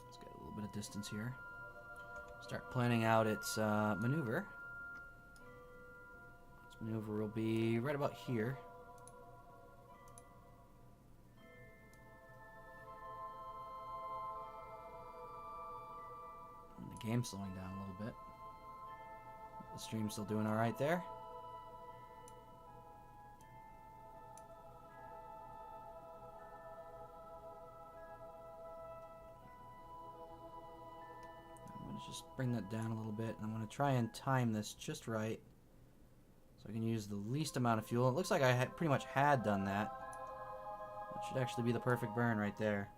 Let's get a little bit of distance here. Start planning out its maneuver. Its maneuver will be right about here. Game's slowing down a little bit. The stream's still doing alright there. I'm going to just bring that down a little bit. I'm going to try and time this just right so I can use the least amount of fuel. It looks like I pretty much had done that. That should actually be the perfect burn right there.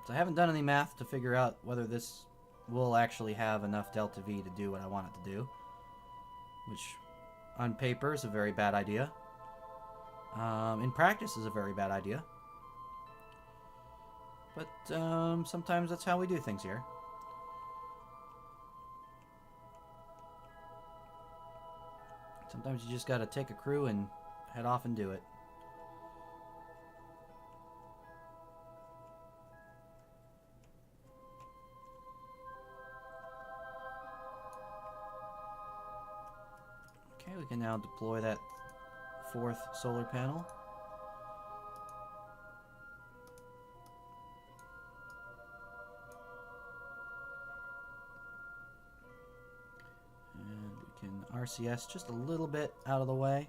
So I haven't done any math to figure out whether this will actually have enough delta V to do what I want it to do. Which, on paper, is a very bad idea. In practice is a very bad idea. But sometimes that's how we do things here. Sometimes you just gotta take a crew and head off and do it. Okay, we can now deploy that fourth solar panel. And we can RCS just a little bit out of the way.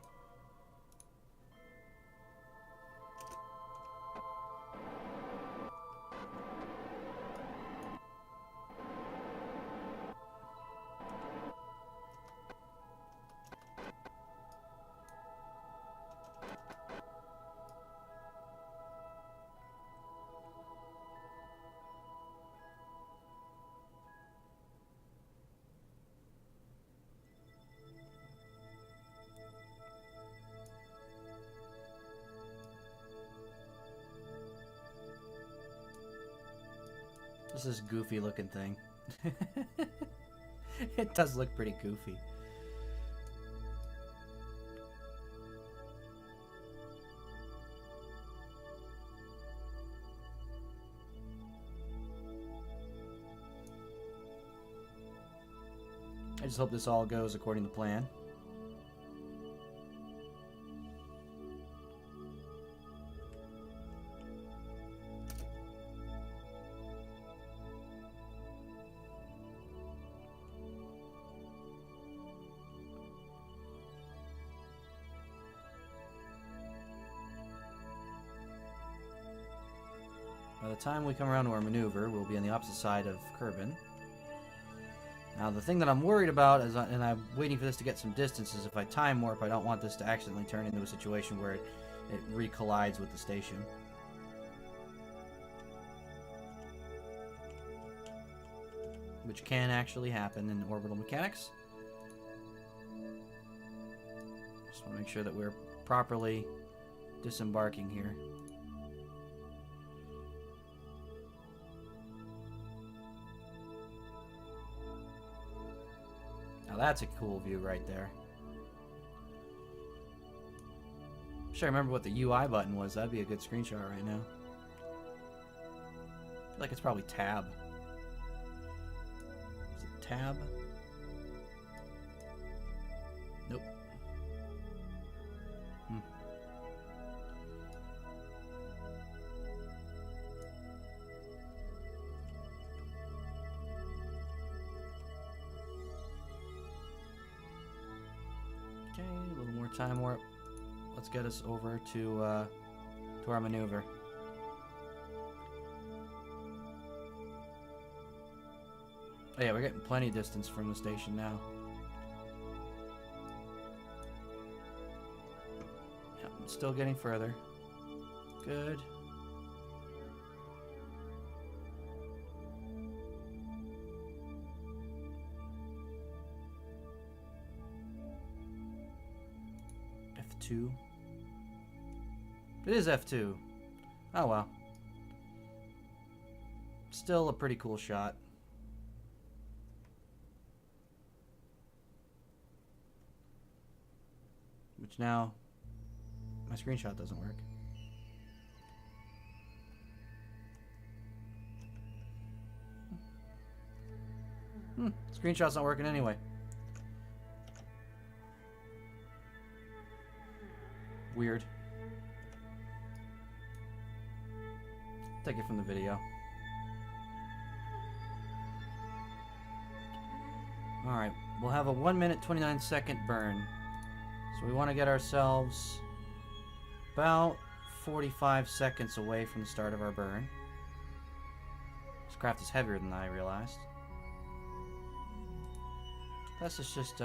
Just this goofy looking thing. It does look pretty goofy. I just hope this all goes according to plan. By the time we come around to our maneuver, we'll be on the opposite side of Kerbin. Now, the thing that I'm worried about, is, and I'm waiting for this to get some distance, is if I time warp, I don't want this to accidentally turn into a situation where it re-collides with the station. Which can actually happen in orbital mechanics. Just want to make sure that we're properly disembarking here. Now that's a cool view right there. Wish I remember what the UI button was. That'd be a good screenshot right now. I feel like it's probably tab. Is it tab? Nope. Okay, a little more time warp. Let's get us over to our maneuver. Oh yeah, we're getting plenty of distance from the station now. Yep, still getting further. Good. F2. It is F2. Oh well. Still a pretty cool shot. Which now, my screenshot doesn't work. Screenshot's not working anyway. Weird. Take it from the video. Alright, we'll have a 1 minute 29 second burn. So we want to get ourselves about 45 seconds away from the start of our burn. This craft is heavier than I realized. This is just,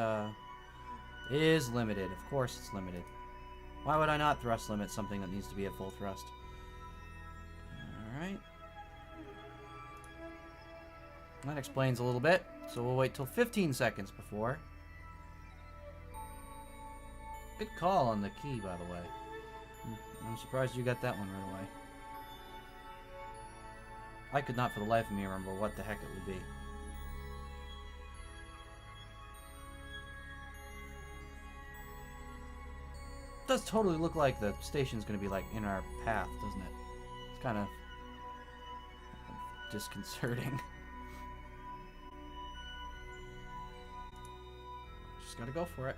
is limited. Of course it's limited. Why would I not thrust limit something that needs to be at full thrust? Alright. That explains a little bit. So we'll wait till 15 seconds before. Good call on the key, by the way. I'm surprised you got that one right away. I could not for the life of me remember what the heck it would be. It does totally look like the station's going to be like in our path, doesn't it? It's kind of disconcerting. Just gotta go for it.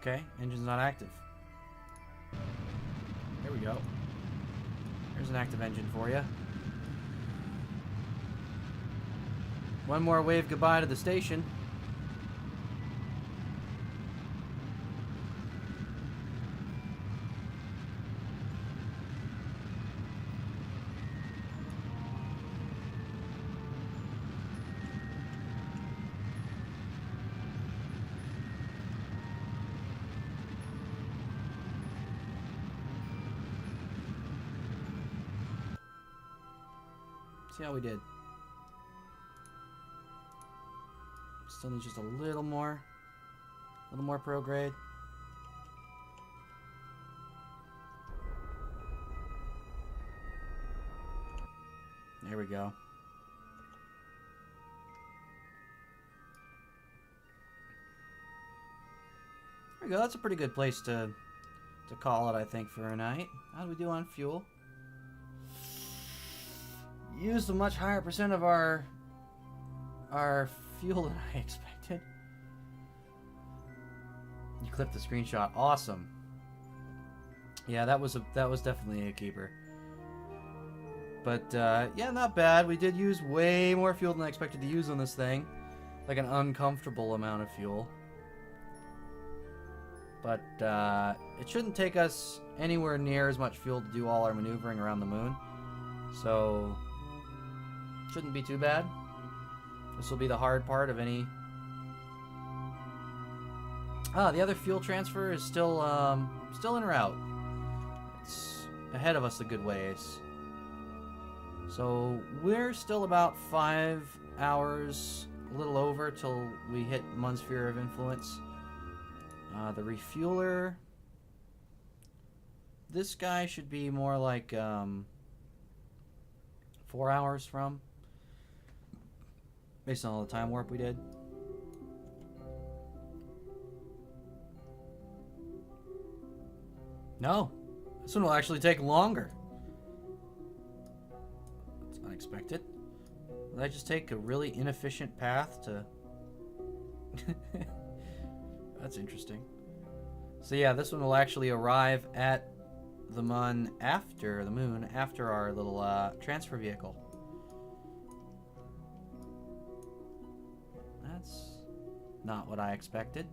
Okay, engine's not active. There we go. There's an active engine for you. One more wave goodbye to the station. See how we did. Still needs just a little more prograde. Here we go. There we go. That's a pretty good place to call it, I think, for a night. How do we do on fuel? Used a much higher percent of our fuel than I expected. You clipped the screenshot. Awesome. Yeah, that was definitely a keeper. But yeah, not bad. We did use way more fuel than I expected to use on this thing, like an uncomfortable amount of fuel. But it shouldn't take us anywhere near as much fuel to do all our maneuvering around the moon. So, shouldn't be too bad. This will be the hard part of any... the other fuel transfer is still en route. It's ahead of us a good ways. So, we're still about 5 hours, a little over, till we hit Mun's Sphere of Influence. The refueler, this guy should be more like 4 hours from, based on all the time warp we did. No, this one will actually take longer. That's unexpected. Did I just take a really inefficient path to... That's interesting. So yeah, this one will actually arrive at the moon after our little transfer vehicle. That's not what I expected.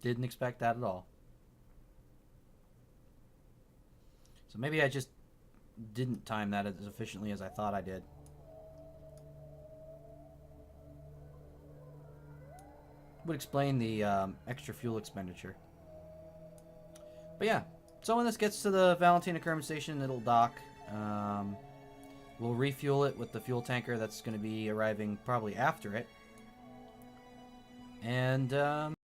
Didn't expect that at all. So maybe I just didn't time that as efficiently as I thought I did. Would explain the extra fuel expenditure. But yeah, so when this gets to the Valentina Kerman station, it'll dock. We'll refuel it with the fuel tanker that's going to be arriving probably after it. And